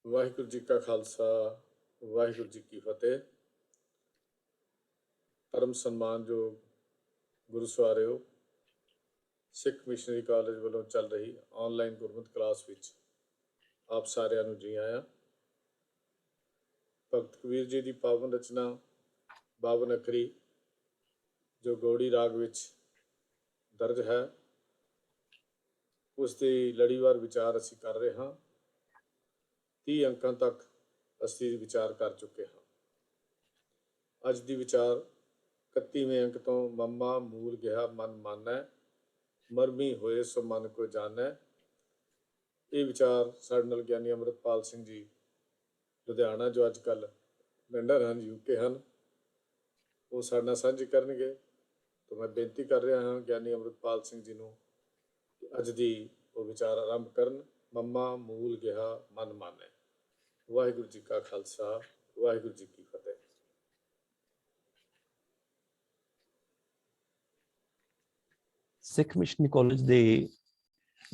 ਵਾਹਿਗੁਰੂ ਜੀ ਕਾ ਖਾਲਸਾ ਵਾਹਿਗੁਰੂ ਜੀ ਕੀ ਫਤਿਹ। ਪਰਮ ਸਨਮਾਨਯੋਗ ਗੁਰੂ ਸਵਾਰਿਓ, ਸਿੱਖ missionary college ਵੱਲੋਂ ਚੱਲ ਰਹੀ ਆਨਲਾਈਨ ਗੁਰਮਤਿ ਕਲਾਸ ਵਿੱਚ ਆਪ ਸਾਰਿਆਂ ਨੂੰ ਜੀ ਆਇਆਂ। ਭਗਤ ਕਬੀਰ ਜੀ ਦੀ ਪਾਵਨ ਰਚਨਾ ਬਾਵਨ ਅੱਖਰੀ ਜੋ ਗੌੜੀ ਰਾਗ ਵਿੱਚ ਦਰਜ ਹੈ, ਉਸ ਦੀ ਲੜੀਵਾਰ ਵਿਚਾਰ ਅਸੀਂ ਕਰ ਰਹੇ ਹਾਂ। 30 ਅੰਕਾਂ ਤੱਕ ਅਸੀਂ ਵਿਚਾਰ ਕਰ ਚੁੱਕੇ ਹਾਂ। ਅੱਜ ਦੀ ਵਿਚਾਰ 31ਵੇਂ ਅੰਕ ਤੋਂ ਮਮਾ ਮੂਲ ਗਿਆ ਮਨ ਮਾਨੈ, ਮਰਮੀ ਹੋਏ ਸੋ ਮਨ ਕੋ ਜਾਣੈ। ਇਹ ਵਿਚਾਰ ਸਾਡੇ ਨਾਲ ਗਿਆਨੀ ਅੰਮ੍ਰਿਤਪਾਲ ਸਿੰਘ ਜੀ ਲੁਧਿਆਣਾ, ਜੋ ਅੱਜ ਕੱਲ੍ਹ ਲੰਡਨ ਹਨ, UK ਹਨ, ਉਹ ਸਾਡੇ ਨਾਲ ਸਾਂਝੇ ਕਰਨਗੇ। ਤਾਂ ਮੈਂ ਬੇਨਤੀ ਕਰ ਰਿਹਾ ਹਾਂ ਗਿਆਨੀ ਅੰਮ੍ਰਿਤਪਾਲ ਸਿੰਘ ਜੀ ਨੂੰ ਕਿ ਅੱਜ ਦੀ ਉਹ ਵਿਚਾਰ ਆਰੰਭ ਕਰਨ। ਮਮਾ ਮੂਲ ਗਿਆ ਮਨ ਮਾਨੈ। ਵਾਹਿਗੁਰੂ ਜੀ ਕਾ ਖਾਲਸਾ ਵਾਹਿਗੁਰੂ ਜੀ ਕੀ ਫਤਿਹ। ਸਿੱਖ ਮਿਸ਼ਨਰੀ ਕਾਲਜ ਦੇ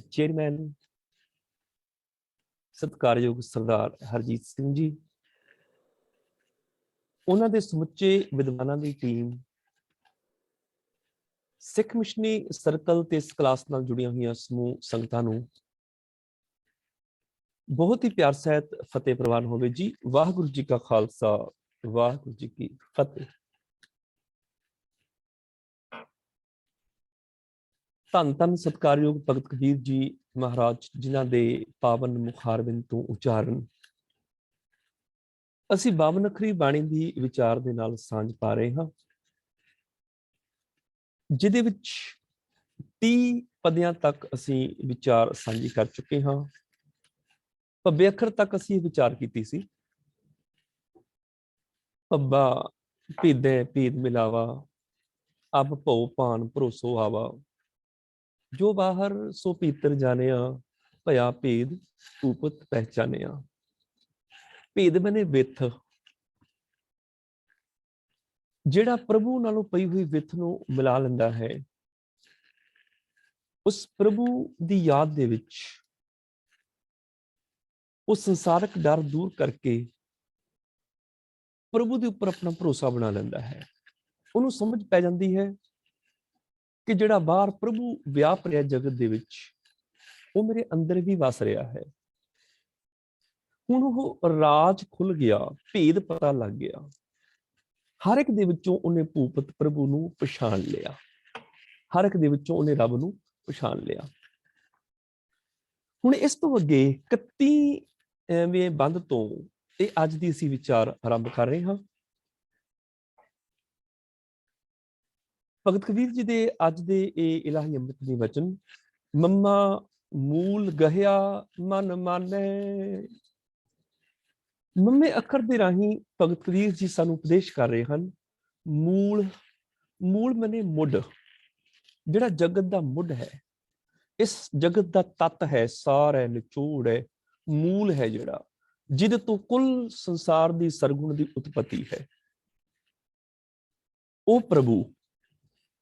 ਚੇਅਰਮੈਨ ਸਤਿਕਾਰਯੋਗ ਸਰਦਾਰ ਹਰਜੀਤ ਸਿੰਘ ਜੀ, ਉਹਨਾਂ ਦੇ ਸਮੁੱਚੇ ਵਿਦਵਾਨਾਂ ਦੀ ਟੀਮ, ਸਿੱਖ ਮਿਸ਼ਨਰੀ ਸਰਕਲ ਤੇ ਇਸ ਕਲਾਸ ਨਾਲ ਜੁੜੀਆਂ ਹੋਈਆਂ ਸਮੂਹ ਸੰਗਤਾਂ ਨੂੰ ਬਹੁਤ ਹੀ ਪਿਆਰ ਸਹਿਤ ਫਤਿਹ ਪ੍ਰਵਾਨ ਹੋਵੇ ਜੀ। ਵਾਹਿਗੁਰੂ ਜੀ ਕਾ ਖਾਲਸਾ ਵਾਹਿਗੁਰੂ ਜੀ ਕੀ ਫਤਿਹ। ਧੰਨ ਧੰਨ ਸਤਿਕਾਰਯੋਗ ਭਗਤ ਕਬੀਰ ਜੀ ਮਹਾਰਾਜ, ਜਿਨ੍ਹਾਂ ਦੇ ਪਾਵਨ ਮੁਖਾਰਬਿੰਦ ਤੋਂ ਉਚਾਰਨ ਅਸੀਂ ਬਾਵਨ ਅੱਖਰੀ ਬਾਣੀ ਦੀ ਵਿਚਾਰ ਦੇ ਨਾਲ ਸਾਂਝ ਪਾ ਰਹੇ ਹਾਂ, ਜਿਹਦੇ ਵਿੱਚ 30 ਪਦਿਆਂ ਤੱਕ ਅਸੀਂ ਵਿਚਾਰ ਸਾਂਝੀ ਕਰ ਚੁੱਕੇ ਹਾਂ। ਭੱਬੇ ਅੱਖਰ ਤੱਕ ਅਸੀਂ ਵਿਚਾਰ ਕੀਤੀ ਸੀ। ਭੱਬਾ ਭੇਦੈ ਭੇਦ ਮਿਲਾਵਾ, ਅਬ ਭਉ ਭਾਨ ਭਰੋਸੋ ਆਵਾ, ਜੋ ਬਾਹਰ ਸੋ ਭੀਤਰ ਜਾਣਿਆ, ਭਇਆ ਭੇਦ ਉਪਤ ਪਹਿਚਾਨਿਆ। ਭੇਦ ਬਨੇ ਵਿੱਥ, ਜਿਹੜਾ ਪ੍ਰਭੂ ਨਾਲੋਂ ਪਈ ਹੋਈ ਵਿੱਥ ਨੂੰ ਮਿਲਾ ਲੈਂਦਾ ਹੈ, ਉਸ ਪ੍ਰਭੂ ਦੀ ਯਾਦ ਦੇ ਵਿੱਚ ਉਹ ਸੰਸਾਰਕ ਡਰ ਦੂਰ ਕਰਕੇ ਪ੍ਰਭੂ ਦੇ ਉੱਪਰ ਆਪਣਾ ਭਰੋਸਾ ਬਣਾ ਲੈਂਦਾ ਹੈ। ਉਹਨੂੰ ਸਮਝ ਪੈ ਜਾਂਦੀ ਹੈ ਕਿ ਜਿਹੜਾ ਬਾਹਰ ਪ੍ਰਭੂ ਵਿਆਪ ਰਿਹਾ ਜਗਤ ਦੇ ਵਿੱਚ, ਉਹ ਮੇਰੇ ਅੰਦਰ ਵੀ ਵਸ ਰਿਹਾ ਹੈ। ਹੁਣ ਉਹ ਰਾਜ ਖੁੱਲ ਗਿਆ, ਭੇਦ ਪਤਾ ਲੱਗ ਗਿਆ। ਹਰ ਇੱਕ ਦੇ ਵਿੱਚੋਂ ਉਹਨੇ ਭੂਪਤ ਪ੍ਰਭੂ ਨੂੰ ਪਛਾਣ ਲਿਆ, ਹਰ ਇੱਕ ਦੇ ਵਿੱਚੋਂ ਉਹਨੇ ਰੱਬ ਨੂੰ ਪਛਾਣ ਲਿਆ। ਹੁਣ ਇਸ ਤੋਂ ਅੱਗੇ 31ਵੇਂ ਬੰਦ ਤੋਂ ਇਹ ਅੱਜ ਦੀ ਅਸੀਂ ਵਿਚਾਰ ਆਰੰਭ ਕਰ ਰਹੇ ਹਾਂ। ਭਗਤ ਕਬੀਰ ਜੀ ਦੇ ਅੱਜ ਦੇ ਇਹ ਇਲਾਹੀ ਅੰਮ੍ਰਿਤ ਦੇ ਵਚਨ, ਮਮਾ ਮੂਲ ਗਹਿਆ ਮਨ ਮਾਨੈ। ਮਮੇ ਅੱਖਰ ਦੇ ਰਾਹੀਂ ਭਗਤ ਕਬੀਰ ਜੀ ਸਾਨੂੰ ਉਪਦੇਸ਼ ਕਰ ਰਹੇ ਹਨ। ਮੂਲ, ਮੂਲ ਮਨੇ ਮੁੱਢ, ਜਿਹੜਾ ਜਗਤ ਦਾ ਮੁੱਢ ਹੈ, ਇਸ ਜਗਤ ਦਾ ਤੱਤ ਹੈ, ਸਾਰ ਹੈ, ਨਿਚੋੜ ਹੈ, ਮੂਲ ਹੈ, ਜਿਹੜਾ ਜਿਹਦੇ ਤੋਂ ਕੁੱਲ ਸੰਸਾਰ ਦੀ ਸਰਗੁਣ ਦੀ ਉਤਪਤੀ ਹੈ, ਉਹ ਪ੍ਰਭੂ।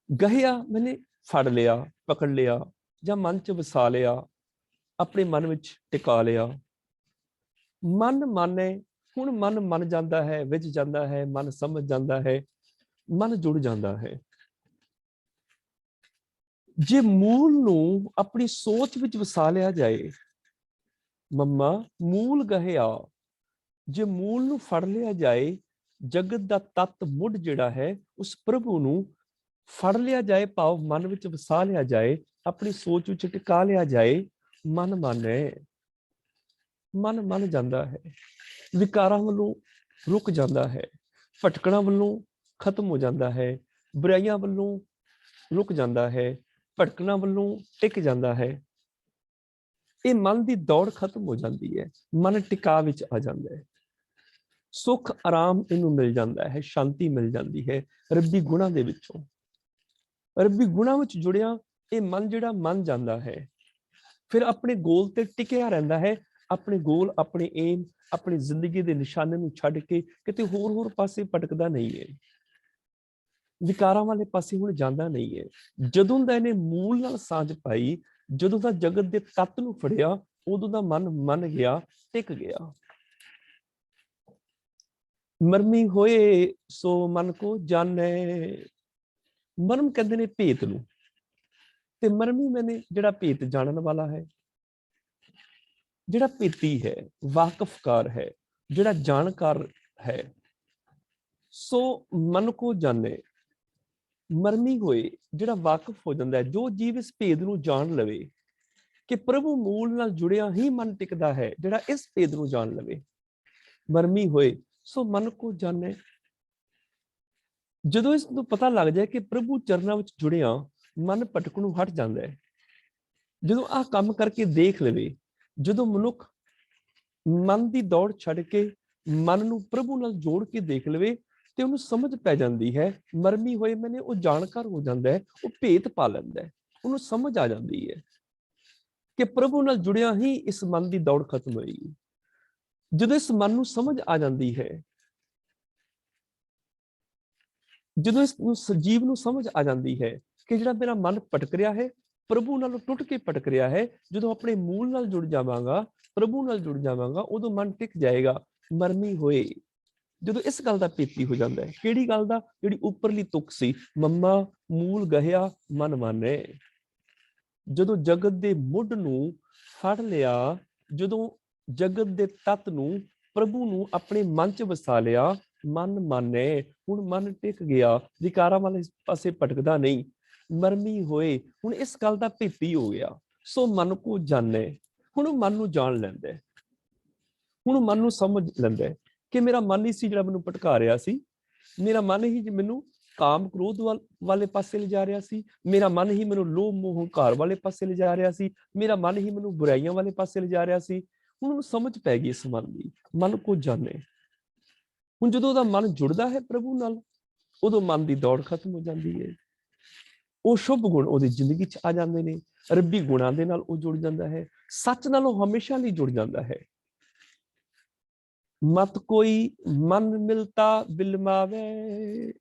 ਗਹਿਆ ਮੈਨੇ ਫੜ ਲਿਆ, ਪਕੜ ਲਿਆ, ਜਾਂ ਮਨ ਚ ਵਸਾ ਲਿਆ, ਆਪਣੇ ਮਨ ਵਿੱਚ ਟਿਕਾ ਲਿਆ। ਮਨ ਮਾਨੈ, ਹੁਣ ਮਨ ਮੰਨ ਜਾਂਦਾ ਹੈ, ਵਿੱਚ ਜਾਂਦਾ ਹੈ, ਮਨ ਸਮਝ ਜਾਂਦਾ ਹੈ, ਮਨ ਜੁੜ ਜਾਂਦਾ ਹੈ। ਜੇ ਮੂਲ ਨੂੰ ਆਪਣੀ ਸੋਚ ਵਿੱਚ ਵਸਾ ਲਿਆ ਜਾਏ, ਮਮਾ ਮੂਲ ਗਹਿਆ, ਜੇ ਮੂਲ ਨੂੰ ਫੜ ਲਿਆ ਜਾਏ, ਜਗਤ ਦਾ ਤੱਤ ਮੁੱਢ ਜਿਹੜਾ ਹੈ, ਉਸ ਪ੍ਰਭੂ ਨੂੰ ਫੜ ਲਿਆ ਜਾਏ, ਭਾਵ ਮਨ ਵਿੱਚ ਵਸਾ ਲਿਆ ਜਾਏ, ਆਪਣੀ ਸੋਚ ਵਿੱਚ ਟਿਕਾ ਲਿਆ ਜਾਏ। ਮਨ ਮਾਨੈ, ਮਨ ਮੰਨ ਜਾਂਦਾ ਹੈ, ਵਿਕਾਰਾਂ ਵੱਲੋਂ ਰੁਕ ਜਾਂਦਾ ਹੈ, ਭਟਕਣਾ ਵੱਲੋਂ ਖਤਮ ਹੋ ਜਾਂਦਾ ਹੈ, ਬੁਰਾਈਆਂ ਵੱਲੋਂ ਰੁਕ ਜਾਂਦਾ ਹੈ, ਭਟਕਣਾ ਵੱਲੋਂ ਟਿਕ ਜਾਂਦਾ ਹੈ। ਇਹ ਮਨ ਦੀ ਦੌੜ ਖਤਮ ਹੋ ਜਾਂਦੀ ਹੈ, ਮਨ ਟਿਕਾ ਵਿੱਚ ਆ ਜਾਂਦਾ ਹੈ, ਸੁੱਖ ਆਰਾਮ ਇਹਨੂੰ ਮਿਲ ਜਾਂਦਾ ਹੈ, ਸ਼ਾਂਤੀ ਮਿਲ ਜਾਂਦੀ ਹੈ ਰੱਬੀ ਗੁਣਾਂ ਦੇ ਵਿੱਚੋਂ। ਰੱਬੀ ਗੁਣਾਂ ਵਿੱਚ ਜੁੜਿਆ ਇਹ ਮਨ ਜਿਹੜਾ ਮੰਨ ਜਾਂਦਾ ਹੈ, ਫਿਰ ਆਪਣੇ ਗੋਲ ਤੇ ਟਿਕਿਆ ਰਹਿੰਦਾ ਹੈ। ਆਪਣੇ ਗੋਲ, ਆਪਣੇ ਏਮ, ਆਪਣੀ ਜ਼ਿੰਦਗੀ ਦੇ ਨਿਸ਼ਾਨੇ ਨੂੰ ਛੱਡ ਕੇ ਕਿਤੇ ਹੋਰ ਪਾਸੇ ਭਟਕਦਾ ਨਹੀਂ ਹੈ, ਵਿਕਾਰਾਂ ਵਾਲੇ ਪਾਸੇ ਹੁਣ ਜਾਂਦਾ ਨਹੀਂ ਹੈ। ਜਦੋਂ ਦਾ ਇਹਨੇ ਮੂਲ ਨਾਲ ਸਾਂਝ ਪਾਈ, ਜਦੋਂ ਦਾ ਜਗਤ ਦੇ ਤੱਤ ਨੂੰ ਫੜਿਆ, ਉਦੋਂ ਦਾ ਮਨ ਮੰਨ ਗਿਆ, ਟਿਕ ਗਿਆ। ਮਰਮੀ ਹੋਏ ਸੋ ਮਨ ਕੋ ਜਾਣੈ। ਮਰਮ ਕਹਿੰਦੇ ਨੇ ਭੇਤ ਨੂੰ, ਤੇ ਮਰਮੀ ਮੈਨੇ ਜਿਹੜਾ ਭੇਤ ਜਾਣਨ ਵਾਲਾ ਹੈ, ਜਿਹੜਾ ਭੇਤੀ ਹੈ, ਵਾਕਫਕਾਰ ਹੈ, ਜਿਹੜਾ ਜਾਣਕਾਰ ਹੈ। ਸੋ ਮਨ ਕੋ ਜਾਣੇ, ਮਰਮੀ ਹੋਏ ਜਿਹੜਾ ਵਾਕਫ ਹੋ ਜਾਂਦਾ ਹੈ। ਜੋ ਜੀਵ ਇਸ ਭੇਦ ਨੂੰ ਜਾਣ ਲਵੇ ਕਿ ਪ੍ਰਭੂ ਮੂਲ ਨਾਲ ਜੁੜਿਆ ਹੀ ਮਨ ਟਿਕਦਾ ਹੈ, ਜਿਹੜਾ ਇਸ ਭੇਦ ਨੂੰ ਜਾਣ ਲਵੇ, ਮਰਮੀ ਹੋਏ ਸੋ ਮਨ ਕੋ ਜਾਣੇ। ਜਦੋਂ ਇਸ ਨੂੰ ਪਤਾ ਲੱਗ ਜਾਏ ਕਿ ਪ੍ਰਭੂ ਚਰਨਾਂ ਵਿੱਚ ਜੁੜਿਆ ਮਨ ਭਟਕਣੋਂ ਹਟ ਜਾਂਦਾ ਹੈ, ਜਦੋਂ ਆਹ ਕੰਮ ਕਰਕੇ ਦੇਖ ਲਵੇ, ਜਦੋਂ ਮਨੁੱਖ ਮਨ ਦੀ ਦੌੜ ਛੱਡ ਕੇ ਮਨ ਨੂੰ ਪ੍ਰਭੂ ਨਾਲ ਜੋੜ ਕੇ ਦੇਖ ਲਵੇ, ਤੇ ਉਹਨੂੰ ਸਮਝ ਪੈ ਜਾਂਦੀ ਹੈ। ਮਰਮੀ ਹੋਏ ਮੈਨੇ ਉਹ ਜਾਣਕਾਰ ਹੋ ਜਾਂਦਾ ਹੈ, ਉਹ ਭੇਤ ਪਾ ਲੈਂਦਾ ਹੈ, ਉਹਨੂੰ ਸਮਝ ਆ ਜਾਂਦੀ ਹੈ ਕਿ ਪ੍ਰਭੂ ਨਾਲ ਜੁੜਿਆ ਹੀ ਇਸ ਮਨ ਦੀ ਦੌੜ ਖਤਮ ਹੋਏਗੀ। ਜਦੋਂ ਇਸ ਮਨ ਨੂੰ ਸਮਝ ਆ ਜਾਂਦੀ ਹੈ, ਜਦੋਂ ਇਸ ਨੂੰ ਸਜੀਵ ਨੂੰ ਸਮਝ ਆ ਜਾਂਦੀ ਹੈ ਕਿ ਜਿਹੜਾ ਮੇਰਾ ਮਨ ਭਟਕ ਰਿਹਾ ਹੈ, ਪ੍ਰਭੂ ਨਾਲੋਂ ਟੁੱਟ ਕੇ ਭਟਕ ਰਿਹਾ ਹੈ, ਜਦੋਂ ਆਪਣੇ ਮੂਲ ਨਾਲ ਜੁੜ ਜਾਵਾਂਗਾ, ਪ੍ਰਭੂ ਨਾਲ ਜੁੜ ਜਾਵਾਂਗਾ, ਉਦੋਂ ਮਨ ਟਿਕ ਜਾਏਗਾ। ਮਰਮੀ ਹੋਏ, ਜਦੋਂ ਇਸ ਗੱਲ ਦਾ ਭੇਤੀ ਹੋ ਜਾਂਦਾ ਹੈ। ਕਿਹੜੀ ਗੱਲ ਦਾ? ਜਿਹੜੀ ਉੱਪਰਲੀ ਤੁਕ ਸੀ, ਮੰਮਾ ਮੂਲ ਗਹਿਆ ਮਨ ਮਾਨੇ। ਜਦੋਂ ਜਗਤ ਦੇ ਮੁੱਢ ਨੂੰ ਫੜ ਲਿਆ, ਜਦੋਂ ਜਗਤ ਦੇ ਤੱਤ ਨੂੰ, ਪ੍ਰਭੂ ਨੂੰ ਆਪਣੇ ਮਨ ਚ ਵਸਾ ਲਿਆ, ਮਨ ਮਾਨੇ, ਹੁਣ ਮਨ ਟਿਕ ਗਿਆ, ਵਿਕਾਰਾਂ ਵਾਲੇ ਪਾਸੇ ਭਟਕਦਾ ਨਹੀਂ। ਮਰਮੀ ਹੋਏ, ਹੁਣ ਇਸ ਗੱਲ ਦਾ ਭੇਤੀ ਹੋ ਗਿਆ। ਸੋ ਮਨ ਕੋ ਜਾਣੇ, ਹੁਣ ਉਹ ਮਨ ਨੂੰ ਜਾਣ ਲੈਂਦਾ ਹੈ, ਹੁਣ ਮਨ ਨੂੰ ਸਮਝ ਲੈਂਦਾ ਹੈ ਕਿ ਮੇਰਾ ਮਨ ਹੀ ਸੀ ਜਿਹੜਾ ਮੈਨੂੰ ਭਟਕਾ ਰਿਹਾ ਸੀ, ਮੇਰਾ ਮਨ ਹੀ ਮੈਨੂੰ ਕਾਮ ਕ੍ਰੋਧ ਵਾਲੇ ਪਾਸੇ ਲਿਜਾ ਰਿਹਾ ਸੀ, ਮੇਰਾ ਮਨ ਹੀ ਮੈਨੂੰ ਲੋਭ ਮੋਹ ਹੰਕਾਰ ਵਾਲੇ ਪਾਸੇ ਲਿਜਾ ਰਿਹਾ ਸੀ, ਮੇਰਾ ਮਨ ਹੀ ਮੈਨੂੰ ਬੁਰਾਈਆਂ ਵਾਲੇ ਪਾਸੇ ਲਿਜਾ ਰਿਹਾ ਸੀ। ਹੁਣ ਉਹਨੂੰ ਸਮਝ ਪੈ ਗਈ ਇਸ ਮਨ ਦੀ। ਮਨ ਕੋ ਜਾਣੇ, ਹੁਣ ਜਦੋਂ ਉਹਦਾ ਮਨ ਜੁੜਦਾ ਹੈ ਪ੍ਰਭੂ ਨਾਲ, ਉਦੋਂ ਮਨ ਦੀ ਦੌੜ ਖਤਮ ਹੋ ਜਾਂਦੀ ਹੈ। ਉਹ ਸ਼ੁਭ ਗੁਣ ਉਹਦੀ ਜ਼ਿੰਦਗੀ 'ਚ ਆ ਜਾਂਦੇ ਨੇ, ਰੱਬੀ ਗੁਣਾਂ ਦੇ ਨਾਲ ਉਹ ਜੁੜ ਜਾਂਦਾ ਹੈ, ਸੱਚ ਨਾਲ ਉਹ ਹਮੇਸ਼ਾ ਲਈ ਜੁੜ ਜਾਂਦਾ ਹੈ। ਮਤ ਕੋਈ ਮਨ ਮਿਲਤਾ ਬਿਲਮਾਵੇ,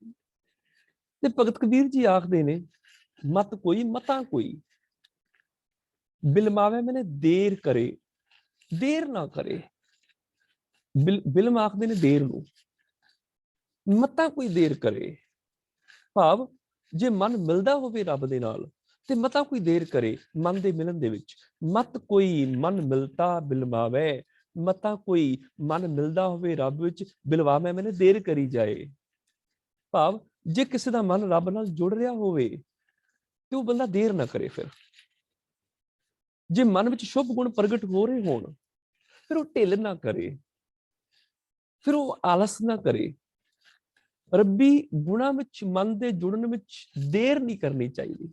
ਤੇ ਭਗਤ ਕਬੀਰ ਜੀ ਆਖਦੇ ਨੇ, ਮਤ ਕੋਈ ਮਤਾਂ ਕੋਈ, ਬਿਲਮਾਵੇ ਮੈਨੇ ਦੇਰ ਕਰੇ, ਦੇਰ ਨਾ ਕਰੇ। ਬਿਲਮ ਆਖਦੇ ਨੇ ਦੇਰ ਨੂੰ, ਮਤਾਂ ਕੋਈ ਦੇਰ ਕਰੇ। ਭਾਵ ਜੇ ਮਨ ਮਿਲਦਾ ਹੋਵੇ ਰੱਬ ਦੇ ਨਾਲ, ਤੇ ਮਤਾਂ ਕੋਈ ਦੇਰ ਕਰੇ ਮਨ ਦੇ ਮਿਲਣ ਦੇ ਵਿੱਚ। ਮਤ ਕੋਈ ਮਨ ਮਿਲਤਾ ਬਿਲਮਾਵੇ, ਮਤਾਂ ਕੋਈ ਮਨ ਮਿਲਦਾ ਹੋਵੇ ਰੱਬ ਵਿੱਚ, ਬਿਲਵਾਵੇਂ ਮੈਨੇ ਦੇਰ ਕਰੀ ਜਾਏ। ਭਾਵ ਜੇ ਕਿਸੇ ਦਾ ਮਨ ਰੱਬ ਨਾਲ ਜੁੜ ਰਿਹਾ ਹੋਵੇ, ਤੇ ਉਹ ਬੰਦਾ ਦੇਰ ਨਾ ਕਰੇ। ਫਿਰ ਜੇ ਮਨ ਵਿੱਚ ਸ਼ੁਭ ਗੁਣ ਪ੍ਰਗਟ ਹੋ ਰਹੇ ਹੋਣ, ਫਿਰ ਉਹ ਢਿੱਲ ਨਾ ਕਰੇ, ਫਿਰ ਉਹ ਆਲਸ ਨਾ ਕਰੇ। ਰੱਬੀ ਗੁਣਾਂ ਵਿੱਚ ਮਨ ਦੇ ਜੁੜਨ ਵਿੱਚ ਦੇਰ ਨਹੀਂ ਕਰਨੀ ਚਾਹੀਦੀ,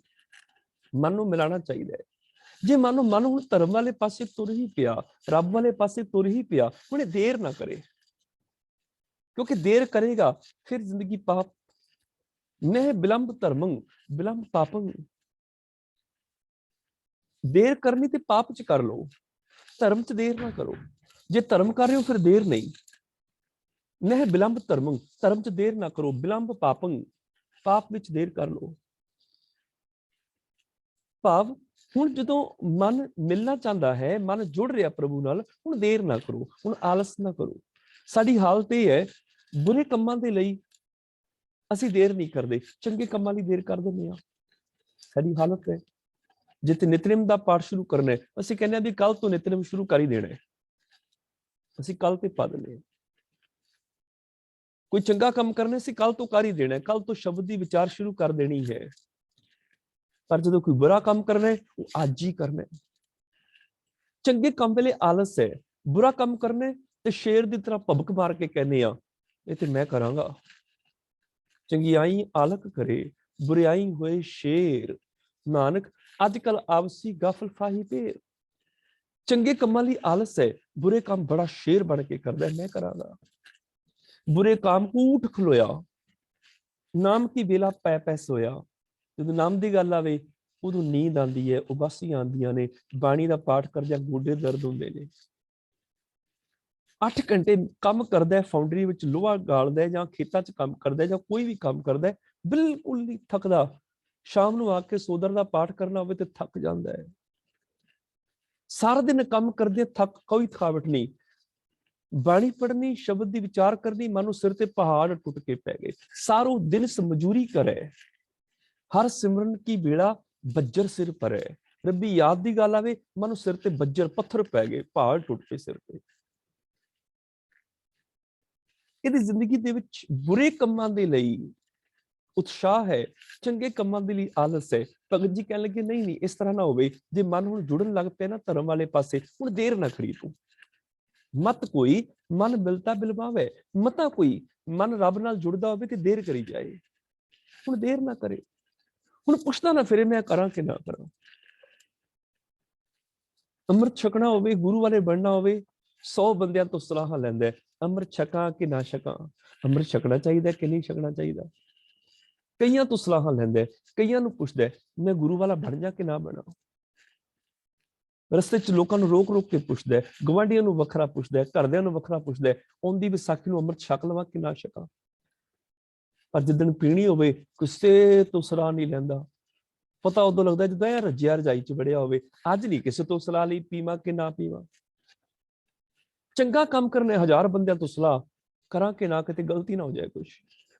ਮਨ ਨੂੰ ਮਿਲਾਣਾ ਚਾਹੀਦਾ ਹੈ। ਜੇ ਮਨ ਹੁਣ ਧਰਮ ਵਾਲੇ ਪਾਸੇ ਤੁਰ ਹੀ ਪਿਆ, ਰੱਬ ਵਾਲੇ ਪਾਸੇ ਤੁਰ ਹੀ ਪਿਆ, ਹੁਣ ਦੇਰ ਨਾ ਕਰੇ, ਕਿਉਂਕਿ ਦੇਰ ਕਰੇਗਾ ਫਿਰ ਜ਼ਿੰਦਗੀ ਪਾਪ। ਨਹਿ ਬਿਲੰਬ ਧਰਮੰ ਬਿਲੰਬ ਪਾਪੰ, ਦੇਰ ਕਰਨੀ ਤੇ ਪਾਪ ਚ ਕਰ ਲਓ, ਧਰਮ ਚ ਦੇਰ ਨਾ ਕਰੋ। ਜੇ ਧਰਮ ਕਰ ਰਹੇ ਹੋ ਫਿਰ ਦੇਰ ਨਹੀਂ। ਨਹਿ ਬਿਲੰਬ ਧਰਮੰ, ਧਰਮ ਚ ਦੇਰ ਨਾ ਕਰੋ, ਬਿਲੰਬ ਪਾਪੰ, ਪਾਪ ਵਿੱਚ ਦੇਰ ਕਰ ਲਓ। ਭਾਵ ਹੁਣ ਜਦੋਂ ਮਨ ਮਿਲਣਾ ਚਾਹੁੰਦਾ ਹੈ, ਮਨ ਜੁੜ ਰਿਹਾ ਪ੍ਰਭੂ ਨਾਲ, ਹੁਣ ਦੇਰ ਨਾ ਕਰੋ, ਹੁਣ ਆਲਸ ਨਾ ਕਰੋ। ਸਾਡੀ ਹਾਲਤ ਇਹ ਹੈ, ਬੁਰੇ ਕੰਮਾਂ ਦੇ ਲਈ ਅਸੀਂ ਦੇਰ ਨਹੀਂ ਕਰਦੇ, ਚੰਗੇ ਕੰਮਾਂ ਲਈ ਦੇਰ ਕਰ ਦਿੰਦੇ ਹਾਂ। ਸਾਡੀ ਹਾਲਤ ਹੈ। ਜਿੱਥੇ ਨਿਤਨੇਮ ਦਾ ਪਾਠ ਸ਼ੁਰੂ ਕਰਨਾ ਹੈ, ਅਸੀਂ ਕਹਿੰਦੇ ਹਾਂ ਵੀ ਕੱਲ ਤੋਂ ਨਿਤਨੇਮ ਸ਼ੁਰੂ ਕਰ ਹੀ ਦੇਣਾ ਹੈ, ਅਸੀਂ ਕੱਲ ਤੇ ਪਾ ਦਿੰਦੇ ਹਾਂ। ਕੋਈ ਚੰਗਾ ਕੰਮ ਕਰਨਾ ਅਸੀਂ ਕੱਲ ਤੋਂ ਕਰ ਹੀ ਦੇਣਾ ਹੈ, ਕੱਲ ਤੋਂ ਸ਼ਬਦ ਦੀ ਵਿਚਾਰ ਸ਼ੁਰੂ ਕਰ ਦੇਣੀ ਹੈ। ਪਰ ਜਦੋਂ ਕੋਈ ਬੁਰਾ ਕੰਮ ਕਰਨਾ ਹੈ, ਉਹ ਅੱਜ ਹੀ ਕਰਨਾ ਹੈ। ਚੰਗੇ ਕੰਮ ਵੇਲੇ ਆਲਸ ਹੈ, ਬੁਰਾ ਕੰਮ ਕਰਨਾ ਤੇ ਸ਼ੇਰ ਦੀ ਤਰ੍ਹਾਂ ਭਬਕ ਮਾਰ ਕੇ ਕਹਿੰਦੇ ਆ ਇਹ ਤੇ ਮੈਂ ਕਰਾਂਗਾ। ਚੰਗਿਆਈ ਆਲਕ ਕਰੇ, ਬੁਰਿਆਈ ਹੋਏ ਸ਼ੇਰ, ਨਾਨਕ ਅੱਜ ਕੱਲ ਆਪਸੀ ਗਫਲ ਫਾਹੀ ਢੇਰ। ਚੰਗੇ ਕੰਮਾਂ ਲਈ ਆਲਸ ਹੈ, ਬੁਰੇ ਕੰਮ ਬੜਾ ਸ਼ੇਰ ਬਣ ਕੇ ਕਰਦਾ, ਮੈਂ ਕਰਾਂਗਾ। ਬੁਰੇ ਕੰਮ ਊਠ ਖਲੋਇਆ, ਨਾਮ ਕੀ ਵੇਲਾ ਪੈ ਪੈ ਸੋਇਆ। ਜਦੋਂ ਨਾਮ ਦੀ ਗੱਲ ਆਵੇ ਉਦੋਂ ਨੀਂਦ ਆਉਂਦੀ ਹੈ, ਉਬਾਸੀਆਂ ਆਉਂਦੀਆਂ ਨੇ, ਬਾਣੀ ਦਾ ਪਾਠ ਕਰਦਿਆਂ ਗੋਡੇ ਦਰਦ ਹੁੰਦੇ ਨੇ। 8 ਘੰਟੇ ਕੰਮ ਕਰਦਾ, ਫਾਊਂਡਰੀ ਵਿੱਚ ਲੋਹਾ ਗਾਲਦਾ, ਜਾਂ ਖੇਤਾਂ 'ਚ ਕੰਮ ਕਰਦਾ, ਜਾਂ ਕੋਈ ਵੀ ਕੰਮ ਕਰਦਾ, ਬਿਲਕੁਲ ਨਹੀਂ ਥੱਕਦਾ। ਸ਼ਾਮ ਨੂੰ ਆ ਕੇ ਸੋਦਰ ਦਾ ਪਾਠ ਕਰਨਾ ਹੋਵੇ ਤੇ ਥੱਕ ਜਾਂਦਾ ਹੈ। ਸਾਰਾ ਦਿਨ ਕੰਮ ਕਰਦੇ ਥੱਕ, ਕੋਈ ਥਕਾਵਟ ਨਹੀਂ। ਬਾਣੀ ਪੜ੍ਹਨੀ, ਸ਼ਬਦ ਦੀ ਵਿਚਾਰ ਕਰਨੀ, ਮਨ ਸਿਰ ਤੇ ਪਹਾੜ ਟੁੱਟ ਕੇ ਪੈ ਗਏ। ਸਾਰੋ ਦਿਨ ਮਜ਼ਦੂਰੀ ਕਰੇ, ਹਰ ਸਿਮਰਨ ਕੀ ਬੇੜਾ ਬੱਜਰ ਸਿਰ ਪਰੇ। ਰੱਬੀ ਯਾਦ ਦੀ ਗੱਲ ਆਵੇ, ਮਨ ਸਿਰ ਤੇ ਬੱਜਰ ਪੱਥਰ ਪੈ ਗਏ, ਪਹਾੜ ਟੁੱਟ ਪਏ ਸਿਰ ਤੇ। ਇਹਦੀ ਜ਼ਿੰਦਗੀ ਦੇ ਵਿੱਚ ਬੁਰੇ ਕੰਮਾਂ ਦੇ ਲਈ ਉਤਸ਼ਾਹ ਹੈ, ਚੰਗੇ ਕੰਮਾਂ ਦੇ ਲਈ ਆਲਸ ਹੈ। ਭਗਤ ਜੀ ਕਹਿਣ ਲੱਗੇ ਨਹੀਂ ਇਸ ਤਰ੍ਹਾਂ ਨਾ ਹੋਵੇ। ਜੇ ਮਨ ਹੁਣ ਜੁੜਨ ਲੱਗ ਪਿਆ ਨਾ ਧਰਮ ਵਾਲੇ ਪਾਸੇ, ਹੁਣ ਦੇਰ ਨਾ ਕਰੀ ਤੂੰ। ਮਤ ਕੋਈ ਮਨ ਮਿਲਤਾ ਬਿਲਵਾਵੇ, ਮਤਾ ਕੋਈ ਮਨ ਰੱਬ ਨਾਲ ਜੁੜਦਾ ਹੋਵੇ ਤੇ ਦੇਰ ਕਰੀ ਜਾਏ। ਹੁਣ ਦੇਰ ਨਾ ਕਰੇ, ਹੁਣ ਪੁੱਛਦਾ ਨਾ ਫਿਰੇ ਮੈਂ ਕਰਾਂ ਕਿ ਨਾ ਕਰਾਂ। ਅੰਮ੍ਰਿਤ ਛਕਣਾ ਹੋਵੇ, ਗੁਰੂ ਵਾਲੇ ਬਣਨਾ ਹੋਵੇ, 100 ਬੰਦਿਆਂ ਤੋਂ ਸਲਾਹਾਂ ਲੈਂਦਾ, ਅੰਮ੍ਰਿਤ ਛਕਾਂ ਕਿ ਨਾ ਛਕਾਂ, ਅੰਮ੍ਰਿਤ ਛਕਣਾ ਚਾਹੀਦਾ ਕਿ ਨਹੀਂ ਛਕਣਾ ਚਾਹੀਦਾ। ਕਈਆਂ ਤੋਂ ਸਲਾਹਾਂ ਲੈਂਦਾ, ਕਈਆਂ ਨੂੰ ਪੁੱਛਦਾ ਮੈਂ ਗੁਰੂ ਵਾਲਾ ਬਣ ਜਾ ਕਿ ਨਾ ਬਣਾ। ਰਸਤੇ 'ਚ ਲੋਕਾਂ ਨੂੰ ਰੋਕ ਰੋਕ ਕੇ ਪੁੱਛਦਾ, ਗਵਾਂਢੀਆਂ ਨੂੰ ਵੱਖਰਾ ਪੁੱਛਦਾ, ਘਰਦਿਆਂ ਨੂੰ ਵੱਖਰਾ ਪੁੱਛਦਾ, ਆਉਂਦੀ ਵਿਸਾਖੀ ਨੂੰ ਅੰਮ੍ਰਿਤ ਛਕ ਲਵਾਂ ਕਿ ਨਾ ਛਕਾਂ। ਪਰ ਜਿੱਦਣ ਪੀਣੀ ਹੋਵੇ, ਕਿਸੇ ਤੋਂ ਸਲਾਹ ਨਹੀਂ ਲੈਂਦਾ। ਪਤਾ ਉਦੋਂ ਲੱਗਦਾ ਜਦੋਂ ਯਾਰ ਰੱਜਿਆ ਰਜਾਈ 'ਚ ਵੜਿਆ ਹੋਵੇ। ਅੱਜ ਨਹੀਂ ਕਿਸੇ ਤੋਂ ਸਲਾਹ ਲਈ ਪੀਵਾਂ ਕਿ ਨਾ ਪੀਵਾਂ। ਚੰਗਾ ਕੰਮ ਕਰਨੇ 1000 ਬੰਦਿਆਂ ਤੋਂ ਸਲਾਹ ਕਰਾਂ ਕਿ ਨਾ, ਕਿਤੇ ਗਲਤੀ ਨਾ ਹੋ ਜਾਏ ਕੁਛ।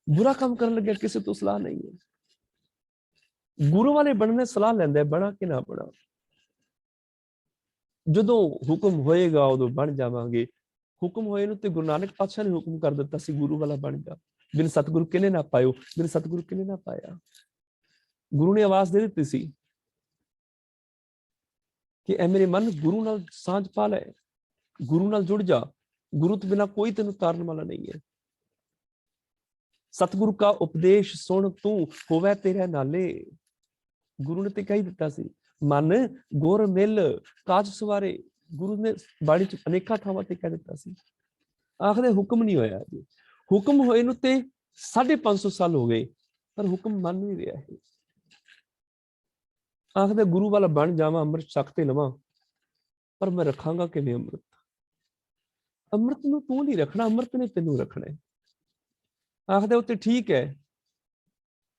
ਬੁਰਾ ਕੰਮ ਕਰਨ ਲੱਗਿਆ ਕਿਸੇ ਤੋਂ ਸਲਾਹ ਨਹੀਂ ਹੈ। ਗੁਰੂ ਵਾਲੇ ਬਣਨੇ ਸਲਾਹ ਲੈਂਦਾ, ਬਣਾ ਕਿ ਨਾ ਬਣਾ। ਜਦੋਂ ਹੁਕਮ ਹੋਏਗਾ ਉਦੋਂ ਬਣ ਜਾਵਾਂਗੇ। ਹੁਕਮ ਹੋਏ ਨੂੰ ਤੇ ਗੁਰੂ ਨਾਨਕ ਪਾਤਸ਼ਾਹ ਨੇ ਹੁਕਮ ਕਰ ਦਿੱਤਾ ਸੀ, ਗੁਰੂ ਵਾਲਾ ਬਣ ਜਾ। ਬਿਨ ਸਤਿਗੁਰੂ ਕਿਨੇ ਨਾ ਪਾਇਓ, ਬਿਨ ਸਤਿਗੁਰੂ ਕਿਨੇ ਨਾ ਪਾਇਆ। ਗੁਰੂ ਨੇ ਆਵਾਜ਼ ਦੇ ਦਿੱਤੀ ਸੀ ਕਿ ਐ ਮੇਰੇ ਮਨ ਗੁਰੂ ਨਾਲ ਸਾਂਝ ਪਾ ਲੈ, ਗੁਰੂ ਨਾਲ ਜੁੜ ਜਾ। ਗੁਰੂ ਤੋਂ ਬਿਨਾਂ ਕੋਈ ਤੈਨੂੰ ਤਾਰਨ ਵਾਲਾ ਨਹੀਂ ਹੈ। ਸਤਿਗੁਰੂ ਕਾ ਉਪਦੇਸ਼ ਸੁਣ ਤੂੰ ਹੋਵੇ ਤੇਰੇ ਨਾਲੇ। ਗੁਰੂ ਨੇ ਤੇ ਕਹਿ ਦਿੱਤਾ ਸੀ, ਮਨ ਗੁਰ ਮਿਲ ਕਾਜ ਸਵਾਰੇ। ਗੁਰੂ ਨੇ ਬਾਣੀ 'ਚ ਅਨੇਕਾਂ ਥਾਵਾਂ ਤੇ ਕਹਿ ਦਿੱਤਾ ਸੀ। ਆਖਦੇ ਹੁਕਮ ਨਹੀਂ ਹੋਇਆ ਜੀ। ਹੁਕਮ ਹੋਏ ਨੂੰ ਤੇ 550 ਸਾਲ ਹੋ ਗਏ, ਪਰ ਹੁਕਮ ਮੰਨ ਨਹੀਂ ਰਿਹਾ ਹੈ। ਆਖਦੇ ਗੁਰੂ ਵਾਲਾ ਬਣ ਜਾਵਾਂ, ਅੰਮ੍ਰਿਤ ਛਕ ਤੇ ਲਵਾਂ, ਪਰ ਮੈਂ ਰੱਖਾਂਗਾ ਕਿਵੇਂ ਅੰਮ੍ਰਿਤ। ਅੰਮ੍ਰਿਤ ਨੂੰ ਤੂੰ ਨਹੀਂ ਰੱਖਣਾ, ਅੰਮ੍ਰਿਤ ਨੇ ਤੈਨੂੰ ਰੱਖਣਾ ਹੈ। ਆਖਦੇ ਉੱਤੇ ਠੀਕ ਹੈ,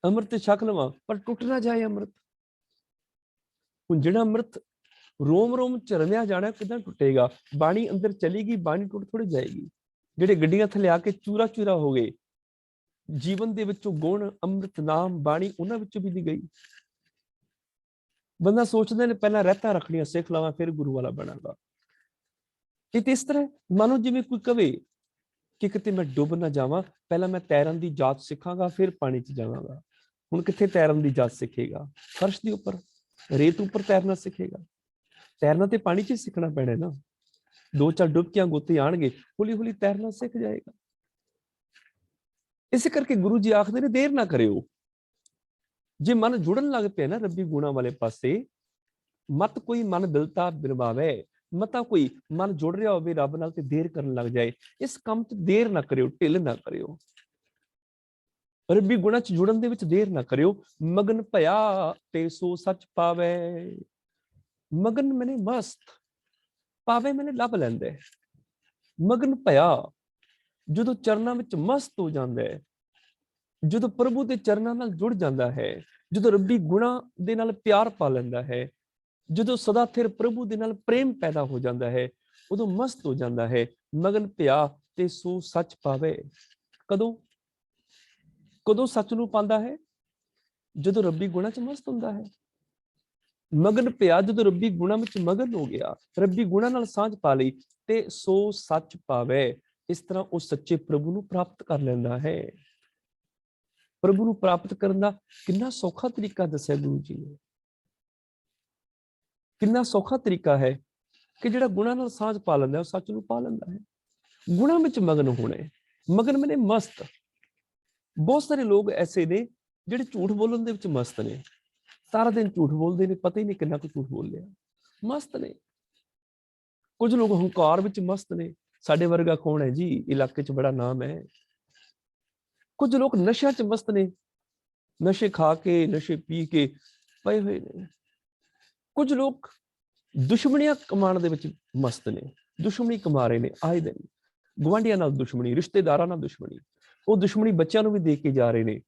ਅੰਮ੍ਰਿਤ ਛਕ ਲਵਾਂ, ਪਰ ਟੁੱਟ ਨਾ ਜਾਏ ਅੰਮ੍ਰਿਤ। ਹੁਣ ਜਿਹੜਾ ਅੰਮ੍ਰਿਤ ਰੋਮ ਰੋਮ ਝਰਮਿਆ ਜਾਣਾ, ਕਿੱਦਾਂ ਟੁੱਟੇਗਾ। ਬਾਣੀ ਅੰਦਰ ਚਲੇਗੀ, ਬਾਣੀ ਟੁੱਟ ਥੋੜੀ ਜਾਏਗੀ। ਜਿਹੜੇ ਗੱਡੀਆਂ ਥੱਲੇ ਆ ਕੇ ਚੂਰਾ ਚੂਰਾ ਹੋ ਗਏ, ਜੀਵਨ ਦੇ ਵਿੱਚੋਂ ਗੁਣ ਅੰਮ੍ਰਿਤ ਨਾਮ ਬਾਣੀ ਉਹਨਾਂ ਵਿੱਚੋਂ ਵੀ ਨਹੀਂ ਗਈ। ਬੰਦਾ ਸੋਚਦੇ ਨੇ ਪਹਿਲਾਂ ਰਹਿਤਾ ਰੱਖਣੀਆਂ ਸਿੱਖ ਲਵਾਂ, ਫਿਰ ਗੁਰੂ ਵਾਲਾ ਬਣਾਂਗਾ। ਇਹ ਤੇ ਇਸ ਤਰ੍ਹਾਂ ਮਾਨੋ ਜਿਵੇਂ ਕੋਈ ਕਵੇ ਕਿ ਕਿਤੇ ਮੈਂ ਡੁੱਬ ਨਾ ਜਾਵਾਂ, ਪਹਿਲਾਂ ਮੈਂ ਤੈਰਨ ਦੀ ਜਾਚ ਸਿੱਖਾਂਗਾ, ਫਿਰ ਪਾਣੀ 'ਚ ਜਾਵਾਂਗਾ। ਹੁਣ ਕਿੱਥੇ ਤੈਰਨ ਦੀ ਜਾਚ ਸਿੱਖੇਗਾ? ਫਰਸ਼ ਦੇ ਉੱਪਰ, ਰੇਤ ਉੱਪਰ ਤੈਰਨਾ ਸਿੱਖੇਗਾ? ਤੈਰਨਾ ਤੇ ਪਾਣੀ 'ਚ ਹੀ ਸਿੱਖਣਾ ਪੈਣਾ ਨਾ। 2-4 ਡੁਬਕੀਆਂ ਗੋਤੇ ਆਣਗੇ, ਹੌਲੀ ਹੌਲੀ ਤੈਰਨਾ ਸਿੱਖ ਜਾਏਗਾ। ਇਸੇ ਕਰਕੇ ਗੁਰੂ ਜੀ ਆਖਦੇ ਨੇ ਦੇਰ ਨਾ ਕਰਿਓ। ਜੇ ਮਨ ਜੁੜਨ ਲੱਗ ਪਿਆ ਨਾ ਰੱਬੀ ਗੁਣਾਂ ਵਾਲੇ ਪਾਸੇ, ਮਤ ਕੋਈ ਮਨ ਬਿਲਤਾ ਬਿਰਵਾਵੇ, ਮਤਾ ਕੋਈ ਮਨ ਜੁੜ ਰਿਹਾ ਹੋਵੇ ਰੱਬ ਨਾਲ ਤੇ ਦੇਰ ਕਰਨ ਲੱਗ ਜਾਏ। ਇਸ ਕੰਮ 'ਚ ਦੇਰ ਨਾ ਕਰਿਓ, ਢਿੱਲ ਨਾ ਕਰਿਓ। ਰੱਬੀ ਗੁਣਾਂ 'ਚ ਜੁੜਨ ਦੇ ਵਿੱਚ ਦੇਰ ਨਾ ਕਰਿਓ। ਮਗਨ ਭਇਆ ਤੇ ਸੋ ਸੱਚ ਪਾਵੇ। ਮਗਨ ਮੈਨੇ ਮਸਤ, ਪਾਵੇ ਮੈਨੇ ਲੱਭ ਲੈਂਦਾ। ਮਗਨ ਭਇਆ ਜਦੋਂ ਚਰਨਾਂ ਵਿੱਚ ਮਸਤ ਹੋ ਜਾਂਦਾ ਹੈ, ਜਦੋਂ ਪ੍ਰਭੂ ਦੇ ਚਰਨਾਂ ਨਾਲ ਜੁੜ ਜਾਂਦਾ ਹੈ, ਜਦੋਂ ਰੱਬੀ ਗੁਣਾਂ ਦੇ ਨਾਲ ਪਿਆਰ ਪਾ ਲੈਂਦਾ ਹੈ, ਜਦੋਂ ਸਦਾ ਥਿਰ ਪ੍ਰਭੂ ਦੇ ਨਾਲ ਪ੍ਰੇਮ ਪੈਦਾ ਹੋ ਜਾਂਦਾ ਹੈ, ਉਦੋਂ ਮਸਤ ਹੋ ਜਾਂਦਾ ਹੈ। ਮਗਨ ਭਇਆ ਤੇ ਸੋ ਸੱਚ ਪਾਵੇ। ਕਦੋਂ ਕਦੋਂ ਸੱਚ ਨੂੰ ਪਾਉਂਦਾ ਹੈ? ਜਦੋਂ ਰੱਬੀ ਗੁਣਾਂ 'ਚ ਮਸਤ ਹੁੰਦਾ ਹੈ। ਮਗਨ ਭਇਆ ਜਦੋਂ ਰੱਬੀ ਗੁਣਾਂ ਵਿੱਚ ਮਗਨ ਹੋ ਗਿਆ, ਰੱਬੀ ਗੁਣਾਂ ਨਾਲ ਸਾਂਝ ਪਾ ਲਈ, ਤੇ ਸੋ ਸੱਚ ਪਾਵੇ। ਇਸ ਤਰ੍ਹਾਂ ਉਹ ਸੱਚੇ ਪ੍ਰਭੂ ਨੂੰ ਪ੍ਰਾਪਤ ਕਰ ਲੈਂਦਾ ਹੈ। ਪ੍ਰਭੂ ਨੂੰ ਪ੍ਰਾਪਤ ਕਰਨ ਦਾ ਕਿੰਨਾ ਸੌਖਾ ਤਰੀਕਾ ਦੱਸਿਆ ਗੁਰੂ ਜੀ ਨੇ। ਕਿੰਨਾ ਸੌਖਾ ਤਰੀਕਾ ਹੈ ਕਿ ਜਿਹੜਾ ਗੁਣਾਂ ਨਾਲ ਸਾਂਝ ਪਾ ਲੈਂਦਾ, ਉਹ ਸੱਚ ਨੂੰ ਪਾ ਲੈਂਦਾ ਹੈ। ਗੁਣਾਂ ਵਿੱਚ ਮਗਨ ਹੋਣਾ, ਮਗਨ ਮੈਨੇ ਮਸਤ। ਬਹੁਤ ਸਾਰੇ ਲੋਕ ਐਸੇ ਨੇ ਜਿਹੜੇ ਝੂਠ ਬੋਲਣ ਦੇ ਵਿੱਚ ਮਸਤ ਨੇ। ਸਾਰਾ ਦਿਨ ਝੂਠ ਬੋਲਦੇ ਨੇ, ਪਤਾ ਹੀ ਨਹੀਂ ਕਿੰਨਾ ਕੁ ਝੂਠ ਬੋਲ ਲਿਆ, ਮਸਤ ਨੇ। ਕੁਝ ਲੋਕ ਹੰਕਾਰ ਵਿੱਚ ਮਸਤ ਨੇ। ਸਾਡੇ ਵਰਗਾ ਕੌਣ ਹੈ ਜੀ, ਇਲਾਕੇ 'ਚ ਬੜਾ ਨਾਮ ਹੈ। ਕੁਝ ਲੋਕ ਨਸ਼ਿਆਂ 'ਚ ਮਸਤ ਨੇ, ਨਸ਼ੇ ਖਾ ਕੇ, ਨਸ਼ੇ ਪੀ ਕੇ ਪਏ ਹੋਏ ਨੇ। ਕੁਝ ਲੋਕ ਦੁਸ਼ਮਣੀਆਂ ਕਮਾਉਣ ਦੇ ਵਿੱਚ ਮਸਤ ਨੇ, ਦੁਸ਼ਮਣੀ ਕਮਾ ਰਹੇ ਨੇ ਆਏ ਦਿਨ। ਗੁਆਂਢੀਆਂ ਨਾਲ ਦੁਸ਼ਮਣੀ, ਰਿਸ਼ਤੇਦਾਰਾਂ ਨਾਲ ਦੁਸ਼ਮਣੀ। ਉਹ ਦੁਸ਼ਮਣੀ ਬੱਚਿਆਂ ਨੂੰ ਵੀ ਦੇ ਕੇ ਜਾ ਰਹੇ ਨੇ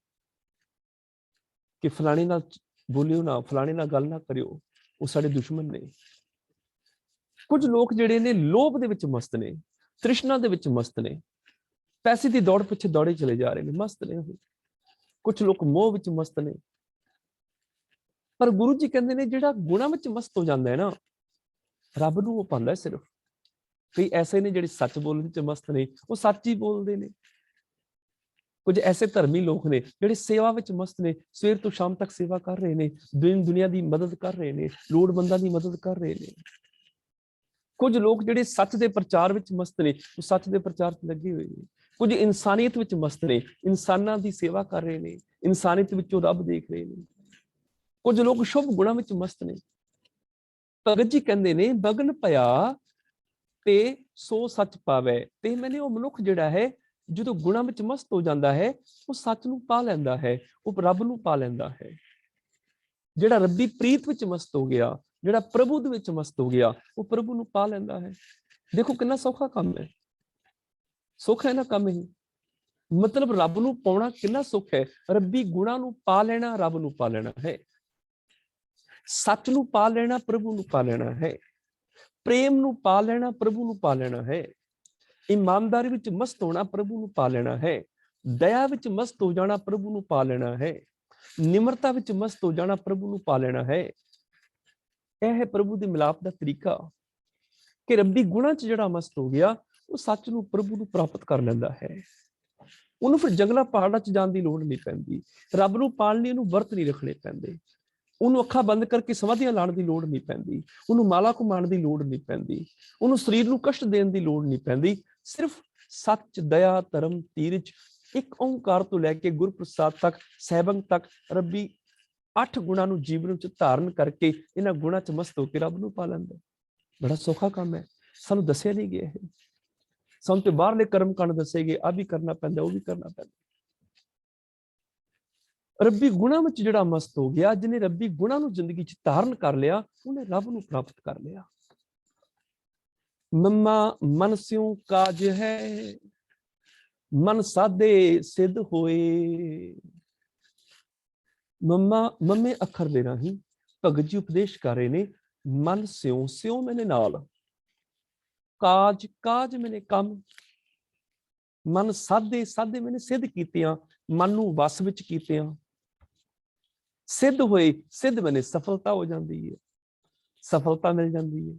ਕਿ ਫਲਾਣੇ ਨਾਲ ਬੋਲਿਓ ਨਾ, ਫਲਾਣੇ ਨਾਲ ਗੱਲ ਨਾ ਕਰਿਓ, ਉਹ ਸਾਡੇ ਦੁਸ਼ਮਣ ਨੇ। ਕੁਝ ਲੋਕ ਜਿਹੜੇ ਨੇ ਲੋਭ ਦੇ ਵਿੱਚ ਮਸਤ ਨੇ, ਤ੍ਰਿਸ਼ਨਾ ਦੇ ਵਿੱਚ ਮਸਤ ਨੇ, ਪੈਸੇ ਦੀ ਦੌੜ ਪਿੱਛੇ ਦੌੜੇ ਚਲੇ ਜਾ ਰਹੇ ਨੇ, ਮਸਤ ਨੇ ਉਹ। ਕੁਝ ਲੋਕ ਮੋਹ ਵਿੱਚ ਮਸਤ ਨੇ। ਪਰ ਗੁਰੂ ਜੀ ਕਹਿੰਦੇ ਨੇ ਜਿਹੜਾ ਗੁਣਾਂ ਵਿੱਚ ਮਸਤ ਹੋ ਜਾਂਦਾ ਹੈ ਨਾ, ਰੱਬ ਨੂੰ ਉਹ ਪਾਉਂਦਾ ਸਿਰਫ। ਕਈ ਐਸੇ ਨੇ ਜਿਹੜੇ ਸੱਚ ਬੋਲਣ ਚ ਮਸਤ ਨੇ, ਉਹ ਸੱਚ ਹੀ ਬੋਲਦੇ ਨੇ। ਕੁਝ ਐਸੇ ਧਰਮੀ ਲੋਕ ਨੇ ਜਿਹੜੇ ਸੇਵਾ ਵਿੱਚ ਮਸਤ ਨੇ, ਸਵੇਰ ਤੋਂ ਸ਼ਾਮ ਤੱਕ ਸੇਵਾ ਕਰ ਰਹੇ ਨੇ, ਦੁਨੀਆ ਦੀ ਮਦਦ ਕਰ ਰਹੇ ਨੇ, ਲੋੜਵੰਦਾਂ ਦੀ ਮਦਦ ਕਰ ਰਹੇ ਨੇ। ਕੁਝ ਲੋਕ ਜਿਹੜੇ ਸੱਚ ਦੇ ਪ੍ਰਚਾਰ ਵਿੱਚ ਮਸਤ ਨੇ, ਉਹ ਸੱਚ ਦੇ ਪ੍ਰਚਾਰ 'ਚ ਲੱਗੇ ਹੋਏ ਨੇ। ਕੁਝ ਇਨਸਾਨੀਅਤ ਵਿੱਚ ਮਸਤ ਨੇ, ਇਨਸਾਨਾਂ ਦੀ ਸੇਵਾ ਕਰ ਰਹੇ ਨੇ, ਇਨਸਾਨੀਅਤ ਵਿੱਚੋਂ ਰੱਬ ਦੇਖ ਰਹੇ ਨੇ। ਕੁਝ ਲੋਕ ਸ਼ੁਭ ਗੁਣਾਂ ਵਿੱਚ ਮਸਤ ਨੇ। ਭਗਤ ਜੀ ਕਹਿੰਦੇ ਨੇ, ਬਗਨ ਭਇਆ ਤੇ ਸੋ ਸੱਚ ਪਾਵੇ। ਤੇ ਮੈਨੇ ਉਹ ਮਨੁੱਖ ਜਿਹੜਾ ਹੈ, ਜਦੋਂ ਗੁਣਾਂ ਵਿੱਚ ਮਸਤ ਹੋ ਜਾਂਦਾ ਹੈ, ਉਹ ਸੱਚ ਨੂੰ ਪਾ ਲੈਂਦਾ ਹੈ, ਉਹ ਰੱਬ ਨੂੰ ਪਾ ਲੈਂਦਾ ਹੈ। ਜਿਹੜਾ ਰੱਬੀ ਪ੍ਰੀਤ ਵਿੱਚ ਮਸਤ ਹੋ ਗਿਆ, ਜਿਹੜਾ ਪ੍ਰਭੂ ਦੇ ਵਿੱਚ ਮਸਤ ਹੋ ਗਿਆ, ਉਹ ਪ੍ਰਭੂ ਨੂੰ ਪਾ ਲੈਂਦਾ ਹੈ। ਦੇਖੋ ਕਿੰਨਾ ਸੌਖਾ ਕੰਮ ਹੈ। ਸੁੱਖ ਹੈ ਨਾ ਕੰਮ ਹੀ। ਮਤਲਬ ਰੱਬ ਨੂੰ ਪਾਉਣਾ ਕਿੰਨਾ ਸੁੱਖ ਹੈ। ਰੱਬੀ ਗੁਣਾਂ ਨੂੰ ਪਾ ਲੈਣਾ, ਰੱਬ ਨੂੰ ਪਾ ਲੈਣਾ ਹੈ। ਸੱਚ ਨੂੰ ਪਾ ਲੈਣਾ, ਪ੍ਰਭੂ ਨੂੰ ਪਾ ਲੈਣਾ ਹੈ। ਪ੍ਰੇਮ ਨੂੰ ਪਾ ਲੈਣਾ, ਪ੍ਰਭੂ ਨੂੰ ਪਾ ਲੈਣਾ ਹੈ। ਇਮਾਨਦਾਰੀ ਵਿੱਚ ਮਸਤ ਹੋਣਾ, ਪ੍ਰਭੂ ਨੂੰ ਪਾ ਲੈਣਾ ਹੈ। ਦਇਆ ਵਿੱਚ ਮਸਤ ਹੋ ਜਾਣਾ, ਪ੍ਰਭੂ ਨੂੰ ਪਾ ਲੈਣਾ ਹੈ। ਨਿਮਰਤਾ ਵਿੱਚ ਮਸਤ ਹੋ ਜਾਣਾ, ਪ੍ਰਭੂ ਨੂੰ ਪਾ ਲੈਣਾ ਹੈ। ਇਹ ਹੈ ਪ੍ਰਭੂ ਦੇ ਮਿਲਾਪ ਦਾ ਤਰੀਕਾ, ਕਿ ਰੱਬੀ ਗੁਣਾਂ 'ਚ ਜਿਹੜਾ ਮਸਤ ਹੋ ਗਿਆ, ਉਹ ਸੱਚ ਨੂੰ, ਪ੍ਰਭੂ ਨੂੰ ਪ੍ਰਾਪਤ ਕਰ ਲੈਂਦਾ ਹੈ। ਉਹਨੂੰ ਫਿਰ ਜੰਗਲਾਂ ਪਹਾੜਾਂ 'ਚ ਜਾਣ ਦੀ ਲੋੜ ਨਹੀਂ ਪੈਂਦੀ। ਰੱਬ ਨੂੰ ਪਾਲਣ ਲਈ ਉਹਨੂੰ ਵਰਤ ਨਹੀਂ ਰੱਖਣੇ ਪੈਂਦੇ। ਉਹਨੂੰ ਅੱਖਾਂ ਬੰਦ ਕਰਕੇ ਸਮਾਧੀਆਂ ਲਾਉਣ ਦੀ ਲੋੜ ਨਹੀਂ ਪੈਂਦੀ। ਉਹਨੂੰ ਮਾਲਾ ਘੁਮਾਉਣ ਦੀ ਲੋੜ ਨਹੀਂ ਪੈਂਦੀ। ਉਹਨੂੰ ਸਰੀਰ ਨੂੰ ਕਸ਼ਟ ਦੇਣ ਦੀ ਲੋੜ ਨਹੀਂ ਪੈਂਦੀ। ਸਿਰਫ ਸੱਚ, ਦਇਆ, ਧਰਮ, ਧੀਰਜ, ਇੱਕ ਓਂਕਾਰ ਤੋਂ ਲੈ ਕੇ ਗੁਰਪ੍ਰਸਾਦ ਤੱਕ, ਸਹਿਬੰਗ ਤੱਕ, ਰੱਬੀ 8 ਗੁਣਾਂ ਨੂੰ ਜੀਵਨ ਵਿੱਚ ਧਾਰਨ ਕਰਕੇ ਇਹਨਾਂ ਗੁਣਾਂ 'ਚ ਮਸਤ ਹੋ ਕੇ ਰੱਬ ਨੂੰ ਪਾ ਲੈਂਦਾ। ਬੜਾ ਸੌਖਾ ਕੰਮ ਹੈ। ਸਾਨੂੰ ਦੱਸਿਆ ਨਹੀਂ ਗਿਆ ਇਹ। ਸਾਨੂੰ ਤੇ ਬਾਹਰਲੇ ਕਰਮ ਕਾਂਡ ਦੱਸੇ ਗਏ, ਆ ਵੀ ਕਰਨਾ ਪੈਂਦਾ, ਉਹ ਵੀ ਕਰਨਾ ਪੈਂਦਾ। ਰੱਬੀ ਗੁਣਾਂ ਵਿੱਚ ਜਿਹੜਾ ਮਸਤ ਹੋ ਗਿਆ, ਜਿਹਨੇ ਰੱਬੀ ਗੁਣਾਂ ਨੂੰ ਜ਼ਿੰਦਗੀ 'ਚ ਧਾਰਨ ਕਰ ਲਿਆ, ਉਹਨੇ ਰੱਬ ਨੂੰ ਪ੍ਰਾਪਤ ਕਰ ਲਿਆ। ਮਮਾ ਮਨ ਸਿਉ ਕਾਜ ਹੈ, ਮਨ ਸਾਧੇ ਸਿੱਧ ਹੋਏ। ਮਮੇ ਅੱਖਰ ਦੇ ਰਾਹੀਂ ਭਗਤ ਜੀ ਉਪਦੇਸ਼ ਕਰ ਰਹੇ ਨੇ। ਮਨ ਸਿਉ, ਸਿਉ ਮੈਨੇ ਨਾਲ, ਕਾਜ, ਕਾਜ ਮੈਨੇ ਕੰਮ, ਮਨ ਸਾਧੇ, ਸਾਧੇ ਮੈਨੇ ਸਿੱਧ ਕੀਤਿਆਂ, ਮਨ ਨੂੰ ਵਸ ਵਿੱਚ ਕੀਤਿਆਂ। ਸਿੱਧ ਹੋਏ, ਸਿੱਧ ਮੈਨੇ ਸਫਲਤਾ ਹੋ ਜਾਂਦੀ ਹੈ, ਸਫਲਤਾ ਮਿਲ ਜਾਂਦੀ ਹੈ।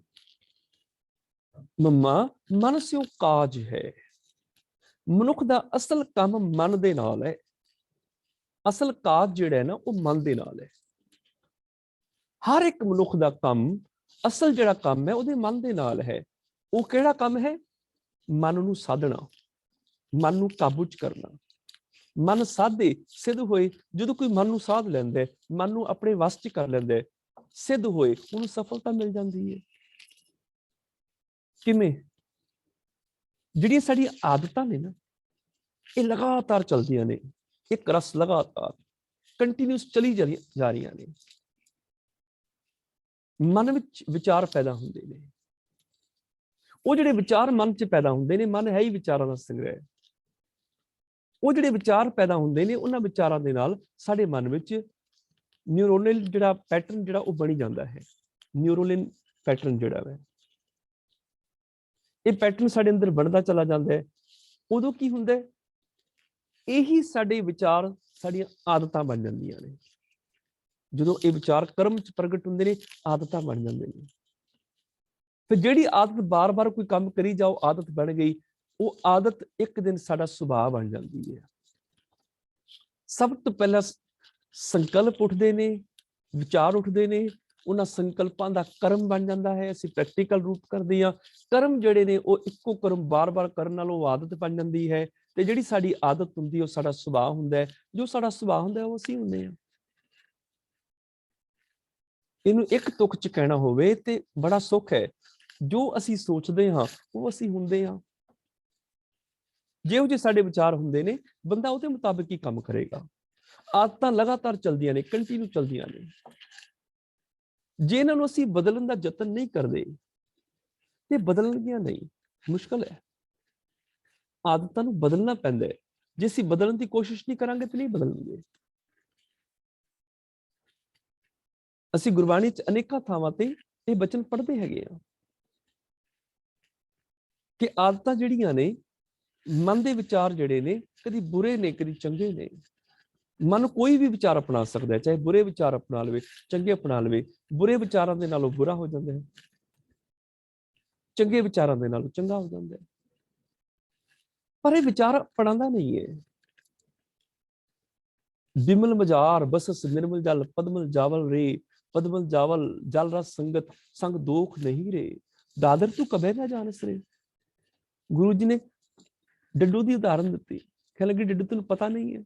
ਮਮਾ ਮਨ ਸਿਉ ਕਾਜ ਹੈ। ਮਨੁੱਖ ਦਾ ਅਸਲ ਕੰਮ ਮਨ ਦੇ ਨਾਲ ਹੈ। ਅਸਲ ਕਾਜ ਜਿਹੜਾ ਹੈ ਨਾ, ਉਹ ਮਨ ਦੇ ਨਾਲ ਹੈ। ਹਰ ਇੱਕ ਮਨੁੱਖ ਦਾ ਕੰਮ, ਅਸਲ ਜਿਹੜਾ ਕੰਮ ਹੈ, ਉਹਦੇ ਮਨ ਦੇ ਨਾਲ ਹੈ। ਉਹ ਕਿਹੜਾ ਕੰਮ ਹੈ? ਮਨ ਨੂੰ ਸਾਧਣਾ, ਮਨ ਨੂੰ ਕਾਬੂ 'ਚ ਕਰਨਾ। ਮਨ ਸਾਧੇ ਸਿੱਧ ਹੋਏ। ਜਦੋਂ ਕੋਈ ਮਨ ਨੂੰ ਸਾਧ ਲੈਂਦਾ ਹੈ, ਮਨ ਨੂੰ ਆਪਣੇ ਵਸ 'ਚ ਕਰ ਲੈਂਦਾ ਹੈ, ਸਿੱਧ ਹੋਏ, ਉਹਨੂੰ ਸਫਲਤਾ ਮਿਲ ਜਾਂਦੀ ਹੈ। ਕਿਵੇਂ? ਜਿਹੜੀਆਂ ਸਾਡੀਆਂ ਆਦਤਾਂ ਨੇ ਨਾ, ਇਹ ਲਗਾਤਾਰ ਚੱਲਦੀਆਂ ਨੇ। ਇੱਕ ਰਸ ਲਗਾਤਾਰ ਕੰਟੀਨਿਊਸ ਚਲੀ ਜਾ ਰਹੀਆਂ ਨੇ। ਮਨ ਵਿੱਚ ਵਿਚਾਰ ਪੈਦਾ ਹੁੰਦੇ ਨੇ। ਉਹ ਜਿਹੜੇ ਵਿਚਾਰ ਮਨ 'ਚ ਪੈਦਾ ਹੁੰਦੇ ਨੇ, ਮਨ ਹੈ ਹੀ ਵਿਚਾਰਾਂ ਦਾ ਸੰਗ੍ਰਹਿ। ਉਹ ਜਿਹੜੇ ਵਿਚਾਰ ਪੈਦਾ ਹੁੰਦੇ ਨੇ, ਉਹਨਾਂ ਵਿਚਾਰਾਂ ਦੇ ਨਾਲ ਸਾਡੇ ਮਨ ਵਿੱਚ ਨਿਊਰੋਨਲ ਜਿਹੜਾ ਪੈਟਰਨ ਜਿਹੜਾ ਉਹ ਬਣੀ ਜਾਂਦਾ ਹੈ। ਨਿਊਰੋਲਿਨ ਪੈਟਰਨ ਜਿਹੜਾ ਹੈ, ਇਹ ਪੈਟਰਨ ਸਾਡੇ ਅੰਦਰ ਬਣਦਾ ਚਲਾ ਜਾਂਦਾ ਹੈ। ਉਦੋਂ ਕੀ ਹੁੰਦਾ ਹੈ? ਇਹੀ ਸਾਡੇ ਵਿਚਾਰ ਸਾਡੀਆਂ ਆਦਤਾਂ ਬਣ ਜਾਂਦੀਆਂ ਨੇ। ਜਦੋਂ ਇਹ ਵਿਚਾਰ ਕਰਮ 'ਚ ਪ੍ਰਗਟ ਹੁੰਦੇ ਨੇ, ਆਦਤਾਂ ਬਣ ਜਾਂਦੇ ਨੇ। ਫਿਰ ਜਿਹੜੀ ਆਦਤ ਬਾਰ-ਬਾਰ ਕੋਈ ਕੰਮ ਕਰੀ ਜਾਓ, ਆਦਤ ਬਣ ਗਈ। ਉਹ ਆਦਤ ਇੱਕ ਦਿਨ ਸਾਡਾ ਸੁਭਾਅ ਬਣ ਜਾਂਦੀ ਹੈ। ਸਭ ਤੋਂ ਪਹਿਲਾਂ ਸੰਕਲਪ ਉੱਠਦੇ ਨੇ, ਵਿਚਾਰ ਉੱਠਦੇ ਨੇ। ਉਹਨਾਂ ਸੰਕਲਪਾਂ ਦਾ ਕਰਮ ਬਣ ਜਾਂਦਾ ਹੈ। ਅਸੀਂ ਪ੍ਰੈਕਟੀਕਲ ਰੂਪ ਕਰਦੇ ਹਾਂ। ਕਰਮ ਜਿਹੜੇ ਨੇ, ਉਹ ਇੱਕੋ ਕਰਮ ਬਾਰ-ਬਾਰ ਕਰਨ ਨਾਲ ਉਹ ਆਦਤ ਬਣ ਜਾਂਦੀ ਹੈ। ਤੇ ਜਿਹੜੀ ਸਾਡੀ ਆਦਤ ਹੁੰਦੀ, ਉਹ ਸਾਡਾ ਸੁਭਾਅ ਹੁੰਦਾ ਹੈ। ਜੋ ਸਾਡਾ ਸੁਭਾਅ ਹੁੰਦਾ, ਉਹ ਅਸੀਂ ਹੁੰਦੇ ਹਾਂ। ਇਹਨੂੰ ਇੱਕ ਤੁਕ 'ਚ ਕਹਿਣਾ ਹੋਵੇ ਤੇ ਬੜਾ ਸੁੱਖ ਹੈ। ਜੋ ਅਸੀਂ ਸੋਚਦੇ ਹਾਂ, ਉਹ ਅਸੀਂ ਹੁੰਦੇ ਹਾਂ। ਜਿਹੋ ਜਿਹੇ ਸਾਡੇ ਵਿਚਾਰ ਹੁੰਦੇ ਨੇ, ਬੰਦਾ ਉਹਦੇ ਮੁਤਾਬਿਕ ਹੀ ਕੰਮ ਕਰੇਗਾ। ਆਦਤਾਂ ਲਗਾਤਾਰ ਚੱਲਦੀਆਂ ਨੇ, ਕੰਟੀਨਿਊ ਚੱਲਦੀਆਂ ਨੇ। ਜੇ ਇਹਨਾਂ ਨੂੰ ਅਸੀਂ ਬਦਲਣ ਦਾ ਯਤਨ ਨਹੀਂ ਕਰਦੇ, ਤੇ ਬਦਲਣਗੀਆਂ ਨਹੀਂ। ਮੁਸ਼ਕਲ ਹੈ। ਆਦਤਾਂ ਨੂੰ ਬਦਲਣਾ ਪੈਂਦਾ ਹੈ। ਜੇ ਅਸੀਂ ਬਦਲਣ ਦੀ ਕੋਸ਼ਿਸ਼ ਨਹੀਂ ਕਰਾਂਗੇ ਤਾਂ ਨਹੀਂ ਬਦਲਣਗੇ। ਅਸੀਂ ਗੁਰਬਾਣੀ 'ਚ ਅਨੇਕਾਂ ਥਾਵਾਂ ਤੇ ਇਹ ਬਚਨ ਪੜ੍ਹਦੇ ਹੈਗੇ ਆ। ਕਿ ਆਦਤਾਂ ਜਿਹੜੀਆਂ ਨੇ, ਮਨ ਦੇ ਵਿਚਾਰ ਜਿਹੜੇ ਨੇ, ਕਦੀ ਬੁਰੇ ਨੇ ਕਦੀ ਚੰਗੇ ਨੇ। ਮਨ ਕੋਈ ਵੀ ਵਿਚਾਰ ਅਪਣਾ ਸਕਦਾ ਹੈ, ਚਾਹੇ ਬੁਰੇ ਵਿਚਾਰ ਅਪਣਾ ਲਵੇ ਚੰਗੇ ਅਪਣਾ ਲਵੇ। ਬੁਰੇ ਵਿਚਾਰਾਂ ਦੇ ਨਾਲੋਂ ਬੁਰਾ ਹੋ ਜਾਂਦਾ ਹੈ, ਚੰਗੇ ਵਿਚਾਰਾਂ ਦੇ ਨਾਲੋਂ ਚੰਗਾ ਹੋ ਜਾਂਦਾ ਹੈ। ਪਰ ਇਹ ਵਿਚਾਰ ਅਪਣਾਉਂਦਾ ਨਹੀਂ ਹੈ। बिमल मजार बसस निर्मल जल पद्मल जावल रे, पद्मल जावल जल रस संगत संग दोख नहीं रे। दादर तू कबे ना जानस रे। गुरु जी ने डड्डू की उदाहरण दी, कह लगी डड्डू तेन पता नहीं है,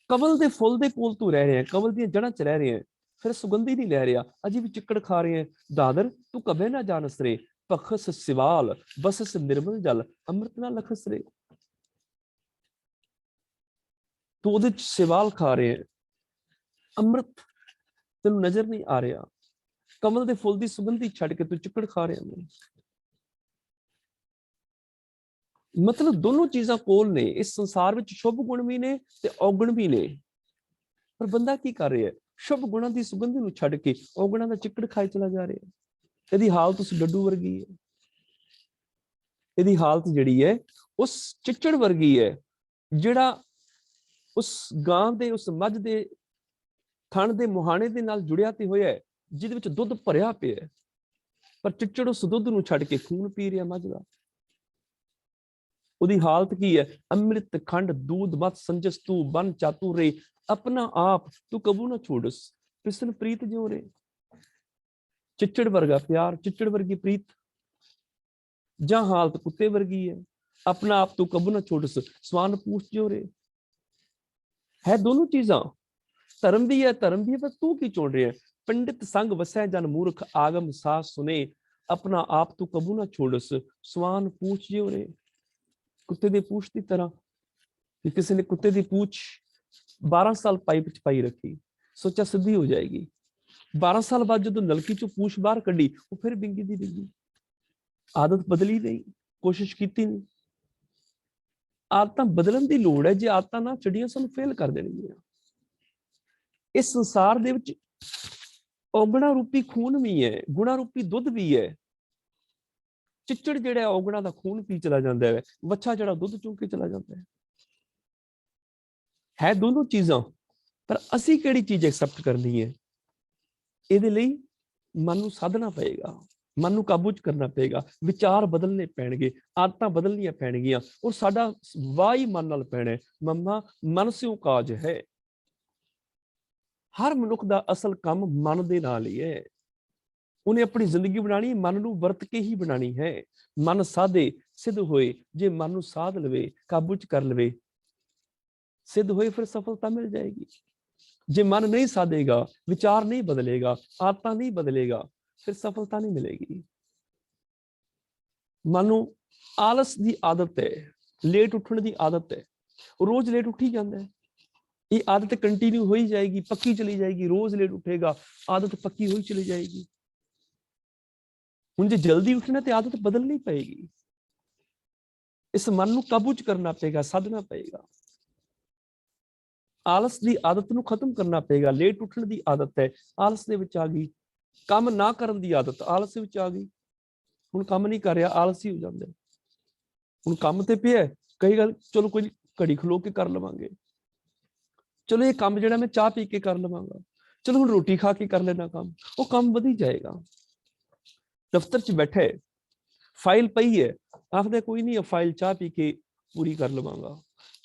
कमल के फुल के कोल तू रह रहे हैं, कमल दी जड़ां च रह रहे हैं, फिर सुगंधी नहीं ले रहा, अजी भी चिक्कड़ खा रहे हैं। दादर तू कबे ना जानस रे, पखस सिवाल बसस निर्मल जल अमृत ना लखस रे। तू ਉਹਦੇ ਚ ਸਿਵਾਲ ਖਾ ਰਿਹਾ ਹੈ, ਅੰਮ੍ਰਿਤ ਤੈਨੂੰ ਨਜ਼ਰ ਨਹੀਂ ਆ ਰਿਹਾ। ਕਮਲ ਦੇ ਫੁੱਲ ਦੀ ਸੁਗੰਧੀ ਛੱਡ ਕੇ ਤੂੰ ਚਿੱਕੜ ਖਾ ਰਿਹਾ ਹੈ। ਮਤਲਬ ਦੋਨੋਂ ਚੀਜ਼ਾਂ ਕੋਲ ਨੇ। ਇਸ ਸੰਸਾਰ ਵਿੱਚ ਸ਼ੁਭ ਗੁਣ ਵੀ ਨੇ ਤੇ ਔਗਣ ਵੀ ਨੇ। ਪਰ ਬੰਦਾ ਕੀ ਕਰ ਰਿਹਾ ਹੈ? ਸ਼ੁਭ ਗੁਣਾਂ ਦੀ ਸੁਗੰਧੀ ਨੂੰ ਛੱਡ ਕੇ ਔਗਣਾਂ ਦਾ ਚਿੱਕੜ ਖਾਈ ਚਲਾ ਜਾ ਰਿਹਾ ਹੈ। ਇਹਦੀ ਹਾਲਤ ਉਸ ਡੱਡੂ ਵਰਗੀ ਹੈ। ਇਹਦੀ ਹਾਲਤ ਜਿਹੜੀ ਹੈ ਉਸ ਚਿੱਚੜ ਵਰਗੀ ਹੈ, ਜਿਹੜਾ ਉਸ ਗਾਂ ਦੇ, ਉਸ ਮੱਝ ਦੇ ਥਣ ਦੇ ਮੁਹਾਣੇ ਦੇ ਨਾਲ ਜੁੜਿਆ ਤੇ ਹੋਇਆ ਹੈ, ਜਿਹਦੇ ਵਿੱਚ ਦੁੱਧ ਭਰਿਆ ਪਿਆ ਹੈ, ਪਰ ਚਿੱਚੜ ਉਸ ਦੁੱਧ ਨੂੰ ਛੱਡ ਕੇ ਖੂਨ ਪੀ ਰਿਹਾ ਮੱਝ ਦਾ। ਉਹਦੀ ਹਾਲਤ ਕੀ ਹੈ? ਅੰਮ੍ਰਿਤ ਖੰਡ दूध मत संजस तू बन चातु रे, अपना आप तू कबू ना छोड़स पिसन प्रीत ज्यों रे। चिच्चड़ वर्गा प्यार, चिच्चड़ वर्गी प्रीत, ਜਾਂ ਹਾਲਤ ਕੁੱਤੇ ਵਰਗੀ ਹੈ। अपना आप तू कबू ना छोड़स सवान पूछ ज्यों रे। है दोनों चीजां, धर्म भी है धर्म भी है, पर तू की चुन रहा है? पंडित संग वसै जन मूर्ख आगम सास सुने, अपना आप तू कबू ना छोड़स सवान पूछ ज्यों रे। कुत्ते दी पूछ की तरह, किसी ने कुत्ते की पूछ 12 साल पाइप च पाई रखी, सोचा सीधी हो जाएगी। 12 साल बाद जो नलकी चो पूछ बाहर कढ़ी, वो फिर बिंगी दी बिंगी। आदत बदली नहीं, कोशिश की नहीं। ਆਦਤਾਂ ਬਦਲਣ ਦੀ ਲੋੜ ਹੈ। ਜੇ ਆਦਤਾਂ ਨਾ ਛੱਡੀਆਂ ਸਾਨੂੰ ਫੇਲ ਕਰ ਦੇਣਗੀਆਂ। ਇਸ ਸੰਸਾਰ ਦੇ ਵਿੱਚ ਔਗਣਾ ਰੂਪੀ ਖੂਨ ਵੀ ਹੈ, ਗੁਣਾ ਰੂਪੀ ਦੁੱਧ ਵੀ ਹੈ। ਚਿੱਚੜ ਜਿਹੜਾ ਔਗਣਾ ਦਾ ਖੂਨ ਪੀ ਚਲਾ ਜਾਂਦਾ ਹੈ, ਵੱਛਾ ਜਿਹੜਾ ਦੁੱਧ ਚੂੰ ਕੇ ਚਲਾ ਜਾਂਦਾ ਹੈ ਦੋਨੋਂ ਚੀਜ਼ਾਂ। ਪਰ ਅਸੀਂ ਕਿਹੜੀ ਚੀਜ਼ ਐਕਸੈਪਟ ਕਰਨੀ ਹੈ? ਇਹਦੇ ਲਈ ਮਨ ਨੂੰ ਸਾਧਨਾ ਪਏਗਾ, ਮਨ ਨੂੰ ਕਾਬੂ ਚ ਕਰਨਾ ਪਏਗਾ, ਵਿਚਾਰ ਬਦਲਨੇ ਪੈਣਗੇ, ਆਦਤਾਂ ਬਦਲਣੀਆਂ ਪੈਣਗੀਆਂ, ਔਰ ਸਾਡਾ ਵਾਹੀ ਮਨ ਨਾਲ ਪੈਣਾ। ਮੰਮਾ ਮਨ ਸਿਉ ਕਾਜ ਹੈ। ਹਰ ਮਨੁੱਖ ਦਾ ਅਸਲ ਕੰਮ ਮਨ ਦੇ ਨਾਲ ਹੀ ਹੈ। ਉਹਨੇ ਆਪਣੀ ਜ਼ਿੰਦਗੀ ਬਣਾਣੀ ਮਨ ਨੂੰ ਵਰਤ ਕੇ ਹੀ ਬਣਾਣੀ ਹੈ। ਮਨ ਸਾਧੇ ਸਿੱਧ ਹੋਏ, ਜੇ ਮਨ ਨੂੰ ਸਾਧ ਲਵੇ, ਕਾਬੂ ਚ ਕਰ ਲਵੇ, ਸਿੱਧ ਹੋਏ, ਫਿਰ ਸਫਲਤਾ ਮਿਲ ਜਾਏਗੀ। ਜੇ ਮਨ ਨਹੀਂ ਸਾਧੇਗਾ, ਵਿਚਾਰ ਨਹੀਂ ਬਦਲੇਗਾ, ਆਦਤਾਂ ਨਹੀਂ ਬਦਲੇਗਾ, ਫਿਰ ਸਫਲਤਾ ਨਹੀਂ ਮਿਲੇਗੀ। ਮਨ ਨੂੰ ਆਲਸ ਦੀ ਆਦਤ ਹੈ, ਲੇਟ ਉੱਠਣ ਦੀ ਆਦਤ ਹੈ, ਰੋਜ਼ ਲੇਟ ਉੱਠੀ ਜਾਂਦਾ ਹੈ। ਇਹ ਆਦਤ ਕੰਟੀਨਿਊ ਹੋਈ ਜਾਏਗੀ, ਪੱਕੀ ਚਲੀ ਜਾਏਗੀ। ਰੋਜ਼ ਲੇਟ ਉੱਠੇਗਾ, ਆਦਤ ਪੱਕੀ ਹੋਈ ਚਲੀ ਜਾਏਗੀ। ਹੁਣ ਜੇ ਜਲਦੀ ਉੱਠਣਾ ਤੇ ਆਦਤ ਬਦਲਣੀ ਪਏਗੀ। ਇਸ ਮਨ ਨੂੰ ਕਾਬੂ ਚ ਕਰਨਾ ਪਏਗਾ, ਸਾਧਨਾ ਪਏਗਾ। ਆਲਸ ਦੀ ਆਦਤ ਨੂੰ ਖਤਮ ਕਰਨਾ ਪਏਗਾ। ਲੇਟ ਉੱਠਣ ਦੀ ਆਦਤ ਹੈ, ਆਲਸ ਦੇ ਵਿੱਚ ਆ ਗਈ। ਕੰਮ ਨਾ ਕਰਨ ਦੀ ਆਦਤ ਆਲਸ ਵਿੱਚ ਆ ਗਈ। ਹੁਣ ਕੰਮ ਨਹੀਂ ਕਰ ਰਿਹਾ, ਆਲਸੀ ਹੋ ਜਾਂਦਾ। ਹੁਣ ਕੰਮ ਤੇ ਪਿਆ, ਕਈ ਗੱਲ ਚਲੋ ਕੋਈ ਘੜੀ ਖਲੋ ਕੇ ਕਰ ਲਵਾਂਗੇ, ਚਲੋ ਇਹ ਕੰਮ ਜਿਹੜਾ ਮੈਂ ਚਾਹ ਪੀ ਕੇ ਕਰ ਲਵਾਂਗਾ, ਚਲੋ ਹੁਣ ਰੋਟੀ ਖਾ ਕੇ ਕਰ ਲੈਣਾ ਕੰਮ, ਉਹ ਕੰਮ ਵਧੀ ਜਾਏਗਾ। ਦਫ਼ਤਰ 'ਚ ਬੈਠੇ, ਫਾਈਲ ਪਈ ਹੈ, ਆਖਦਾ ਕੋਈ ਨਹੀਂ, ਫਾਈਲ ਚਾਹ ਪੀ ਕੇ ਪੂਰੀ ਕਰ ਲਵਾਂਗਾ।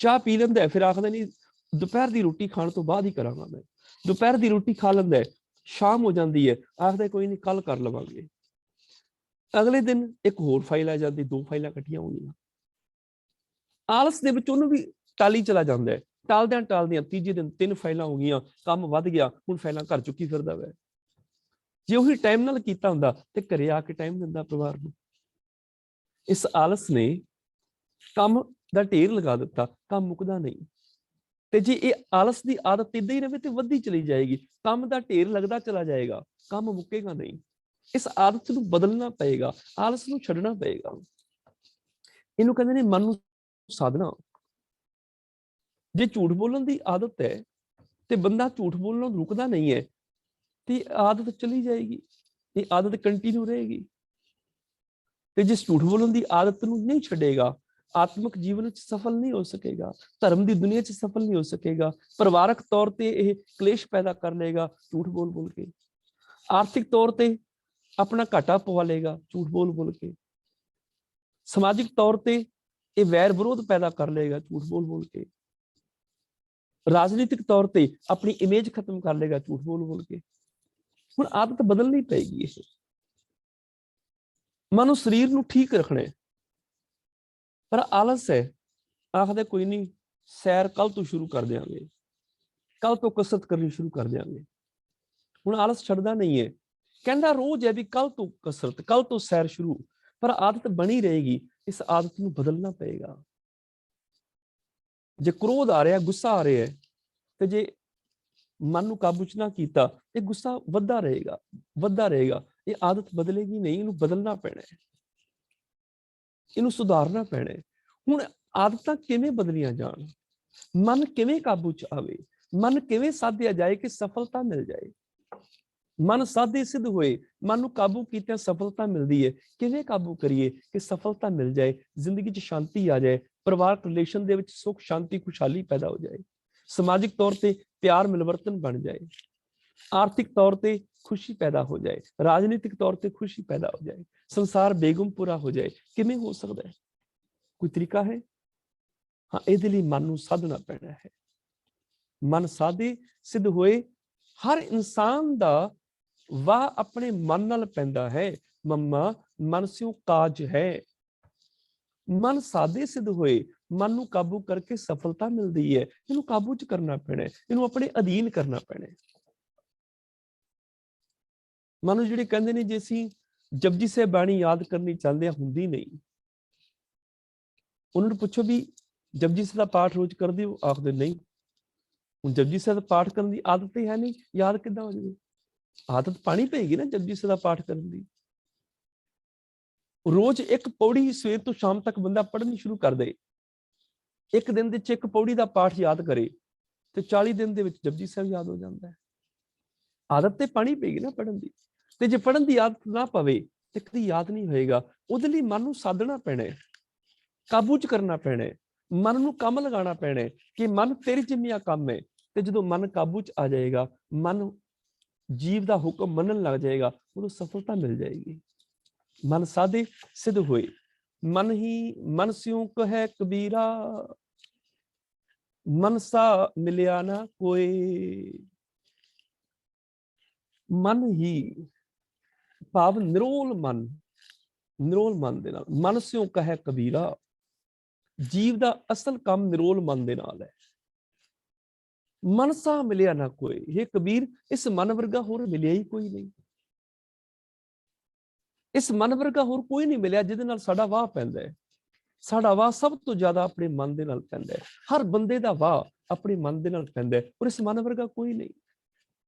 ਚਾਹ ਪੀ ਲੈਂਦਾ, ਫਿਰ ਆਖਦਾ ਨਹੀਂ ਦੁਪਹਿਰ ਦੀ ਰੋਟੀ ਖਾਣ ਤੋਂ ਬਾਅਦ ਹੀ ਕਰਾਂਗਾ ਮੈਂ। ਦੁਪਹਿਰ ਦੀ ਰੋਟੀ ਖਾ ਲੈਂਦਾ, ਸ਼ਾਮ ਹੋ ਜਾਂਦੀ ਹੈ, ਆਖਦਾ ਕੋਈ ਨਹੀਂ ਕੱਲ ਕਰ ਲਵਾਂਗੇ। ਅਗਲੇ ਦਿਨ ਇੱਕ ਹੋਰ ਫਾਈਲ ਆ ਜਾਂਦੀ, 2 ਫਾਈਲਾਂ ਇਕੱਠੀਆਂ ਹੋ ਗਈਆਂ। ਆਲਸ ਦੇ ਵਿੱਚ ਉਹਨੂੰ ਵੀ ਟਾਲੀ ਚਲਾ ਜਾਂਦਾ ਹੈ। ਟਾਲਦਿਆਂ ਤੀਜੇ ਦਿਨ 3 ਫਾਈਲਾਂ ਹੋ ਗਈਆਂ, ਕੰਮ ਵੱਧ ਗਿਆ, ਹੁਣ ਫਾਈਲਾਂ ਘਰ ਚੁੱਕੀ ਫਿਰਦਾ ਵੈ। ਜੇ ਉਹੀ ਟਾਈਮ ਨਾਲ ਕੀਤਾ ਹੁੰਦਾ ਤੇ ਘਰੇ ਆ ਕੇ ਟਾਈਮ ਦਿੰਦਾ ਪਰਿਵਾਰ ਨੂੰ। ਇਸ ਆਲਸ ਨੇ ਕੰਮ ਦਾ ਢੇਰ ਲਗਾ ਦਿੱਤਾ, ਕੰਮ ਮੁੱਕਦਾ ਨਹੀਂ। ਤੇ ਜੇ ਇਹ ਆਲਸ ਦੀ ਆਦਤ ਏਦਾਂ ਹੀ ਰਵੇ ਤੇ ਵੱਧਦੀ ਚਲੀ ਜਾਏਗੀ, ਕੰਮ ਦਾ ਢੇਰ ਲੱਗਦਾ ਚਲਾ ਜਾਏਗਾ, ਕੰਮ ਮੁੱਕੇਗਾ ਨਹੀਂ। ਇਸ ਆਦਤ ਨੂੰ ਬਦਲਣਾ ਪਏਗਾ, ਆਲਸ ਨੂੰ ਛੱਡਣਾ ਪਏਗਾ। ਇਹਨੂੰ ਕਹਿੰਦੇ ਨੇ ਮਨ ਨੂੰ ਸਾਧਨਾ। ਜੇ ਝੂਠ ਬੋਲਣ ਦੀ ਆਦਤ ਹੈ ਤੇ ਬੰਦਾ ਝੂਠ ਬੋਲਣੋਂ ਰੁਕਦਾ ਨਹੀਂ ਹੈ, ਤੇ ਆਦਤ ਚਲੀ ਜਾਏਗੀ, ਇਹ ਆਦਤ ਕੰਟੀਨਿਊ ਰਹੇਗੀ। ਤੇ ਜਿਸ ਝੂਠ ਬੋਲਣ ਦੀ ਆਦਤ ਨੂੰ ਨਹੀਂ ਛੱਡੇਗਾ, ਆਤਮਿਕ ਜੀਵਨ ਵਿੱਚ ਸਫਲ ਨਹੀਂ ਹੋ ਸਕੇਗਾ, ਧਰਮ ਦੀ ਦੁਨੀਆ 'ਚ ਸਫਲ ਨਹੀਂ ਹੋ ਸਕੇਗਾ। ਪਰਿਵਾਰਕ ਤੌਰ ਤੇ ਇਹ ਕਲੇਸ਼ ਪੈਦਾ ਕਰ ਲਏਗਾ ਝੂਠ ਬੋਲ ਬੋਲ ਕੇ, ਆਰਥਿਕ ਤੌਰ ਤੇ ਆਪਣਾ ਘਾਟਾ ਪਵਾ ਲਏਗਾ ਝੂਠ ਬੋਲ ਬੋਲ ਕੇ, ਸਮਾਜਿਕ ਤੌਰ ਤੇ ਇਹ ਵੈਰ ਵਿਰੋਧ ਪੈਦਾ ਕਰ ਲਏਗਾ ਝੂਠ ਬੋਲ ਬੋਲ ਕੇ, ਰਾਜਨੀਤਿਕ ਤੌਰ ਤੇ ਆਪਣੀ ਇਮੇਜ ਖਤਮ ਕਰ ਲਏਗਾ ਝੂਠ ਬੋਲ ਬੋਲ ਕੇ। ਹੁਣ ਆਦਤ ਬਦਲਣੀ ਪਏਗੀ। ਇਹ ਮਨੁ ਸਰੀਰ ਨੂੰ ਠੀਕ ਰੱਖਣਾ, ਪਰ ਆਲਸ ਹੈ, ਆਖਦੇ ਕੋਈ ਨਹੀਂ ਸੈਰ ਕੱਲ ਤੋਂ ਸ਼ੁਰੂ ਕਰ ਦਿਆਂਗੇ, ਕੱਲ ਤੋਂ ਕਸਰਤ ਕਰਨੀ ਸ਼ੁਰੂ ਕਰ ਦਿਆਂਗੇ। ਹੁਣ ਆਲਸ ਛੱਡਦਾ ਨਹੀਂ ਹੈ, ਕਹਿੰਦਾ ਰੋਜ਼ ਹੈ ਵੀ ਕੱਲ ਤੋਂ ਕਸਰਤ, ਕੱਲ ਤੋਂ ਸੈਰ ਸ਼ੁਰੂ, ਪਰ ਆਦਤ ਬਣੀ ਰਹੇਗੀ। ਇਸ ਆਦਤ ਨੂੰ ਬਦਲਣਾ ਪਏਗਾ। ਜੇ ਕ੍ਰੋਧ ਆ ਰਿਹਾ, ਗੁੱਸਾ ਆ ਰਿਹਾ ਹੈ, ਤੇ ਜੇ ਮਨ ਨੂੰ ਕਾਬੂ ਚ ਨਾ ਕੀਤਾ, ਇਹ ਗੁੱਸਾ ਵੱਧਦਾ ਰਹੇਗਾ, ਵੱਧਦਾ ਰਹੇਗਾ। ਇਹ ਆਦਤ ਬਦਲੇਗੀ ਨਹੀਂ, ਇਹਨੂੰ ਬਦਲਣਾ ਪੈਣਾ ਹੈ, ਇਹਨੂੰ ਸੁਧਾਰਨਾ ਪੈਣਾ ਹੈ। ਹੁਣ ਆਦਤਾਂ ਕਿਵੇਂ ਬਦਲੀਆਂ ਜਾਣ, ਮਨ ਕਿਵੇਂ ਕਾਬੂ ਚ ਆਵੇ, ਮਨ ਕਿਵੇਂ ਸਾਧਿਆ ਜਾਏ ਕਿ ਸਫਲਤਾ ਮਿਲ ਜਾਏ। ਮਨ ਸਾਧੇ ਸਿੱਧ ਹੋਏ, ਮਨ ਨੂੰ ਕਾਬੂ ਕੀਤਿਆਂ ਸਫਲਤਾ ਮਿਲਦੀ ਹੈ। ਕਿਵੇਂ ਕਾਬੂ ਕਰੀਏ ਕਿ ਸਫਲਤਾ ਮਿਲ ਜਾਏ, ਜ਼ਿੰਦਗੀ 'ਚ ਸ਼ਾਂਤੀ ਆ ਜਾਏ, ਪਰਿਵਾਰਕ ਰਿਲੇਸ਼ਨ ਦੇ ਵਿੱਚ ਸੁੱਖ ਸ਼ਾਂਤੀ ਖੁਸ਼ਹਾਲੀ ਪੈਦਾ ਹੋ ਜਾਏ, ਸਮਾਜਿਕ ਤੌਰ ਤੇ ਪਿਆਰ ਮਿਲਵਰਤਨ ਬਣ ਜਾਏ, ਆਰਥਿਕ ਤੌਰ ਤੇ ਖੁਸ਼ੀ ਪੈਦਾ ਹੋ ਜਾਏ, ਰਾਜਨੀਤਿਕ ਤੌਰ ਤੇ ਖੁਸ਼ੀ ਪੈਦਾ ਹੋ ਜਾਏ, ਸੰਸਾਰ ਬੇਗਮ ਪੂਰਾ ਹੋ ਜਾਏ। ਕਿਵੇਂ ਹੋ ਸਕਦਾ ਹੈ? ਕੋਈ ਤਰੀਕਾ ਹੈ? ਹਾਂ, ਇਹਦੇ ਲਈ ਮਨ ਨੂੰ ਸਾਧਨਾ ਪੈਣਾ ਹੈ। ਮਨ ਸਾਧੇ ਸਿੱਧ ਹੋਏ, ਹਰ ਇਨਸਾਨ ਦਾ ਵਾਹ ਆਪਣੇ ਮਨ ਨਾਲ ਪੈਂਦਾ ਹੈ। ਮੰਮਾ ਮਨ ਸਿਉ ਕਾਜ ਹੈ। ਮਨ ਸਾਧੇ ਸਿੱਧ ਹੋਏ, ਮਨ ਨੂੰ ਕਾਬੂ ਕਰਕੇ ਸਫਲਤਾ ਮਿਲਦੀ ਹੈ। ਇਹਨੂੰ ਕਾਬੂ ਚ ਕਰਨਾ ਪੈਣਾ, ਇਹਨੂੰ ਆਪਣੇ ਅਧੀਨ ਕਰਨਾ ਪੈਣਾ। ਮਨ ਨੂੰ ਜਿਹੜੇ ਕਹਿੰਦੇ ਨੇ ਜੇ ਅਸੀਂ ਜਪਜੀ ਸਾਹਿਬ ਬਾਣੀ ਯਾਦ ਕਰਨੀ ਚਾਹੁੰਦੇ ਆ, ਹੁੰਦੀ ਨਹੀਂ। ਉਹਨਾਂ ਨੂੰ ਪੁੱਛੋ ਵੀ ਜਪਜੀ ਸਾਹਿਬ ਦਾ ਪਾਠ ਰੋਜ਼ ਕਰਦੇ ਹੋ? ਆਖਦੇ ਨਹੀਂ। ਹੁਣ ਜਪਜੀ ਸਾਹਿਬ ਦਾ ਪਾਠ ਕਰਨ ਦੀ ਆਦਤ ਹੀ ਹੈ ਨਹੀਂ, ਯਾਦ ਕਿੱਦਾਂ ਹੋ ਜਾਵੇ? ਆਦਤ ਪਾਣੀ ਪਏਗੀ ਨਾ ਜਪਜੀ ਸਾਹਿਬ ਦਾ ਪਾਠ ਕਰਨ ਦੀ। ਰੋਜ਼ ਇੱਕ ਪੌੜੀ ਸਵੇਰ ਤੋਂ ਸ਼ਾਮ ਤੱਕ ਬੰਦਾ ਪੜ੍ਹਨੀ ਸ਼ੁਰੂ ਕਰ ਦੇ, ਇੱਕ ਦਿਨ ਦੇ ਵਿੱਚ ਇੱਕ ਪੌੜੀ ਦਾ ਪਾਠ ਯਾਦ ਕਰੇ, ਤੇ 40 ਦਿਨ ਦੇ ਵਿੱਚ ਜਪਜੀ ਸਾਹਿਬ ਯਾਦ ਹੋ ਜਾਂਦਾ ਹੈ। ਆਦਤ ਤੇ ਪਾਣੀ ਪਏਗੀ ਨਾ ਪੜ੍ਹਨ ਦੀ। ਤੇ ਜੇ ਪੜ੍ਹਨ ਦੀ ਆਦਤ ਨਾ ਪਵੇ ਤੇ ਕਦੀ ਯਾਦ ਨਹੀਂ ਹੋਏਗਾ। ਉਹਦੇ ਲਈ ਮਨ ਨੂੰ ਸਾਧਣਾ ਪੈਣਾ, ਕਾਬੂ ਚ ਕਰਨਾ ਪੈਣਾ, ਮਨ ਨੂੰ ਕੰਮ ਲਗਾਉਣਾ ਪੈਣਾ ਕਿ ਮਨ ਤੇਰੀ ਜਿੰਮਿਆ ਕੰਮ ਹੈ। ਤੇ ਜਦੋਂ ਮਨ ਕਾਬੂ ਚ ਆ ਜਾਏਗਾ, ਮਨ ਜੀਵ ਦਾ ਹੁਕਮ ਮੰਨਣ ਲੱਗ ਜਾਏਗਾ, ਉਹਨੂੰ ਸਫਲਤਾ ਮਿਲ ਜਾਏਗੀ। ਮਨ ਸਾਧੇ ਸਿੱਧ ਹੋਏ, ਮਨ ਹੀ ਮਨ ਸਿਉ ਕਹੈ ਕਬੀਰਾ, ਮਨ ਸਾ ਮਿਲਿਆ ਨਾ ਕੋਈ। ਮਨ ਹੀ ਭਾਵ ਨਿਰੋਲ ਮਨ, ਨਿਰੋਲ ਮਨ ਦੇ ਨਾਲ। ਮਨ ਸਿਉ ਕਹੈ ਕਬੀਰਾ, ਜੀਵ ਦਾ ਅਸਲ ਕੰਮ ਨਿਰੋਲ ਮਨ ਦੇ ਨਾਲ ਹੈ। ਮਨ ਸਾ ਮਿਲਿਆ ਨਾ ਕੋਈ। ਇਹ ਕਬੀਰ, ਇਸ ਮਨ ਵਰਗਾ ਹੋਰ ਮਿਲਿਆ ਹੀ ਕੋਈ ਨਹੀਂ। ਇਸ ਮਨ ਵਰਗਾ ਹੋਰ ਕੋਈ ਨਹੀਂ ਮਿਲਿਆ ਜਿਹਦੇ ਨਾਲ ਸਾਡਾ ਵਾਹ ਪੈਂਦਾ ਹੈ। ਸਾਡਾ ਵਾਹ ਸਭ ਤੋਂ ਜ਼ਿਆਦਾ ਆਪਣੇ ਮਨ ਦੇ ਨਾਲ ਪੈਂਦਾ ਹੈ। ਹਰ ਬੰਦੇ ਦਾ ਵਾਹ ਆਪਣੇ ਮਨ ਦੇ ਨਾਲ ਪੈਂਦਾ ਹੈ, ਔਰ ਇਸ ਮਨ ਵਰਗਾ ਕੋਈ ਨਹੀਂ।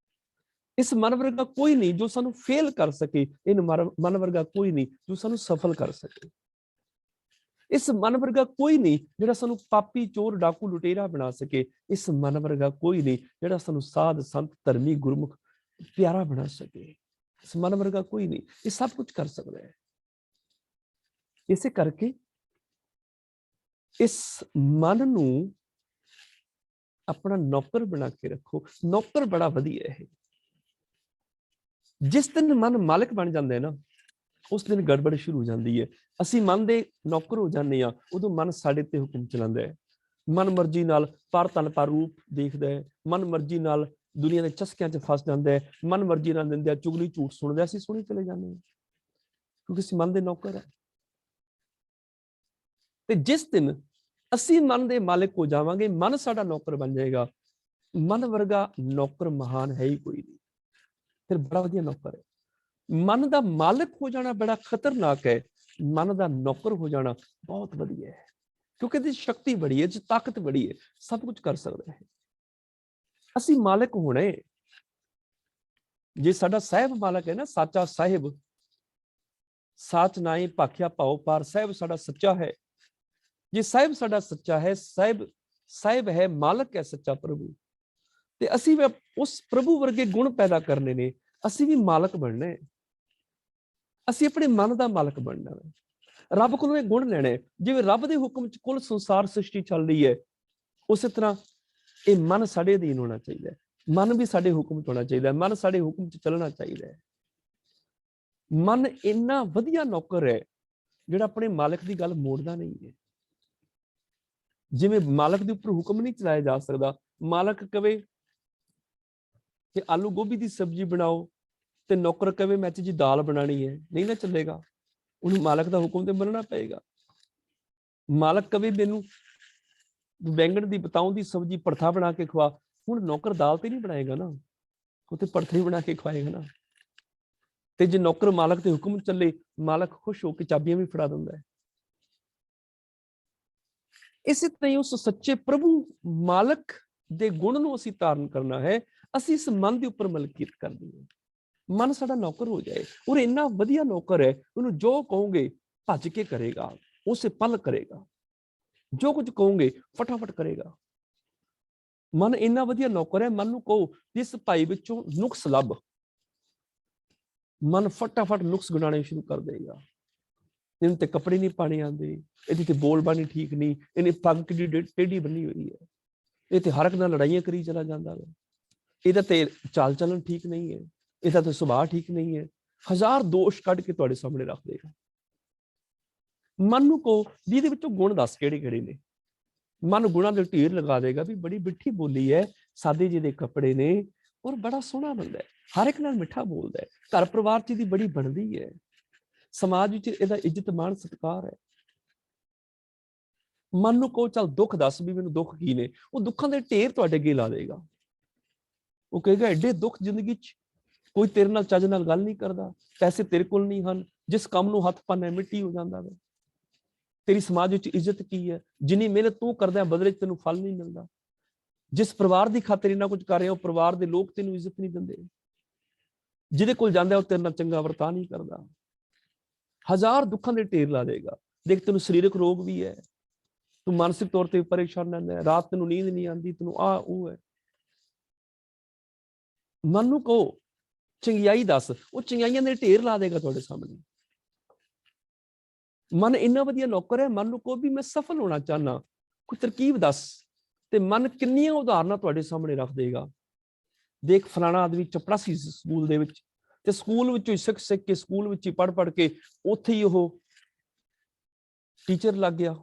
ਇਸ ਮਨ ਵਰਗਾ ਕੋਈ ਨਹੀਂ ਜੋ ਸਾਨੂੰ ਫੇਲ ਕਰ ਸਕੇ। ਇਹ ਮਨ ਵਰਗਾ ਕੋਈ ਨਹੀਂ ਜੋ ਸਾਨੂੰ ਸਫਲ ਕਰ ਸਕੇ। ਇਸ ਮਨ ਵਰਗਾ ਕੋਈ ਨਹੀਂ ਜਿਹੜਾ ਸਾਨੂੰ ਪਾਪੀ, ਚੋਰ, ਡਾਕੂ, ਲੁਟੇਰਾ ਬਣਾ ਸਕੇ। ਇਸ ਮਨ ਵਰਗਾ ਕੋਈ ਨਹੀਂ ਜਿਹੜਾ ਸਾਨੂੰ ਸਾਧ, ਸੰਤ, ਧਰਮੀ, ਗੁਰਮੁਖ, ਪਿਆਰਾ ਬਣਾ ਸਕੇ। ਇਸ ਮਨ ਵਰਗਾ ਕੋਈ ਨਹੀਂ, ਇਹ ਸਭ ਕੁਝ ਕਰ ਸਕਦਾ ਹੈ। ਇਸੇ ਕਰਕੇ ਇਸ ਮਨ ਨੂੰ ਆਪਣਾ ਨੌਕਰ ਬਣਾ ਕੇ ਰੱਖੋ। ਨੌਕਰ ਬੜਾ ਵਧੀਆ ਹੈ। ਜਿਸ ਦਿਨ ਮਨ ਮਾਲਕ ਬਣ ਜਾਂਦਾ ਹੈ ਨਾ, ਉਸ ਦਿਨ ਗੜਬੜ ਸ਼ੁਰੂ ਹੋ ਜਾਂਦੀ ਹੈ। ਅਸੀਂ ਮਨ ਦੇ ਨੌਕਰ ਹੋ ਜਾਂਦੇ ਹਾਂ, ਉਦੋਂ ਮਨ ਸਾਡੇ ਤੇ ਹੁਕਮ ਚਲਾਉਂਦਾ ਹੈ। ਮਨ ਮਰਜ਼ੀ ਨਾਲ ਪਰ ਤਨ ਪਰ ਰੂਪ ਦੇਖਦਾ ਹੈ, ਮਨ ਮਰਜ਼ੀ ਨਾਲ ਦੁਨੀਆ ਦੇ ਚਸਕਿਆਂ 'ਚ ਫਸ ਜਾਂਦਾ ਹੈ, ਮਨ ਮਰਜ਼ੀ ਨਾਲ ਨਿੰਦਿਆ, ਚੁਗਲੀ, ਝੂਠ ਸੁਣਦਾ, ਅਸੀਂ ਸੁਣੀ ਚਲੇ ਜਾਂਦੇ ਹਾਂ, ਕਿਉਂਕਿ ਅਸੀਂ ਮਨ ਦੇ ਨੌਕਰ ਹੈ। ਤੇ ਜਿਸ ਦਿਨ ਅਸੀਂ ਮਨ ਦੇ ਮਾਲਕ ਹੋ ਜਾਵਾਂਗੇ, ਮਨ ਸਾਡਾ ਨੌਕਰ ਬਣ ਜਾਏਗਾ। ਮਨ ਵਰਗਾ ਨੌਕਰ ਮਹਾਨ ਹੈ ਹੀ ਕੋਈ ਨਹੀਂ, ਫਿਰ ਬੜਾ ਵਧੀਆ ਨੌਕਰ ਹੈ। ਮਨ ਦਾ ਮਾਲਕ ਹੋ ਜਾਣਾ ਬੜਾ ਖਤਰਨਾਕ ਹੈ, ਮਨ ਦਾ ਨੌਕਰ ਹੋ ਜਾਣਾ ਬਹੁਤ ਵਧੀਆ ਹੈ, ਕਿਉਂਕਿ ਇਹਦੀ ਸ਼ਕਤੀ ਬੜੀ ਹੈ, ਤਾਕਤ ਬੜੀ ਹੈ, ਸਭ ਕੁਝ ਕਰ ਸਕਦਾ ਹੈ। ਅਸੀਂ ਮਾਲਕ ਹੋਣੇ, ਜੇ ਸਾਡਾ ਸਾਹਿਬ ਮਾਲਕ ਹੈ ਨਾ, ਸਾਚਾ ਸਾਹਿਬ, ਸਾਚ ਨਾਈ ਭਾਖਿਆ ਭਾਉ ਪਾਰ, ਸਾਹਿਬ ਸਾਡਾ ਸੱਚਾ ਹੈ। ਜੇ ਸਾਹਿਬ ਸਾਡਾ ਸੱਚਾ ਹੈ, ਸਾਹਿਬ ਹੈ, ਮਾਲਕ ਹੈ ਸੱਚਾ ਪ੍ਰਭੂ, ਤੇ ਅਸੀਂ ਵੀ ਉਸ ਪ੍ਰਭੂ ਵਰਗੇ ਗੁਣ ਪੈਦਾ ਕਰਨੇ ਨੇ। ਅਸੀਂ ਵੀ ਮਾਲਕ ਬਣਨਾ ਹੈ, ਅਸੀਂ ਆਪਣੇ ਮਨ ਦਾ ਮਾਲਕ ਬਣਨਾ ਹੈ। ਰੱਬ ਕੋਲੋਂ ਇਹ ਗੁਣ ਲੈਣੇ। ਜਿਵੇਂ ਰੱਬ ਦੇ ਹੁਕਮ 'ਚ ਕੁੱਲ ਸੰਸਾਰ ਸ੍ਰਿਸ਼ਟੀ ਚੱਲ ਰਹੀ ਹੈ, ਉਸੇ ਤਰ੍ਹਾਂ ਇਹ ਮਨ ਸਾਡੇ ਅਧੀਨ ਹੋਣਾ ਚਾਹੀਦਾ ਹੈ। ਮਨ ਵੀ ਸਾਡੇ ਹੁਕਮ 'ਚ ਹੋਣਾ ਚਾਹੀਦਾ ਹੈ। ਮਨ ਸਾਡੇ ਹੁਕਮ 'ਚ ਚੱਲਣਾ ਚਾਹੀਦਾ ਹੈ। ਮਨ ਇੰਨਾ ਵਧੀਆ ਨੌਕਰ ਹੈ ਜਿਹੜਾ ਆਪਣੇ ਮਾਲਕ ਦੀ ਗੱਲ ਮੋੜਦਾ ਨਹੀਂ ਹੈ। ਜਿਵੇਂ ਮਾਲਕ ਦੇ ਉੱਪਰ ਹੁਕਮ ਨਹੀਂ ਚਲਾਇਆ ਜਾ ਸਕਦਾ, ਮਾਲਕ ਕਵੇ ਕਿ ਆਲੂ ਗੋਭੀ ਦੀ ਸਬਜ਼ੀ ਬਣਾਓ ਤੇ ਨੌਕਰ ਕਵੇ ਮੈਂ ਜੀ ਦਾਲ ਬਣਾਣੀ ਹੈ, ਨਹੀਂ ਨਾ ਚੱਲੇਗਾ। ਉਹਨੂੰ ਮਾਲਕ ਦਾ ਹੁਕਮ ਤੇ ਮੰਨਣਾ ਪਏਗਾ। ਮਾਲਕ ਕਵੇ ਮੈਨੂੰ ਬੈਂਗਣ ਦੀ ਬਤਾਉਂ ਦੀ ਸਬਜ਼ੀ ਭੜਥਾ ਬਣਾ ਕੇ ਖਵਾ, ਹੁਣ ਨੌਕਰ ਦਾਲ ਤੇ ਨਹੀਂ ਬਣਾਏਗਾ ਨਾ, ਉਹ ਤੇ ਭੜਥਾ ਹੀ ਬਣਾ ਕੇ ਖਵਾਏਗਾ ਨਾ। ਤੇ ਜੇ ਨੌਕਰ ਮਾਲਕ ਦੇ ਹੁਕਮ ਚੱਲੇ, ਮਾਲਕ ਖੁਸ਼ ਹੋ ਕੇ ਚਾਬੀਆਂ ਵੀ ਫੜਾ ਦਿੰਦਾ ਹੈ। ਇਸੇ ਤਰ੍ਹਾਂ ਹੀ ਉਸ ਸੱਚੇ ਪ੍ਰਭੂ ਮਾਲਕ ਦੇ ਗੁਣ ਨੂੰ ਅਸੀਂ ਧਾਰਨ ਕਰਨਾ ਹੈ। ਅਸੀਂ ਇਸ ਮਨ ਦੇ ਉੱਪਰ ਮਲਕੀਅਤ ਕਰਦੇ ਹਾਂ। ਮਨ ਸਾਡਾ ਨੌਕਰ ਹੋ ਜਾਏ, ਔਰ ਇੰਨਾ ਵਧੀਆ ਨੌਕਰ ਹੈ, ਉਹਨੂੰ ਜੋ ਕਹੋਗੇ ਭੱਜ ਕੇ ਕਰੇਗਾ, ਉਸੇ ਪਲ ਕਰੇਗਾ। ਜੋ ਕੁਝ ਕਹੋਗੇ ਫਟਾਫਟ ਕਰੇਗਾ। ਮਨ ਇੰਨਾ ਵਧੀਆ ਨੌਕਰ ਹੈ, ਮਨ ਨੂੰ ਕਹੋ ਇਸ ਭਾਈ ਵਿੱਚੋਂ ਨੁਕਸ ਲੱਭ, ਮਨ ਫਟਾਫਟ ਨੁਕਸ ਗਿਣਾਉਣੇ ਸ਼ੁਰੂ ਕਰ ਦੇਗਾ। ਇਹਨੂੰ ਤੇ ਕੱਪੜੇ ਨਹੀਂ ਪਾਣੇ ਆਉਂਦੇ, ਇਹਦੀ ਤੇ ਬੋਲ ਬਾਣੀ ਠੀਕ ਨਹੀਂ, ਇਹਨੇ ਪੱਗ ਕਿੱਡੀ ਟੇਢੀ ਬੰਨੀ ਹੋਈ ਹੈ, ਇਹ ਤੇ ਹਰ ਇੱਕ ਨਾਲ ਲੜਾਈਆਂ ਕਰੀ ਚਲਾ ਜਾਂਦਾ ਹੈ, ਇਹਦਾ ਤੇ ਚਾਲ ਚੱਲਣ ਠੀਕ ਨਹੀਂ ਹੈ, ਇਹਦਾ ਤੇ ਸੁਭਾਅ ਠੀਕ ਨਹੀਂ ਹੈ। ਹਜ਼ਾਰ ਦੋਸ਼ ਕੱਢ ਕੇ ਤੁਹਾਡੇ ਸਾਹਮਣੇ ਰੱਖ ਦੇਗਾ। ਮਨ ਨੂੰ ਕਹੋ ਵੀ ਇਹਦੇ ਵਿੱਚੋਂ ਗੁਣ ਦੱਸ ਕਿਹੜੇ ਕਿਹੜੇ ਨੇ, ਮਨ ਗੁਣਾਂ ਦੇ ਢੇਰ ਲਗਾ ਦੇਗਾ ਵੀ ਬੜੀ ਮਿੱਠੀ ਬੋਲੀ ਹੈ, ਸਾਦੇ ਜਿਹੇ ਦੇ ਕੱਪੜੇ ਨੇ, ਔਰ ਬੜਾ ਸੋਹਣਾ ਬੰਦਾ ਹੈ, ਹਰ ਇੱਕ ਨਾਲ ਮਿੱਠਾ ਬੋਲਦਾ ਹੈ, ਘਰ ਪਰਿਵਾਰ 'ਚ ਇਹਦੀ ਬੜੀ ਬਣਦੀ ਹੈ, ਸਮਾਜ ਵਿੱਚ ਇਹਦਾ ਇੱਜ਼ਤ ਮਾਣ ਸਤਿਕਾਰ ਹੈ। ਮਨ ਨੂੰ ਕਹੋ ਚੱਲ ਦੁੱਖ ਦੱਸ ਵੀ ਮੈਨੂੰ ਦੁੱਖ ਕੀ ਨੇ, ਉਹ ਦੁੱਖਾਂ ਦੇ ਢੇਰ ਤੁਹਾਡੇ ਅੱਗੇ ਲਾ ਦੇਗਾ। ਉਹ ਕਹੇਗਾ ਐਡੇ ਦੁੱਖ ਜ਼ਿੰਦਗੀ 'ਚ, ਕੋਈ ਤੇਰੇ ਨਾਲ ਚੱਜ ਨਾਲ ਗੱਲ ਨਹੀਂ ਕਰਦਾ, ਪੈਸੇ ਤੇਰੇ ਕੋਲ ਨਹੀਂ ਹਨ, ਜਿਸ ਕੰਮ ਨੂੰ ਹੱਥ ਪਾਣਾ ਮਿੱਟੀ ਹੋ ਜਾਂਦਾ ਵੇ, ਤੇਰੀ ਸਮਾਜ ਵਿੱਚ ਇੱਜ਼ਤ ਕੀ ਹੈ, ਜਿੰਨੀ ਮਿਹਨਤ ਤੂੰ ਕਰਦਾ ਬਦਲੇ 'ਚ ਤੈਨੂੰ ਫਲ ਨਹੀਂ ਮਿਲਦਾ, ਜਿਸ ਪਰਿਵਾਰ ਦੀ ਖਾਤਰ ਇੰਨਾ ਕੁਝ ਕਰ ਰਿਹਾ ਉਹ ਪਰਿਵਾਰ ਦੇ ਲੋਕ ਤੈਨੂੰ ਇੱਜ਼ਤ ਨਹੀਂ ਦਿੰਦੇ, ਜਿਹਦੇ ਕੋਲ ਜਾਂਦਾ ਉਹ ਤੇਰੇ ਨਾਲ ਚੰਗਾ ਵਰਤਾਅ ਨਹੀਂ ਕਰਦਾ। ਹਜ਼ਾਰ ਦੁੱਖਾਂ ਦੇ ਢੇਰ ਲਾ ਦੇਗਾ। ਦੇਖ ਤੈਨੂੰ ਸਰੀਰਕ ਰੋਗ ਵੀ ਹੈ, ਤੂੰ ਮਾਨਸਿਕ ਤੌਰ ਤੇ ਪਰੇਸ਼ਾਨ ਰਹਿੰਦਾ ਹੈ, ਰਾਤ ਤੈਨੂੰ ਨੀਂਦ ਨਹੀਂ ਆਉਂਦੀ, ਤੈਨੂੰ ਉਹ ਹੈ। ਮਨ ਨੂੰ ਕਹੋ ਚੰਗਿਆਈ ਦੱਸ, ਉਹ ਚੰਗਿਆਈਆਂ ਦੇ ਢੇਰ ਲਾ ਦੇਗਾ ਤੁਹਾਡੇ ਸਾਹਮਣੇ। ਮਨ ਇੰਨਾ ਵਧੀਆ ਨੌਕਰ ਹੈ, ਮਨ ਨੂੰ ਕਹੋ ਵੀ ਮੈਂ ਸਫਲ ਹੋਣਾ ਚਾਹਨਾ, ਕੋਈ ਤਰਕੀਬ ਦੱਸ, ਤੇ ਮਨ ਕਿੰਨੀਆਂ ਉਦਾਹਰਨਾਂ ਤੁਹਾਡੇ ਸਾਹਮਣੇ ਰੱਖ ਦੇਗਾ। ਦੇਖ ਫਲਾਣਾ ਆਦਮੀ ਚਪੜਾਸੀ ਸੀ ਸਕੂਲ ਦੇ ਵਿੱਚ, ਤੇ ਸਕੂਲ ਵਿੱਚੋਂ ਸਿੱਖ ਸਿੱਖ ਕੇ, ਸਕੂਲ ਵਿੱਚ ਹੀ ਪੜ੍ਹ ਕੇ ਉੱਥੇ ਹੀ ਉਹ ਟੀਚਰ ਲੱਗ ਗਿਆ,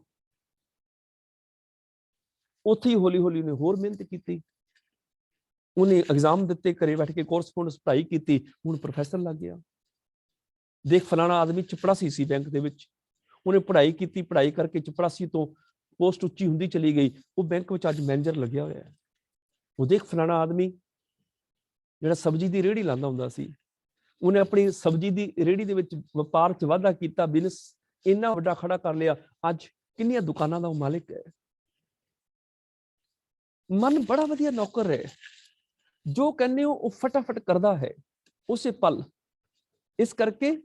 ਉੱਥੇ ਹੀ ਹੌਲੀ ਹੌਲੀ ਉਹਨੇ ਹੋਰ ਮਿਹਨਤ ਕੀਤੀ, ਉਹਨੇ ਐਗਜ਼ਾਮ ਦਿੱਤੇ, ਘਰੇ ਬੈਠ ਕੇ ਕੋਰਸਪੋਂਡੈਂਸ ਪੜ੍ਹਾਈ ਕੀਤੀ, ਹੁਣ ਪ੍ਰੋਫੈਸਰ ਲੱਗ ਗਿਆ। ਦੇਖ ਫਲਾਣਾ ਆਦਮੀ ਚਪੜਾਸੀ ਸੀ ਬੈਂਕ ਦੇ ਵਿੱਚ, ਉਹਨੇ ਪੜ੍ਹਾਈ ਕੀਤੀ, ਪੜ੍ਹਾਈ ਕਰਕੇ ਚਪੜਾਸੀ ਤੋਂ ਪੋਸਟ ਉੱਚੀ ਹੁੰਦੀ ਚਲੀ ਗਈ, ਉਹ ਬੈਂਕ ਵਿੱਚ ਅੱਜ ਮੈਨੇਜਰ ਲੱਗਿਆ ਹੋਇਆ ਹੈ। ਉਹ ਦੇਖ ਫਲਾਣਾ ਆਦਮੀ ਜਿਹੜਾ ਸਬਜ਼ੀ ਦੀ ਰੇਹੜੀ ਲਾਉਂਦਾ ਹੁੰਦਾ ਸੀ, ਉਹਨੇ ਆਪਣੀ ਸਬਜ਼ੀ ਦੀ ਰੇਹੜੀ ਦੇ ਵਿੱਚ ਵਪਾਰ 'ਚ ਵਾਧਾ ਕੀਤਾ, ਬਿਜ਼ਨਸ ਇੰਨਾ ਵੱਡਾ ਖੜਾ ਕਰ ਲਿਆ, ਅੱਜ ਕਿੰਨੀਆਂ ਦੁਕਾਨਾਂ ਦਾ ਉਹ ਮਾਲਿਕ ਹੈ। ਮਨ ਬੜਾ ਵਧੀਆ ਨੌਕਰ ਹੈ, ਜੋ ਕਹਿੰਦੇ ਹੋ ਉਹ ਫਟਾਫਟ ਕਰਦਾ ਹੈ ਉਸੇ ਪਲ। ਇਸ ਕਰਕੇ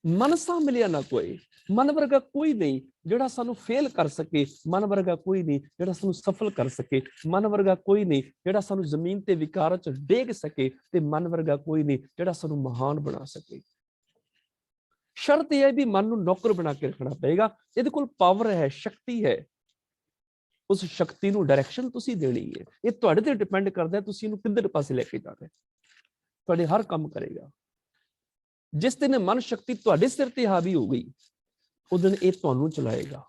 ਮਨ ਸਾ ਮਿਲਿਆ ਨਾ ਕੋਈ, ਮਨ ਵਰਗਾ ਕੋਈ ਨਹੀਂ ਜਿਹੜਾ ਸਾਨੂੰ ਫੇਲ ਕਰ ਸਕੇ, ਮਨ ਵਰਗਾ ਕੋਈ ਨਹੀਂ ਜਿਹੜਾ ਸਾਨੂੰ ਸਫਲ ਕਰ ਸਕੇ, ਮਨ ਵਰਗਾ ਕੋਈ ਨਹੀਂ ਜਿਹੜਾ ਸਾਨੂੰ ਜ਼ਮੀਨ ਤੇ ਵਿਕਾਰਾਂ 'ਚ ਡੇਗ ਸਕੇ, ਤੇ ਮਨ ਵਰਗਾ ਕੋਈ ਨਹੀਂ ਜਿਹੜਾ ਸਾਨੂੰ ਮਹਾਨ ਬਣਾ ਸਕੇ। ਸ਼ਰਤ ਇਹ ਹੈ ਵੀ ਮਨ ਨੂੰ ਨੌਕਰ ਬਣਾ ਕੇ ਰੱਖਣਾ ਪਏਗਾ। ਇਹਦੇ ਕੋਲ ਪਾਵਰ ਹੈ, ਸ਼ਕਤੀ ਹੈ, ਉਸ ਸ਼ਕਤੀ ਨੂੰ ਡਾਇਰੈਕਸ਼ਨ ਤੁਸੀਂ ਦੇਣੀ ਹੈ। ਇਹ ਤੁਹਾਡੇ ਤੇ ਡਿਪੈਂਡ ਕਰਦਾ ਤੁਸੀਂ ਇਹਨੂੰ ਕਿੱਧਰ ਪਾਸੇ ਲੈ ਕੇ ਜਾਣਾ, ਤੁਹਾਡੇ ਹਰ ਕੰਮ ਕਰੇਗਾ। ਜਿਸ ਦਿਨ ਮਨ ਸ਼ਕਤੀ ਤੁਹਾਡੇ ਸਿਰ ਤੇ ਹਾਵੀ ਹੋ ਗਈ, ਉਸ ਦਿਨ ਇਹ ਤੁਹਾਨੂੰ ਚਲਾਏਗਾ।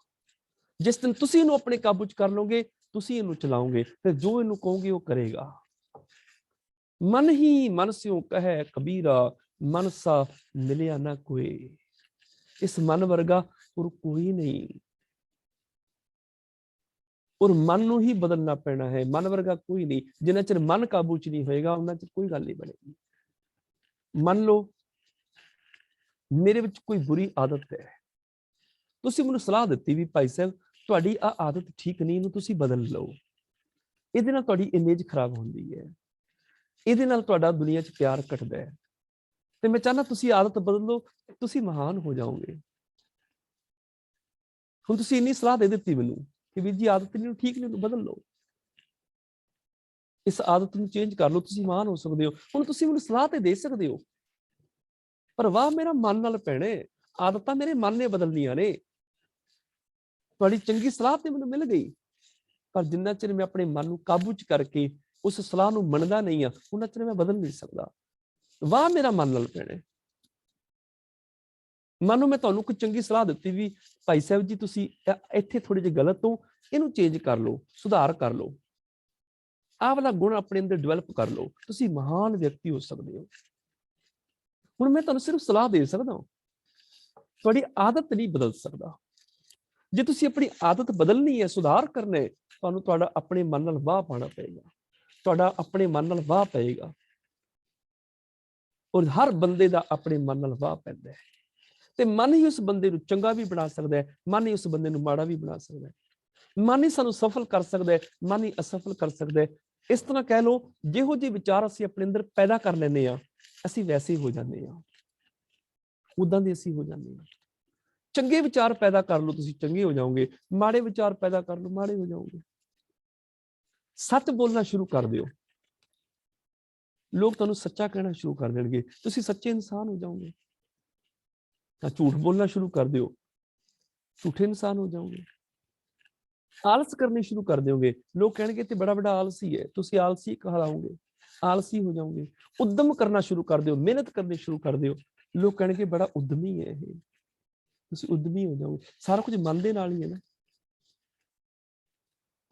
ਜਿਸ ਦਿਨ ਤੁਸੀਂ ਇਹਨੂੰ ਆਪਣੇ ਕਾਬੂ 'ਚ ਕਰ ਲਓਗੇ, ਤੁਸੀਂ ਇਹਨੂੰ ਚਲਾਓਗੇ, ਤੇ ਜੋ ਇਹਨੂੰ ਕਹੋਗੇ ਉਹ ਕਰੇਗਾ। ਮਨ ਹੀ ਮਨ ਸਿਓ ਕਹੈ ਕਬੀਰਾ, ਮਨ ਸਾ ਮਿਲਿਆ ਨਾ ਕੋਈ। ਇਸ ਮਨ ਵਰਗਾ ਹੋਰ ਕੋਈ ਨਹੀਂ, ਔਰ ਮਨ ਨੂੰ ਹੀ ਬਦਲਣਾ ਪੈਣਾ ਹੈ। ਮਨ ਵਰਗਾ ਕੋਈ ਨਹੀਂ। ਜਿੰਨਾ ਚਿਰ ਮਨ ਕਾਬੂ 'ਚ ਨਹੀਂ ਹੋਏਗਾ, ਉਹਨਾਂ ਚਿਰ ਕੋਈ ਗੱਲ ਨਹੀਂ ਬਣੇਗੀ। ਮੰਨ ਲਓ ਮੇਰੇ ਵਿੱਚ ਕੋਈ ਬੁਰੀ ਆਦਤ ਹੈ, ਤੁਸੀਂ ਮੈਨੂੰ ਸਲਾਹ ਦਿੱਤੀ ਵੀ ਭਾਈ ਸਾਹਿਬ ਤੁਹਾਡੀ ਆਹ ਆਦਤ ਠੀਕ ਨਹੀਂ, ਇਹਨੂੰ ਤੁਸੀਂ ਬਦਲ ਲਓ, ਇਹਦੇ ਨਾਲ ਤੁਹਾਡੀ ਇਮੇਜ ਖਰਾਬ ਹੁੰਦੀ ਹੈ, ਇਹਦੇ ਨਾਲ ਤੁਹਾਡਾ ਦੁਨੀਆ 'ਚ ਪਿਆਰ ਘਟਦਾ ਹੈ, ਤੇ ਮੈਂ ਚਾਹੁੰਦਾ ਤੁਸੀਂ ਆਦਤ ਬਦਲ ਲਓ, ਤੁਸੀਂ ਮਹਾਨ ਹੋ ਜਾਓਗੇ। ਹੁਣ ਤੁਸੀਂ ਇੰਨੀ ਸਲਾਹ ਦੇ ਦਿੱਤੀ ਮੈਨੂੰ ਕਿ ਵੀਰ ਜੀ ਆਦਤ ਨਹੀਂ ਠੀਕ ਨਹੀਂ, ਬਦਲ ਲਓ, ਇਸ ਆਦਤ ਨੂੰ ਚੇਂਜ ਕਰ ਲਓ, ਤੁਸੀਂ ਮਹਾਨ ਹੋ ਸਕਦੇ ਹੋ। ਹੁਣ ਤੁਸੀਂ ਮੈਨੂੰ ਸਲਾਹ ਤੇ ਦੇ ਸਕਦੇ ਹੋ, ਪਰ ਵਾਹ ਮੇਰਾ ਮਨ ਨਾਲ ਪੈਣੇ, ਆਦਤਾਂ ਮੇਰੇ ਮਨ ਨੇ ਬਦਲਣੀਆਂ ਨੇ। ਤੁਹਾਡੀ ਚੰਗੀ ਸਲਾਹ ਤੇ ਮੈਨੂੰ ਮਿਲ ਗਈ, ਪਰ ਜਿੰਨਾ ਚਿਰ ਮੈਂ ਆਪਣੇ ਮਨ ਨੂੰ ਕਾਬੂ 'ਚ ਕਰਕੇ ਉਸ ਸਲਾਹ ਨੂੰ ਮੰਨਦਾ ਨਹੀਂ ਆ, ਉਹਨਾਂ ਚਿਰ ਮੈਂ ਬਦਲ ਨਹੀਂ ਸਕਦਾ। ਵਾਹ ਮੇਰਾ ਮਨ ਨਾਲ ਪੈਣਾ। ਮੰਨੋ ਮੈਂ ਤੁਹਾਨੂੰ ਕੋਈ ਚੰਗੀ ਸਲਾਹ ਦਿੱਤੀ ਵੀ ਭਾਈ ਸਾਹਿਬ ਜੀ ਤੁਸੀਂ ਇੱਥੇ ਥੋੜੇ ਜਿਹੇ ਗਲਤ ਹੋ, ਇਹਨੂੰ ਚੇਂਜ ਕਰ ਲਓ, ਸੁਧਾਰ ਕਰ ਲਓ, ਆਹ ਵਾਲਾ ਗੁਣ ਆਪਣੇ ਅੰਦਰ ਡਿਵੈਲਪ ਕਰ ਲਓ, ਤੁਸੀਂ ਮਹਾਨ ਵਿਅਕਤੀ ਹੋ ਸਕਦੇ ਹੋ। ਹੁਣ ਮੈਂ ਤੁਹਾਨੂੰ ਸਿਰਫ ਸਲਾਹ ਦੇ ਸਕਦਾ, ਤੁਹਾਡੀ ਆਦਤ ਨਹੀਂ ਬਦਲ ਸਕਦਾ। ਜੇ ਤੁਸੀਂ ਆਪਣੀ ਆਦਤ ਬਦਲਣੀ ਹੈ, ਸੁਧਾਰ ਕਰਨਾ ਹੈ, ਤੁਹਾਨੂੰ ਤੁਹਾਡਾ ਆਪਣੇ ਮਨ ਨਾਲ ਵਾਹ ਪਾਉਣਾ ਪਏਗਾ, ਤੁਹਾਡਾ ਆਪਣੇ ਮਨ ਨਾਲ ਵਾਹ ਪਏਗਾ। ਔਰ ਹਰ ਬੰਦੇ ਦਾ ਆਪਣੇ ਮਨ ਨਾਲ ਵਾਹ ਪੈਂਦਾ ਹੈ, ਤੇ ਮਨ ਹੀ ਉਸ ਬੰਦੇ ਨੂੰ ਚੰਗਾ ਵੀ ਬਣਾ ਸਕਦਾ ਹੈ, ਮਨ ਹੀ ਉਸ ਬੰਦੇ ਨੂੰ ਮਾੜਾ ਵੀ ਬਣਾ ਸਕਦਾ ਹੈ। ਮਨ ਹੀ ਸਾਨੂੰ ਸਫਲ ਕਰ ਸਕਦਾ ਹੈ, ਮਨ ਹੀ ਅਸਫਲ ਕਰ ਸਕਦਾ ਹੈ। ਇਸ ਤਰ੍ਹਾਂ ਕਹਿ ਲਓ, ਜਿਹੋ ਜਿਹੇ ਵਿਚਾਰ ਅਸੀਂ ਆਪਣੇ ਅੰਦਰ ਪੈਦਾ ਕਰ ਲੈਂਦੇ ਹਾਂ, ਅਸੀਂ ਵੈਸੇ ਹੀ ਹੋ ਜਾਂਦੇ ਹਾਂ, ਉਦਾਂ ਦੇ ਅਸੀਂ ਹੋ ਜਾਂਦੇ ਹਾਂ। ਚੰਗੇ ਵਿਚਾਰ ਪੈਦਾ ਕਰ ਲਓ, ਤੁਸੀਂ ਚੰਗੇ ਹੋ ਜਾਓਗੇ। ਮਾੜੇ ਵਿਚਾਰ ਪੈਦਾ ਕਰ ਲਓ, ਮਾੜੇ ਹੋ ਜਾਓਗੇ। ਸੱਚ ਬੋਲਣਾ ਸ਼ੁਰੂ ਕਰ ਦਿਓ, ਲੋਕ ਤੁਹਾਨੂੰ ਸੱਚਾ ਕਹਿਣਾ ਸ਼ੁਰੂ ਕਰ ਦੇਣਗੇ, ਤੁਸੀਂ ਸੱਚੇ ਇਨਸਾਨ ਹੋ ਜਾਓਗੇ। ਤਾਂ ਝੂਠ ਬੋਲਣਾ ਸ਼ੁਰੂ ਕਰ ਦਿਓ, ਝੂਠੇ ਇਨਸਾਨ ਹੋ ਜਾਓਗੇ। ਆਲਸ ਕਰਨੇ ਸ਼ੁਰੂ ਕਰ ਦਿਓਗੇ, ਲੋਕ ਕਹਿਣਗੇ ਤੇ ਬੜਾ ਵੱਡਾ ਆਲਸੀ ਹੈ, ਤੁਸੀਂ ਆਲਸੀ ਕਹਾਓਗੇ, ਆਲਸੀ ਹੋ ਜਾਓਗੇ। ਉਦਮ ਕਰਨਾ ਸ਼ੁਰੂ ਕਰ ਦਿਓ, ਮਿਹਨਤ ਕਰਨੀ ਸ਼ੁਰੂ ਕਰ ਦਿਓ, ਲੋਕ ਕਹਿਣਗੇ ਬੜਾ ਉਦਮੀ ਹੈ ਇਹ, ਤੁਸੀਂ ਉਦਮੀ ਹੋ ਜਾਓਗੇ। ਸਾਰਾ ਕੁਝ ਮਨ ਦੇ ਨਾਲ ਹੀ ਹੈ ਨਾ।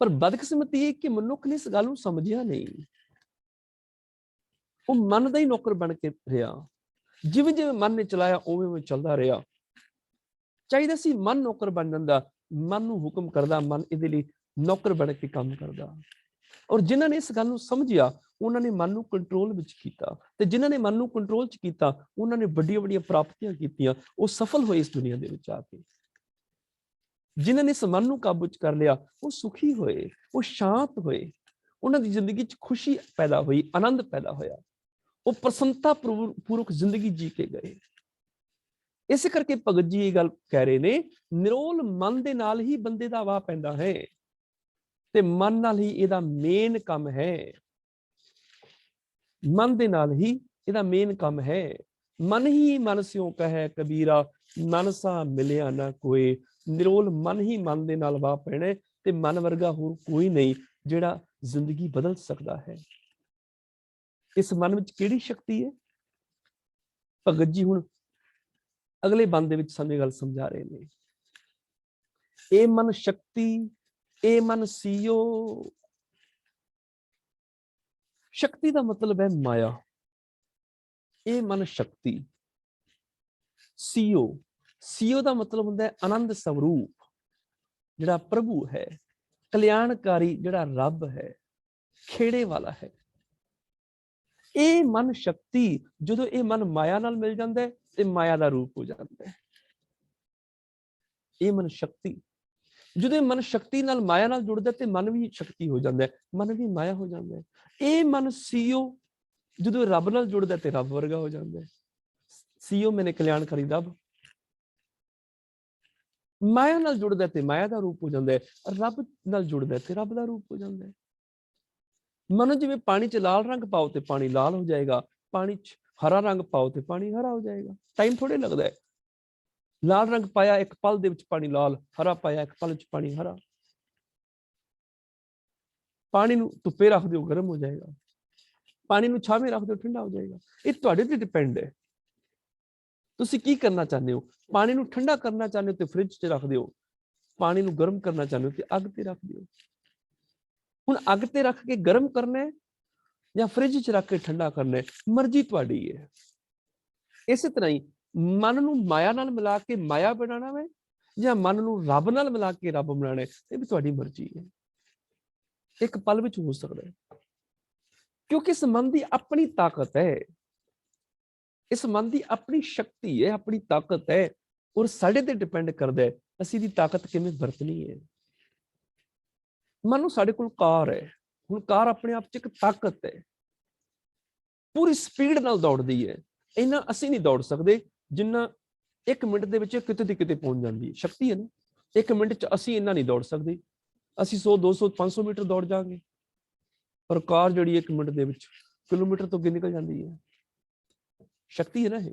ਪਰ ਬਦਕਿਸਮਤੀ ਇਹ ਕਿ ਮਨੁੱਖ ਨੇ ਇਸ ਗੱਲ ਨੂੰ ਸਮਝਿਆ ਨਹੀਂ, ਉਹ ਮਨ ਦਾ ਹੀ ਨੌਕਰ ਬਣ ਕੇ ਰਿਹਾ, ਜਿਵੇਂ ਜਿਵੇਂ ਮਨ ਨੇ ਚਲਾਇਆ ਉਵੇਂ ਉਵੇਂ ਚੱਲਦਾ ਰਿਹਾ। ਚਾਹੀਦਾ ਸੀ ਮਨ ਨੌਕਰ ਬਣ ਜਾਂਦਾ, ਮਨ ਨੂੰ ਹੁਕਮ ਕਰਦਾ, ਮਨ ਇਹਦੇ ਲਈ ਨੌਕਰ ਬਣ ਕੇ ਕੰਮ ਕਰਦਾ। ਔਰ ਜਿਨ੍ਹਾਂ ਨੇ ਇਸ ਗੱਲ ਨੂੰ ਸਮਝਿਆ, ਉਹਨਾਂ ਨੇ ਮਨ ਨੂੰ ਕੰਟਰੋਲ ਵਿੱਚ ਕੀਤਾ, ਤੇ ਜਿਨ੍ਹਾਂ ਨੇ ਮਨ ਨੂੰ ਕੰਟਰੋਲ 'ਚ ਕੀਤਾ, ਉਹਨਾਂ ਨੇ ਵੱਡੀਆਂ ਵੱਡੀਆਂ ਪ੍ਰਾਪਤੀਆਂ ਕੀਤੀਆਂ, ਉਹ ਸਫਲ ਹੋਏ ਇਸ ਦੁਨੀਆ ਦੇ ਵਿੱਚ ਆ ਕੇ। ਜਿਨ੍ਹਾਂ ਨੇ ਇਸ ਮਨ ਨੂੰ ਕਾਬੂ 'ਚ ਕਰ ਲਿਆ, ਉਹ ਸੁਖੀ ਹੋਏ, ਉਹ ਸ਼ਾਂਤ ਹੋਏ, ਉਹਨਾਂ ਦੀ ਜ਼ਿੰਦਗੀ 'ਚ ਖੁਸ਼ੀ ਪੈਦਾ ਹੋਈ, ਆਨੰਦ ਪੈਦਾ ਹੋਇਆ, ਉਹ ਪ੍ਰਸੰਨਤਾ ਪੂਰਵਕ ਜ਼ਿੰਦਗੀ ਜੀ ਕੇ ਗਏ। ਇਸੇ ਕਰਕੇ ਭਗਤ ਜੀ ਇਹ ਗੱਲ ਕਹਿ ਰਹੇ ਨੇ, ਨਿਰੋਲ ਮਨ ਦੇ ਨਾਲ ਹੀ ਬੰਦੇ ਦਾ ਵਾਹ ਪੈਂਦਾ ਹੈ, ਤੇ ਮਨ ਨਾਲ ਹੀ ਇਹਦਾ ਮੇਨ ਕੰਮ ਹੈ। ਮਨ ਦੇ ਨਾਲ ਹੀ ਇਹਦਾ ਮੇਨ ਕੰਮ ਹੈ। ਮਨ ਹੀ ਮਨ ਸਿਓ ਕਹੈ ਕਬੀਰਾ, ਮਨ ਸਾ ਮਿਲਿਆ ਨਾ ਕੋਏ। ਨਿਰੋਲ ਮਨ ਹੀ ਮਨ ਦੇ ਨਾਲ ਵਾਹ ਪੈਣਾ, ਤੇ ਮਨ ਵਰਗਾ ਹੋਰ ਕੋਈ ਨਹੀਂ ਜਿਹੜਾ ਜ਼ਿੰਦਗੀ ਬਦਲ ਸਕਦਾ ਹੈ। ਇਸ ਮਨ ਵਿੱਚ ਕਿਹੜੀ ਸ਼ਕਤੀ ਹੈ? ਭਗਤ ਜੀ ਹੁਣ ਅਗਲੇ ਬੰਦ ਦੇ ਵਿੱਚ ਸਾਨੂੰ ਇਹ ਗੱਲ ਸਮਝਾ ਰਹੇ ਨੇ। ਇਹ ਮਨ ਸ਼ਕਤੀ, ਇਹ ਮਨ ਸੀਓ। ਸ਼ਕਤੀ ਦਾ ਮਤਲਬ ਹੈ ਮਾਇਆ, ਇਹ ਮਨ ਸ਼ਕਤੀ। ਸੀਓ, ਸੀਓ ਦਾ ਮਤਲਬ ਹੁੰਦਾ ਹੈ ਆਨੰਦ ਸਰੂਪ, ਜਿਹੜਾ ਪ੍ਰਭੂ ਹੈ, ਕਲਿਆਣਕਾਰੀ ਜਿਹੜਾ ਰੱਬ ਹੈ, ਖੇੜੇ ਵਾਲਾ ਹੈ। ਇਹ ਮਨ ਸ਼ਕਤੀ, ਜਦੋਂ ਇਹ ਮਨ ਮਾਇਆ ਨਾਲ ਮਿਲ ਜਾਂਦਾ ਹੈ ਤੇ ਮਾਇਆ ਦਾ ਰੂਪ ਹੋ ਜਾਂਦਾ ਹੈ। ਇਹ ਮਨ ਸ਼ਕਤੀ, ਜਦੋਂ ਇਹ ਮਨ ਸ਼ਕਤੀ ਨਾਲ ਮਾਇਆ ਨਾਲ ਜੁੜਦਾ ਤੇ ਮਨ ਵੀ ਸ਼ਕਤੀ ਹੋ ਜਾਂਦਾ ਹੈ, ਮਨ ਵੀ ਮਾਇਆ ਹੋ ਜਾਂਦਾ ਹੈ। ਇਹ ਮਨ ਸੀਓ, ਜਦੋਂ ਰੱਬ ਨਾਲ ਜੁੜਦਾ ਤੇ ਰੱਬ ਵਰਗਾ ਹੋ ਜਾਂਦਾ ਹੈ। ਸੀਓ ਮੈਨੇ ਕਲਿਆਣਕਾਰੀ ਰੱਬ। ਮਾਇਆ ਨਾਲ ਜੁੜਦਾ ਤੇ ਮਾਇਆ ਦਾ ਰੂਪ ਹੋ ਜਾਂਦਾ ਹੈ, ਰੱਬ ਨਾਲ ਜੁੜਦਾ ਤੇ ਰੱਬ ਦਾ ਰੂਪ ਹੋ ਜਾਂਦਾ ਹੈ। ਮਨੋ ਜਿਵੇਂ ਪਾਣੀ 'ਚ ਲਾਲ ਰੰਗ ਪਾਓ ਤੇ ਪਾਣੀ ਲਾਲ ਹੋ ਜਾਏਗਾ, ਪਾਣੀ 'ਚ ਹਰਾ ਰੰਗ ਪਾਓ ਤੇ ਪਾਣੀ ਹਰਾ ਹੋ ਜਾਏਗਾ। ਟਾਈਮ ਥੋੜੇ ਲੱਗਦਾ ਹੈ। ਲਾਲ ਰੰਗ ਪਾਇਆ ਇੱਕ ਪਲ ਦੇ ਵਿੱਚ ਪਾਣੀ ਲਾਲ, ਹਰਾ ਪਾਇਆ ਇੱਕ ਪਲ ਵਿੱਚ ਪਾਣੀ ਹਰਾ। ਪਾਣੀ ਨੂੰ ਧੁੱਪੇ ਰੱਖ ਦਿਓ ਗਰਮ ਹੋ ਜਾਏਗਾ, ਪਾਣੀ ਨੂੰ ਛਾਵੇਂ ਰੱਖ ਦਿਓ ਠੰਡਾ ਹੋ ਜਾਏਗਾ। ਇਹ ਤੁਹਾਡੇ ਤੇ ਡਿਪੈਂਡ ਹੈ, ਤੁਸੀਂ ਕੀ ਕਰਨਾ ਚਾਹੁੰਦੇ ਹੋ। ਪਾਣੀ ਨੂੰ ਠੰਡਾ ਕਰਨਾ ਚਾਹੁੰਦੇ ਹੋ ਤੇ ਫ੍ਰਿਜ 'ਚ ਰੱਖ ਦਿਓ, ਪਾਣੀ ਨੂੰ ਗਰਮ ਕਰਨਾ ਚਾਹੁੰਦੇ ਹੋ ਤੇ ਅੱਗ ਤੇ ਰੱਖ ਦਿਓ। ਹੁਣ ਅੱਗ ਤੇ ਰੱਖ ਕੇ ਗਰਮ ਕਰਨਾ ਹੈ ਜਾਂ ਫ੍ਰਿਜ 'ਚ ਰੱਖ ਕੇ ਠੰਡਾ ਕਰਨਾ ਹੈ, ਮਰਜ਼ੀ ਤੁਹਾਡੀ ਹੈ। ਇਸੇ ਤਰ੍ਹਾਂ ਹੀ ਮਨ ਨੂੰ ਮਾਇਆ ਨਾਲ ਮਿਲਾ ਕੇ ਮਾਇਆ ਬਣਾਉਣਾ ਹੈ ਜਾਂ ਮਨ ਨੂੰ ਰੱਬ ਨਾਲ ਮਿਲਾ ਕੇ ਰੱਬ ਬਣਾਉਣਾ ਹੈ, ਇਹ ਵੀ ਤੁਹਾਡੀ ਮਰਜ਼ੀ ਹੈ। ਇੱਕ ਪਲ ਵਿੱਚ ਹੋ ਸਕਦਾ ਹੈ, ਕਿਉਂਕਿ ਇਸ ਮਨ ਦੀ ਆਪਣੀ ਤਾਕਤ ਹੈ, ਇਸ ਮਨ ਦੀ ਆਪਣੀ ਸ਼ਕਤੀ ਹੈ, ਆਪਣੀ ਤਾਕਤ ਹੈ। ਔਰ ਸਾਡੇ ਤੇ ਡਿਪੈਂਡ ਕਰਦਾ ਹੈ ਅਸੀਂ ਦੀ ਤਾਕਤ ਕਿਵੇਂ ਵਰਤਣੀ ਹੈ। ਮੰਨੋ ਸਾਡੇ ਕੋਲ ਕਾਰ ਹੈ, ਹੁਣ ਕਾਰ ਆਪਣੇ ਆਪ 'ਚ ਇੱਕ ਤਾਕਤ ਹੈ, ਪੂਰੀ ਸਪੀਡ ਨਾਲ ਦੌੜਦੀ ਹੈ। ਇੰਨਾ ਅਸੀਂ ਨਹੀਂ ਦੌੜ ਸਕਦੇ ਜਿੰਨਾ 1 ਮਿੰਟ ਦੇ ਵਿੱਚ ਕਿਤੇ ਦੀ ਕਿਤੇ ਪਹੁੰਚ ਜਾਂਦੀ ਹੈ, ਸ਼ਕਤੀ ਹੈ ਨਾ। 1 ਮਿੰਟ 'ਚ ਅਸੀਂ ਇੰਨਾ ਨਹੀਂ ਦੌੜ ਸਕਦੇ, ਅਸੀਂ 100, 200, 500 ਮੀਟਰ ਦੌੜ ਜਾਵਾਂਗੇ, ਪਰ ਕਾਰ ਜਿਹੜੀ 1 ਮਿੰਟ ਦੇ ਵਿੱਚ ਕਿਲੋਮੀਟਰ ਤੋਂ ਅੱਗੇ ਨਿਕਲ ਜਾਂਦੀ ਹੈ। ਸ਼ਕਤੀ ਹੈ ਨਾ ਇਹ।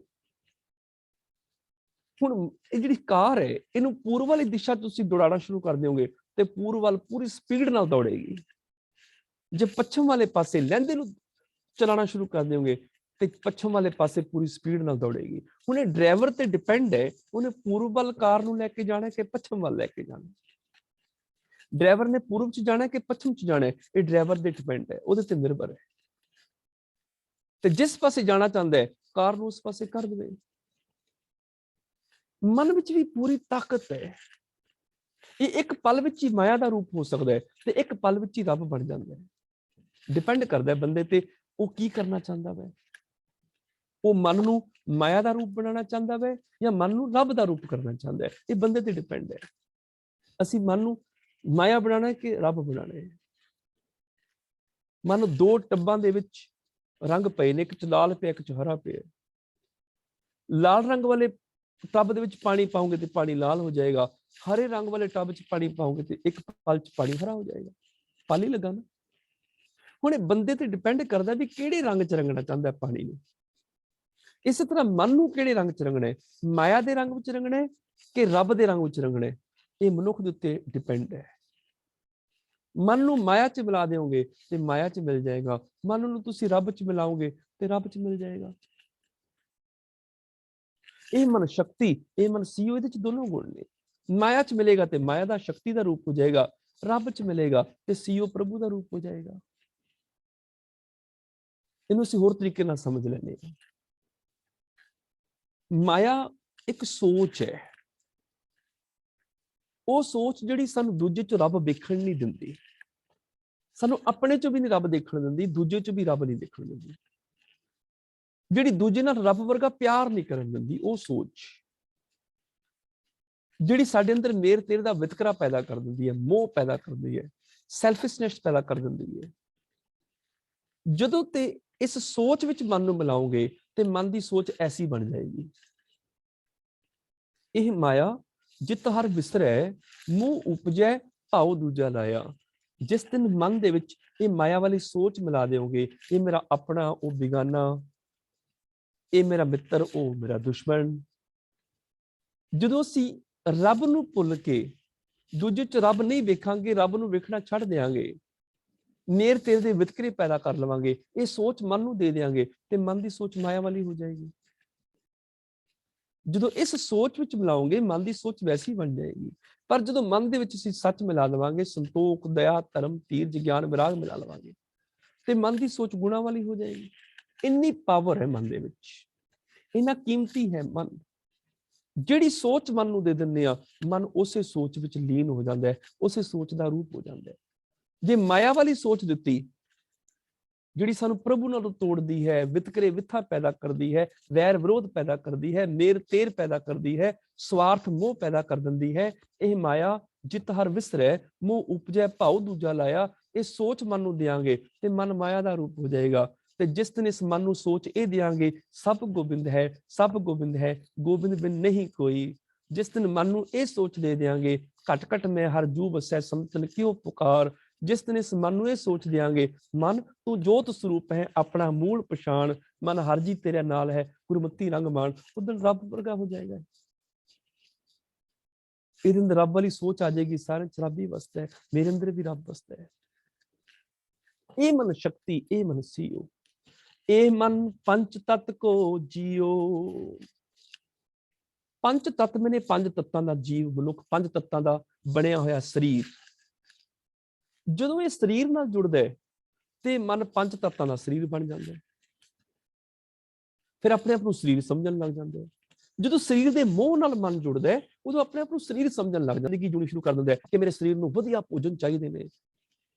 ਹੁਣ ਇਹ ਜਿਹੜੀ ਕਾਰ ਹੈ, ਇਹਨੂੰ ਪੂਰਬ ਵਾਲੀ ਦਿਸ਼ਾ ਤੁਸੀਂ ਦੌੜਾਉਣਾ ਸ਼ੁਰੂ ਕਰ ਦਿਓਗੇ ਤੇ ਪੂਰਬ ਵੱਲ ਪੂਰੀ ਸਪੀਡ ਨਾਲ ਦੌੜੇਗੀ। ਜੇ ਪੱਛਮ ਵਾਲੇ ਪਾਸੇ ਲਹਿੰਦੇ ਨੂੰ ਚਲਾਉਣਾ ਸ਼ੁਰੂ ਕਰ ਦਿਓਗੇ ਤੇ ਪੱਛਮ ਵਾਲੇ ਪਾਸੇ ਪੂਰੀ ਸਪੀਡ ਨਾਲ ਦੌੜੇਗੀ। ਹੁਣ ਇਹ ਡਰਾਈਵਰ ਤੇ ਡਿਪੈਂਡ ਹੈ, ਉਹਨੇ ਪੂਰਬ ਵੱਲ ਕਾਰ ਨੂੰ ਲੈ ਕੇ ਜਾਣਾ ਕਿ ਪੱਛਮ ਵੱਲ ਲੈ ਕੇ ਜਾਣਾ। ਡਰਾਈਵਰ ਨੇ ਪੂਰਬ ਚ ਜਾਣਾ ਕਿ ਪੱਛਮ ਚ ਜਾਣਾ, ਇਹ ਡਰਾਈਵਰ ਤੇ ਡਿਪੈਂਡ ਹੈ, ਉਹਦੇ ਤੇ ਨਿਰਭਰ ਹੈ। ਤੇ ਜਿਸ ਪਾਸੇ ਜਾਣਾ ਚਾਹੁੰਦਾ ਹੈ ਕਾਰ ਨੂੰ ਉਸ ਪਾਸੇ ਕਰ ਦੇਵੇ। ਮਨ ਵਿੱਚ ਵੀ ਪੂਰੀ ਤਾਕਤ ਹੈ। ਇਹ ਇੱਕ ਪਲ ਵਿੱਚ ਹੀ ਮਾਇਆ ਦਾ ਰੂਪ ਹੋ ਸਕਦਾ ਹੈ ਤੇ ਇੱਕ ਪਲ ਵਿੱਚ ਹੀ ਰੱਬ ਬਣ ਜਾਂਦਾ ਹੈ। ਡਿਪੈਂਡ ਕਰਦਾ ਹੈ ਬੰਦੇ ਤੇ, ਉਹ ਕੀ ਕਰਨਾ ਚਾਹੁੰਦਾ ਹੈ। ਉਹ ਮਨ ਨੂੰ ਮਾਇਆ ਦਾ ਰੂਪ ਬਣਾਉਣਾ ਚਾਹੁੰਦਾ ਹੈ ਜਾਂ ਮਨ ਨੂੰ ਰੱਬ ਦਾ ਰੂਪ ਕਰਨਾ ਚਾਹੁੰਦਾ ਹੈ। ਇਹ ਬੰਦੇ ਤੇ ਡਿਪੈਂਡ ਹੈ। ਅਸੀਂ ਮਨ ਨੂੰ ਮਾਇਆ ਬਣਾਉਣਾ ਹੈ ਕਿ ਰੱਬ ਬਣਾਉਣਾ ਹੈ। ਮਨ ਦੋ ਟੱਬਾਂ ਦੇ ਵਿੱਚ ਰੰਗ ਪਏ ਨੇ, ਇੱਕ ਚ ਲਾਲ ਪਿਆ, ਇੱਕ ਚ ਹਰਾ ਪਿਆ। ਲਾਲ ਰੰਗ ਵਾਲੇ ਟੱਬ ਦੇ ਵਿੱਚ ਪਾਣੀ ਪਾਉਂਗੇ ਤੇ ਪਾਣੀ ਲਾਲ ਹੋ ਜਾਏਗਾ। ਹਰੇ ਰੰਗ ਵਾਲੇ ਟੱਬ ਚ ਪਾਣੀ ਪਾਉਂਗੇ ਤੇ ਇੱਕ ਪਲ ਚ ਪਾਣੀ ਹਰਾ ਹੋ ਜਾਏਗਾ। ਪਲ ਹੀ ਲੱਗਾ ਨਾ। ਹੁਣ ਇਹ ਬੰਦੇ ਤੇ ਡਿਪੈਂਡ ਕਰਦਾ ਵੀ ਕਿਹੜੇ ਰੰਗ ਚ ਰੰਗਣਾ ਚਾਹੁੰਦਾ ਪਾਣੀ ਨੂੰ। ਇਸੇ ਤਰ੍ਹਾਂ ਮਨ ਨੂੰ ਕਿਹੜੇ ਰੰਗ ਚ ਰੰਗਣਾ ਹੈ, ਮਾਇਆ ਦੇ ਰੰਗ ਵਿੱਚ ਰੰਗਣਾ ਹੈ ਕਿ ਰੱਬ ਦੇ ਰੰਗ ਵਿੱਚ ਰੰਗਣਾ ਹੈ, ਇਹ ਮਨੁੱਖ ਦੇ ਉੱਤੇ ਡਿਪੈਂਡ ਹੈ। ਮਨ ਨੂੰ ਮਾਇਆ ਚ ਮਿਲਾ ਦਿਓਗੇ ਤੇ ਮਾਇਆ ਚ ਮਿਲ ਜਾਏਗਾ। ਮਨ ਨੂੰ ਤੁਸੀਂ ਰੱਬ ਚ ਮਿਲਾਓਗੇ ਤੇ ਰੱਬ ਚ ਮਿਲ ਜਾਏਗਾ। ਇਹ ਮਨ ਸ਼ਕਤੀ, ਇਹ ਮਨ ਸੀਓ, ਇਹਦੇ ਚ ਦੋਨੋਂ ਗੁਣ ਨੇ। ਮਾਇਆ ਚ ਮਿਲੇਗਾ ਤੇ ਮਾਇਆ ਦਾ ਸ਼ਕਤੀ ਦਾ ਰੂਪ ਹੋ ਜਾਏਗਾ, ਰੱਬ ਚ ਮਿਲੇਗਾ ਤੇ ਸੀਓ ਪ੍ਰਭੂ ਦਾ ਰੂਪ ਹੋ ਜਾਏਗਾ। ਇਹਨੂੰ ਅਸੀਂ ਹੋਰ ਤਰੀਕੇ ਨਾਲ ਸਮਝ ਲੈਂਦੇ ਹਾਂ। ਮਾਇਆ ਇੱਕ ਸੋਚ ਹੈ, ਉਹ ਸੋਚ ਜਿਹੜੀ ਸਾਨੂੰ ਦੂਜੇ ਚ ਰੱਬ ਵੇਖਣ ਨਹੀਂ ਦਿੰਦੀ, ਸਾਨੂੰ ਆਪਣੇ ਚ ਵੀ ਨਹੀਂ ਰੱਬ ਦੇਖਣ ਦਿੰਦੀ, ਦੂਜੇ ਚ ਵੀ ਰੱਬ ਨਹੀਂ ਦੇਖਣ ਦਿੰਦੀ। ਜਿਹੜੀ ਦੂਜੇ ਨਾਲ ਰੱਬ ਵਰਗਾ ਪਿਆਰ ਨਹੀਂ ਕਰਨ ਦਿੰਦੀ, ਉਹ ਸੋਚ ਜਿਹੜੀ ਸਾਡੇ ਅੰਦਰ ਮੇਰ ਤੇਰ ਦਾ ਵਿਤਕਰਾ ਪੈਦਾ ਕਰ ਦਿੰਦੀ ਹੈ, ਮੋਹ ਪੈਦਾ ਕਰਦੀ ਹੈ, ਸੈਲਫਿਸ਼ਨੈਸ ਪੈਦਾ ਕਰ ਦਿੰਦੀ ਹੈ। ਜਦੋਂ ਤੇ ਇਸ ਸੋਚ ਵਿੱਚ ਮਨ ਨੂੰ ਮਿਲਾਓਗੇ ਤੇ ਮਨ ਦੀ ਸੋਚ ਐਸੀ ਬਣ ਜਾਏਗੀ। ਇਹ ਮਾਇਆ ਜਿਤ ਹਰ ਵਿਸਰੈ, ਮੂੰਹ ਉਪਜੈ ਭਾਉ ਦੂਜਾ ਲਾਇਆ। ਜਿਸ ਦਿਨ ਮਨ ਦੇ ਵਿੱਚ ਇਹ ਮਾਇਆ ਵਾਲੀ ਸੋਚ ਮਿਲਾ ਦਿਓਗੇ, ਇਹ ਮੇਰਾ ਆਪਣਾ, ਉਹ ਬਿਗਾਨਾ, ਇਹ ਮੇਰਾ ਮਿੱਤਰ, ਉਹ ਮੇਰਾ ਦੁਸ਼ਮਣ। ਜਦੋਂ ਅਸੀਂ ਰੱਬ ਨੂੰ ਭੁੱਲ ਕੇ ਦੂਜੇ ਚ ਰੱਬ ਨਹੀਂ ਵੇਖਾਂਗੇ, ਰੱਬ ਨੂੰ ਵੇਖਣਾ ਛੱਡ ਦਿਆਂਗੇ, ਮੇਰ ਤੇਰ ਦੇ ਵਿਤਕਰੇ ਪੈਦਾ ਕਰ ਲਵਾਂਗੇ, ਇਹ ਸੋਚ ਮਨ ਨੂੰ ਦੇ ਦਿਆਂਗੇ ਤੇ ਮਨ ਦੀ ਸੋਚ ਮਾਇਆ ਵਾਲੀ ਹੋ ਜਾਏਗੀ। ਜਦੋਂ ਇਸ ਸੋਚ ਵਿੱਚ ਮਿਲਾਓਗੇ, ਮਨ ਦੀ ਸੋਚ ਵੈਸੀ ਬਣ ਜਾਏਗੀ। ਪਰ ਜਦੋਂ ਮਨ ਦੇ ਵਿੱਚ ਅਸੀਂ ਸੱਚ ਮਿਲਾ ਲਵਾਂਗੇ, ਸੰਤੋਖ, ਦਇਆ, ਧਰਮ, ਧੀਰਜ, ਗਿਆਨ, ਵਿਰਾਗ ਮਿਲਾ ਲਵਾਂਗੇ ਤੇ ਮਨ ਦੀ ਸੋਚ ਗੁਣਾ ਵਾਲੀ ਹੋ ਜਾਏਗੀ। ਇੰਨੀ ਪਾਵਰ ਹੈ ਮਨ ਦੇ ਵਿੱਚ, ਇੰਨਾ ਕੀਮਤੀ ਹੈ ਮਨ। ਜਿਹੜੀ ਸੋਚ ਮਨ ਨੂੰ ਦੇ ਦਿੰਦੇ ਆ, ਮਨ ਉਸੇ ਸੋਚ ਵਿੱਚ ਲੀਨ ਹੋ ਜਾਂਦਾ ਹੈ, ਉਸੇ ਸੋਚ ਦਾ ਰੂਪ ਹੋ ਜਾਂਦਾ ਹੈ। ਜੇ ਮਾਇਆ ਵਾਲੀ ਸੋਚ ਦਿੱਤੀ, ਜਿਹੜੀ ਸਾਨੂੰ ਪ੍ਰਭੂ ਨਾਲੋਂ ਤੋੜਦੀ ਹੈ, ਵਿਤਕਰੇ ਵਿਥਾ ਪੈਦਾ ਕਰਦੀ ਹੈ, ਵੈਰ ਵਿਰੋਧ ਪੈਦਾ ਕਰਦੀ ਹੈ, ਮੇਰ ਤੇਰ ਪੈਦਾ ਕਰਦੀ ਹੈ, ਸਵਾਰਥ ਮੋਹ ਪੈਦਾ ਕਰ ਦਿੰਦੀ ਹੈ, ਇਹ ਮਾਇਆ ਜਿਤ ਹਰ ਵਿਸਰੈ, ਮੋਹ ਉਪਜੈ ਭਾਉ ਦੂਜਾ ਲਾਇਆ। ਇਹ ਸੋਚ ਮਨ ਨੂੰ ਦਿਆਂਗੇ ਤੇ ਮਨ ਮਾਇਆ ਦਾ ਰੂਪ ਹੋ ਜਾਏਗਾ। ਤੇ ਜਿਸ ਦਿਨ ਇਸ ਮਨ ਨੂੰ ਸੋਚ ਇਹ ਦਿਆਂਗੇ, ਸਭ ਗੋਬਿੰਦ ਹੈ, ਸਭ ਗੋਬਿੰਦ ਹੈ, ਗੋਬਿੰਦ ਬਿਨ ਨਹੀਂ ਕੋਈ। ਜਿਸ ਦਿਨ ਮਨ ਨੂੰ ਇਹ ਸੋਚ ਦੇ ਦਿਆਂਗੇ, ਘਟ ਘਟ ਮੈਂ ਹਰ ਜੂ ਵਸੈ, ਸੰਤਨ ਕਿਉ ਪੁਕਾਰ। ਜਿਸ ਦਿਨ ਇਸ ਮਨ ਨੂੰ ਇਹ ਸੋਚ ਦਿਆਂਗੇ, ਮਨ ਤੂੰ ਜੋਤ ਸਰੂਪ ਹੈ, ਆਪਣਾ ਮੂਲ ਪਛਾਣ, ਮਨ ਹਰ ਜੀ ਤੇਰੇ ਨਾਲ ਹੈ, ਗੁਰਮਤੀ ਰੰਗ ਮਾਣ, ਉਦੋਂ ਰੱਬ ਵਰਗਾ ਹੋ ਜਾਏਗਾ। ਇਹਦੇ ਅੰਦਰ ਰੱਬ ਵਾਲੀ ਸੋਚ ਆ ਜਾਏਗੀ, ਸਾਰੇ ਚ ਰੱਬ ਹੀ ਵਸਦਾ ਹੈ, ਮੇਰੇ ਅੰਦਰ ਵੀ ਰੱਬ ਵਸਦਾ ਹੈ। ਇਹ ਮਨ ਸ਼ਕਤੀ, ਇਹ ਮਨ ਸੀਓ, ਇਹ ਮਨ ਪੰਚ ਤਤ ਕੋ ਜੀਓ। ਪੰਜ ਤੱਤ ਮੈਨੇ ਪੰਜ ਤੱਤਾਂ ਦਾ ਜੀਵ ਮਨੁੱਖ, ਪੰਜ ਤੱਤਾਂ ਦਾ ਬਣਿਆ ਹੋਇਆ ਸਰੀਰ। ਜਦੋਂ ਇਹ ਸਰੀਰ ਨਾਲ ਜੁੜਦਾ ਹੈ ਤੇ ਮਨ ਪੰਜ ਤੱਤਾਂ ਦਾ ਸਰੀਰ ਬਣ ਜਾਂਦਾ ਹੈ। ਫਿਰ ਆਪਣੇ ਆਪ ਨੂੰ ਸਰੀਰ ਸਮਝਣ ਲੱਗ ਜਾਂਦਾ ਹੈ। ਜਦੋਂ ਸਰੀਰ ਦੇ ਮੋਹ ਨਾਲ ਮਨ ਜੁੜਦਾ ਹੈ, ਉਦੋਂ ਆਪਣੇ ਆਪ ਨੂੰ ਸਰੀਰ ਸਮਝਣ ਲੱਗ ਜਾਂਦਾ, ਕਿ ਜੁੜੀ ਸ਼ੁਰੂ ਕਰ ਦਿੰਦਾ ਹੈ ਕਿ ਮੇਰੇ ਸਰੀਰ ਨੂੰ ਵਧੀਆ ਭੋਜਨ ਚਾਹੀਦੇ ਨੇ,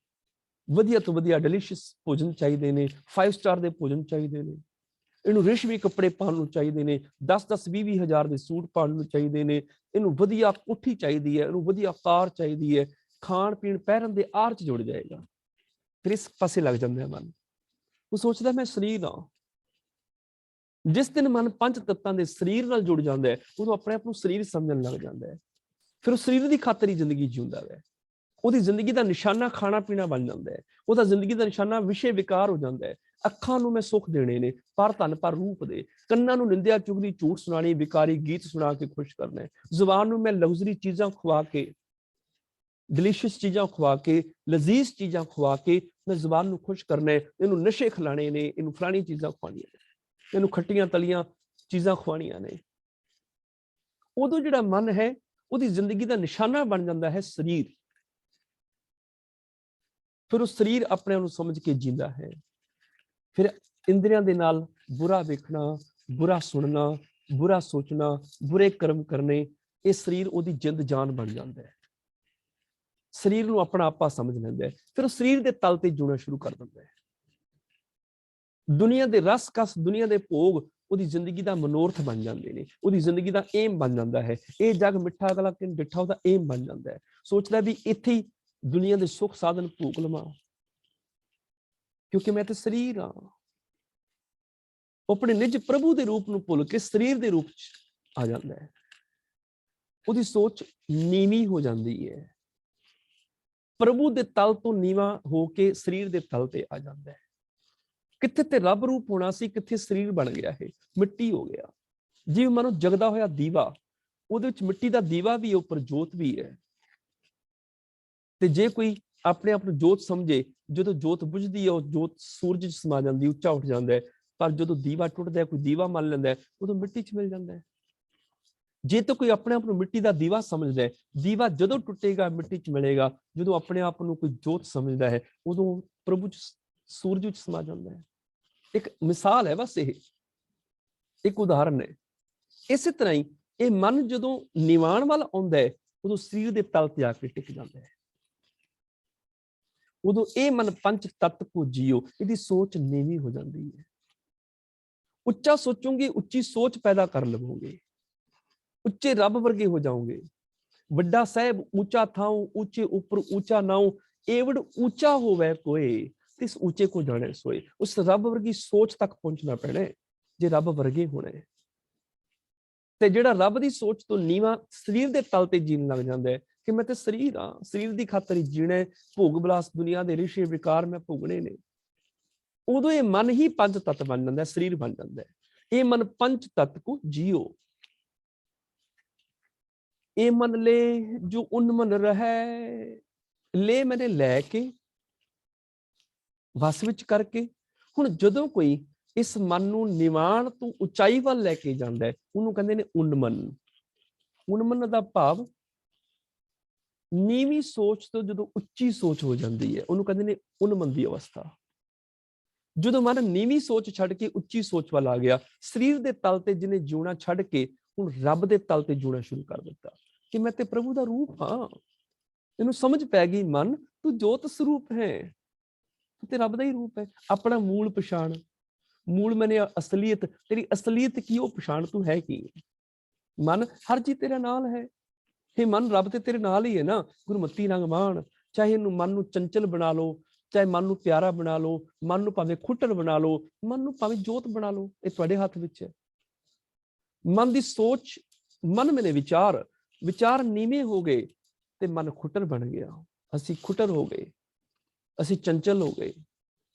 ਵਧੀਆ ਤੋਂ ਵਧੀਆ ਡਿਲੀਸ਼ੀਅਸ ਭੋਜਨ ਚਾਹੀਦੇ ਨੇ, 5 ਸਟਾਰ ਦੇ ਭੋਜਨ ਚਾਹੀਦੇ ਨੇ, ਇਹਨੂੰ ਰੇਸ਼ਮੀ ਕੱਪੜੇ ਪਾਉਣ ਨੂੰ ਚਾਹੀਦੇ ਨੇ, 10-10, 20-20 ਹਜ਼ਾਰ ਦੇ ਸੂਟ ਪਾਉਣ ਨੂੰ ਚਾਹੀਦੇ ਨੇ, ਇਹਨੂੰ ਵਧੀਆ ਕੋਠੀ ਚਾਹੀਦੀ ਹੈ, ਇਹਨੂੰ ਵਧੀਆ ਕਾਰ ਚਾਹੀਦੀ ਹੈ, ਖਾਣ ਪੀਣ ਪਹਿਰਨ ਦੇ ਆਰ ਚ ਜੁੜ ਜਾਏਗਾ। ਫਿਰ ਇਸ ਪਾਸੇ ਲੱਗ ਜਾਂਦਾ ਮਨ, ਉਹ ਸੋਚਦਾ ਮੈਂ ਸਰੀਰ ਹਾਂ। ਜਿਸ ਦਿਨ ਮਨ ਪੰਜ ਤੱਤਾਂ ਦੇ ਸਰੀਰ ਨਾਲ ਜੁੜ ਜਾਂਦਾ ਹੈ, ਉਦੋਂ ਆਪਣੇ ਆਪ ਨੂੰ ਸਰੀਰ ਸਮਝਣ ਲੱਗ ਜਾਂਦਾ ਹੈ। ਫਿਰ ਉਹ ਸਰੀਰ ਦੀ ਖਾਤਰ ਹੀ ਜ਼ਿੰਦਗੀ ਜਿਉਂਦਾ ਹੈ। ਉਹਦੀ ਜ਼ਿੰਦਗੀ ਦਾ ਨਿਸ਼ਾਨਾ ਖਾਣਾ ਪੀਣਾ ਬਣ ਜਾਂਦਾ ਹੈ, ਉਹਦਾ ਜ਼ਿੰਦਗੀ ਦਾ ਨਿਸ਼ਾਨਾ ਵਿਸ਼ੇ ਵਿਕਾਰ ਹੋ ਜਾਂਦਾ ਹੈ। ਅੱਖਾਂ ਨੂੰ ਮੈਂ ਸੁੱਖ ਦੇਣੇ ਨੇ, ਪਰ ਧਨ ਪਰ ਰੂਪ ਦੇ। ਕੰਨਾਂ ਨੂੰ ਨਿੰਦਿਆ ਚੁਗਲੀ ਝੂਠ ਸੁਣਾਣੀ, ਵਿਕਾਰੀ ਗੀਤ ਸੁਣਾ ਕੇ ਖੁਸ਼ ਕਰਨਾ ਹੈ। ਜ਼ੁਬਾਨ ਨੂੰ ਮੈਂ ਲਗਜ਼ਰੀ ਚੀਜ਼ਾਂ ਖਵਾ ਕੇ, ਡਿਲੀਸ਼ੀਅਸ ਚੀਜ਼ਾਂ ਖਵਾ ਕੇ, ਲਜ਼ੀਜ਼ ਚੀਜ਼ਾਂ ਖਵਾ ਕੇ ਮੈਂ ਜ਼ੁਬਾਨ ਨੂੰ ਖੁਸ਼ ਕਰਨਾ ਹੈ। ਇਹਨੂੰ ਨਸ਼ੇ ਖਿਲਾਣੇ ਨੇ, ਇਹਨੂੰ ਫਲਾਣੀ ਚੀਜ਼ਾਂ ਖਵਾਉਣੀਆਂ ਨੇ, ਇਹਨੂੰ ਖੱਟੀਆਂ ਤਲੀਆਂ ਚੀਜ਼ਾਂ ਖਵਾਉਣੀਆਂ ਨੇ। ਉਦੋਂ ਜਿਹੜਾ ਮਨ ਹੈ ਉਹਦੀ ਜ਼ਿੰਦਗੀ ਦਾ ਨਿਸ਼ਾਨਾ ਬਣ ਜਾਂਦਾ ਹੈ ਸਰੀਰ। ਫਿਰ ਉਹ ਸਰੀਰ ਆਪਣੇ ਨੂੰ ਸਮਝ ਕੇ ਜੀਂਦਾ ਹੈ। ਫਿਰ ਇੰਦਰੀਆਂ ਦੇ ਨਾਲ ਬੁਰਾ ਵੇਖਣਾ, ਬੁਰਾ ਸੁਣਨਾ, ਬੁਰਾ ਸੋਚਣਾ, ਬੁਰੇ ਕਰਮ ਕਰਨੇ, ਇਹ ਸਰੀਰ ਉਹਦੀ ਜਿੰਦ ਜਾਨ ਬਣ ਜਾਂਦਾ ਹੈ। ਸਰੀਰ ਨੂੰ ਆਪਣਾ ਆਪਾ ਸਮਝ ਲੈਂਦਾ ਹੈ। ਫਿਰ ਉਹ ਸਰੀਰ ਦੇ ਤਲ ਤੇ ਜੂਣਾ ਸ਼ੁਰੂ ਕਰ ਦਿੰਦਾ ਹੈ। ਦੁਨੀਆ ਦੇ ਰਸ ਕਸ, ਦੁਨੀਆ ਦੇ ਭੋਗ ਉਹਦੀ ਜ਼ਿੰਦਗੀ ਦਾ ਮਨੋਰਥ ਬਣ ਜਾਂਦੇ ਨੇ, ਉਹਦੀ ਜ਼ਿੰਦਗੀ ਦਾ ਏਮ ਬਣ ਜਾਂਦਾ ਹੈ। ਇਹ ਜਗ ਮਿੱਠਾ ਅਗਲਾ ਕਿਨ ਡਿੱਠਾ, ਉਹਦਾ ਏਮ ਬਣ ਜਾਂਦਾ ਹੈ। ਸੋਚਦਾ ਵੀ ਇੱਥੇ ਹੀ ਦੁਨੀਆ ਦੇ ਸੁੱਖ ਸਾਧਨ ਭੋਗ ਲਵਾਂ, ਕਿਉਂਕਿ ਮੈਂ ਤੇ ਸਰੀਰ ਹਾਂ। ਆਪਣੇ ਨਿਜ ਪ੍ਰਭੂ ਦੇ ਰੂਪ ਨੂੰ ਭੁੱਲ ਕੇ ਸਰੀਰ ਦੇ ਰੂਪ ਚ ਆ ਜਾਂਦਾ ਹੈ। ਉਹਦੀ ਸੋਚ ਨੀਵੀਂ ਹੋ ਜਾਂਦੀ ਹੈ। ਪ੍ਰਭੂ ਦੇ ਤਲ ਤੋਂ ਨੀਵਾਂ ਹੋ ਕੇ ਸਰੀਰ ਦੇ ਤਲ ਤੇ ਆ ਜਾਂਦਾ ਹੈ। ਕਿੱਥੇ ਤੇ ਰੱਬ ਰੂਪ ਹੋਣਾ ਸੀ, ਕਿੱਥੇ ਸਰੀਰ ਬਣ ਗਿਆ ਹੈ, ਮਿੱਟੀ ਹੋ ਗਿਆ। ਜਿਵੇਂ ਮਨੋ ਜਗਦਾ ਹੋਇਆ ਦੀਵਾ, ਉਹਦੇ ਵਿੱਚ ਮਿੱਟੀ ਦਾ ਦੀਵਾ ਵੀ ਹੈ, ਉੱਪਰ ਜੋਤ ਵੀ ਹੈ। ਤੇ ਜੇ ਕੋਈ ਆਪਣੇ ਆਪ ਨੂੰ ਜੋਤ ਸਮਝੇ, ਜਦੋਂ ਜੋਤ ਬੁਝਦੀ ਹੈ ਉਹ ਜੋਤ ਸੂਰਜ 'ਚ ਸਮਾ ਜਾਂਦੀ, ਉੱਚਾ ਉੱਠ ਜਾਂਦਾ ਹੈ। ਪਰ ਜਦੋਂ ਦੀਵਾ ਟੁੱਟਦਾ ਹੈ, ਕੋਈ ਦੀਵਾ ਮੰਨ ਲੈਂਦਾ ਹੈ, ਉਦੋਂ ਮਿੱਟੀ 'ਚ ਮਿਲ ਜਾਂਦਾ ਹੈ। ਜੇ ਤਾਂ ਕੋਈ ਆਪਣੇ ਆਪ ਨੂੰ ਮਿੱਟੀ ਦਾ ਦੀਵਾ ਸਮਝਦਾ ਹੈ, ਦੀਵਾ ਜਦੋਂ ਟੁੱਟੇਗਾ ਮਿੱਟੀ 'ਚ ਮਿਲੇਗਾ। ਜਦੋਂ ਆਪਣੇ ਆਪ ਨੂੰ ਕੋਈ ਜੋਤ ਸਮਝਦਾ ਹੈ, ਉਦੋਂ ਪ੍ਰਭੂ 'ਚ, ਸੂਰਜ 'ਚ ਸਮਾ ਜਾਂਦਾ ਹੈ। ਇੱਕ ਮਿਸਾਲ ਹੈ ਬਸ, ਇਹ ਇੱਕ ਉਦਾਹਰਨ ਹੈ। ਇਸੇ ਤਰ੍ਹਾਂ ਹੀ ਇਹ ਮਨ ਜਦੋਂ ਨਿਵਾਣ ਵੱਲ ਆਉਂਦਾ ਹੈ, ਉਦੋਂ ਸਰੀਰ ਦੇ ਤਲ ਤੇ ਆ ਕੇ ਟਿਕ ਜਾਂਦਾ ਹੈ। ਉਦੋਂ ਇਹ ਮਨ ਪੰਜ ਤੱਤ ਕੋ ਜੀਓ, ਇਹਦੀ ਸੋਚ ਨੀਵੀਂ ਹੋ ਜਾਂਦੀ ਹੈ। ਉੱਚਾ ਸੋਚੋਗੇ, ਉੱਚੀ ਸੋਚ ਪੈਦਾ ਕਰ ਲਵੋਗੇ, ਉੱਚੇ ਰੱਬ ਵਰਗੇ ਹੋ ਜਾਓਗੇ। ਵੱਡਾ ਸਾਹਿਬ ਉੱਚਾ ਥਾਉ, ਉੱਚੇ ਉੱਪਰ ਉੱਚਾ ਨਾਉ, ਏਵੜ ਉੱਚਾ ਹੋਵੇ ਕੋਏ, ਤਿਸ ਉੱਚੇ ਕੋ ਜਾਣੇ ਸੋਏ। ਉਸ ਰੱਬ ਵਰਗੀ ਸੋਚ ਤੱਕ ਪਹੁੰਚਣਾ ਪੈਣਾ ਜੇ ਰੱਬ ਵਰਗੇ ਹੋਣਾ ਹੈ। ਤੇ ਜਿਹੜਾ ਰੱਬ ਦੀ ਸੋਚ ਤੋਂ ਨੀਵਾਂ ਸਰੀਰ ਦੇ ਤਲ ਤੇ ਜੀਣ ਲੱਗ ਜਾਂਦਾ ਹੈ ਕਿ ਮੈਂ ਤੇ ਸਰੀਰ ਹਾਂ, ਸਰੀਰ ਦੀ ਖਾਤਰ ਹੀ ਜੀਣਾ, ਭੋਗ ਵਿਲਾਸ ਦੁਨੀਆ ਦੇ ਰਿਸ਼ੇ ਵਿਕਾਰ ਮੈਂ ਭੋਗਣੇ ਨੇ, ਉਦੋਂ ਇਹ ਮਨ ਹੀ ਪੰਜ ਤੱਤ ਬਣ ਜਾਂਦਾ, ਸਰੀਰ ਬਣ ਜਾਂਦਾ ਹੈ। ਇਹ ਮਨ ਪੰਜ ਤੱਤ ਕੋ ਜੀਓ। ਇਹ ਮਨ ਲੈ ਜੋ ਉਨ ਮਨ ਰਹਿ, ਲੈ ਮੈਨੇ ਲੈ ਕੇ, ਵਸ ਵਿੱਚ ਕਰਕੇ। ਹੁਣ ਜਦੋਂ ਕੋਈ ਇਸ ਮਨ ਨੂੰ ਨਿਵਾਣ ਤੋਂ ਉਚਾਈ ਵੱਲ ਲੈ ਕੇ ਜਾਂਦਾ ਹੈ, ਉਹਨੂੰ ਕਹਿੰਦੇ ਨੇ ਉਨਮਨ। ਉਨਮਨ ਦਾ ਭਾਵ ਨੀਵੀਂ ਸੋਚ ਤੋਂ ਜਦੋਂ ਉੱਚੀ ਸੋਚ ਹੋ ਜਾਂਦੀ ਹੈ, ਉਹਨੂੰ ਕਹਿੰਦੇ ਨੇ ਉਨਮਨ ਦੀ ਅਵਸਥਾ। ਜਦੋਂ ਮਨ ਨੀਵੀਂ ਸੋਚ ਛੱਡ ਕੇ ਉੱਚੀ ਸੋਚ ਵੱਲ ਆ ਗਿਆ, ਸਰੀਰ ਦੇ ਤਲ ਤੇ ਜਿਹਨੇ ਜਿਉਣਾ ਛੱਡ ਕੇ ਹੁਣ ਰੱਬ ਦੇ ਤਲ ਤੇ ਜਿਉਣਾ ਸ਼ੁਰੂ ਕਰ ਦਿੱਤਾ ਕਿ ਮੈਂ ਤੇ ਪ੍ਰਭੂ ਦਾ ਰੂਪ ਹਾਂ। ਇਹਨੂੰ ਸਮਝ ਪੈ ਗਈ, ਮਨ ਤੂੰ ਜੋਤ ਸਰੂਪ ਹੈ, ਤੇ ਰੱਬ ਦਾ ਹੀ ਰੂਪ ਹੈ। ਆਪਣਾ ਮੂਲ ਪਛਾਣ, ਮੂਲ ਮੈਨੇ ਅਸਲੀਅਤ, ਤੇਰੀ ਅਸਲੀਅਤ ਕੀ, ਉਹ ਪਛਾਣ ਤੂੰ ਹੈ ਕੀ। ਮਨ ਹਰ ਚੀਜ਼ ਤੇਰੇ ਨਾਲ ਹੈ। ਇਹ ਮਨ ਰੱਬ ਤੇ ਤੇਰੇ ਨਾਲ ਹੀ ਹੈ ਨਾ। ਗੁਰਮਤੀ ਰੰਗ ਮਾਣ, ਚਾਹੇ ਇਹਨੂੰ ਮਨ ਨੂੰ ਚੰਚਲ ਬਣਾ ਲਓ, ਚਾਹੇ ਮਨ ਨੂੰ ਪਿਆਰਾ ਬਣਾ ਲਓ, ਮਨ ਨੂੰ ਭਾਵੇਂ ਖੁੱਟਰ ਬਣਾ ਲਓ, ਮਨ ਨੂੰ ਭਾਵੇਂ ਜੋਤ ਬਣਾ ਲਓ, ਇਹ ਤੁਹਾਡੇ ਹੱਥ ਵਿੱਚ ਹੈ। ਮਨ ਦੀ ਸੋਚ, ਮਨ ਮੈਨੇ ਵਿਚਾਰ, ਵਿਚਾਰ ਨੀਵੇਂ ਹੋ ਗਏ ਤੇ ਮਨ ਖੁੱਟਰ ਬਣ ਗਿਆ। ਅਸੀਂ ਖੁੱਟਰ ਹੋ ਗਏ, ਅਸੀਂ ਚੰਚਲ ਹੋ ਗਏ,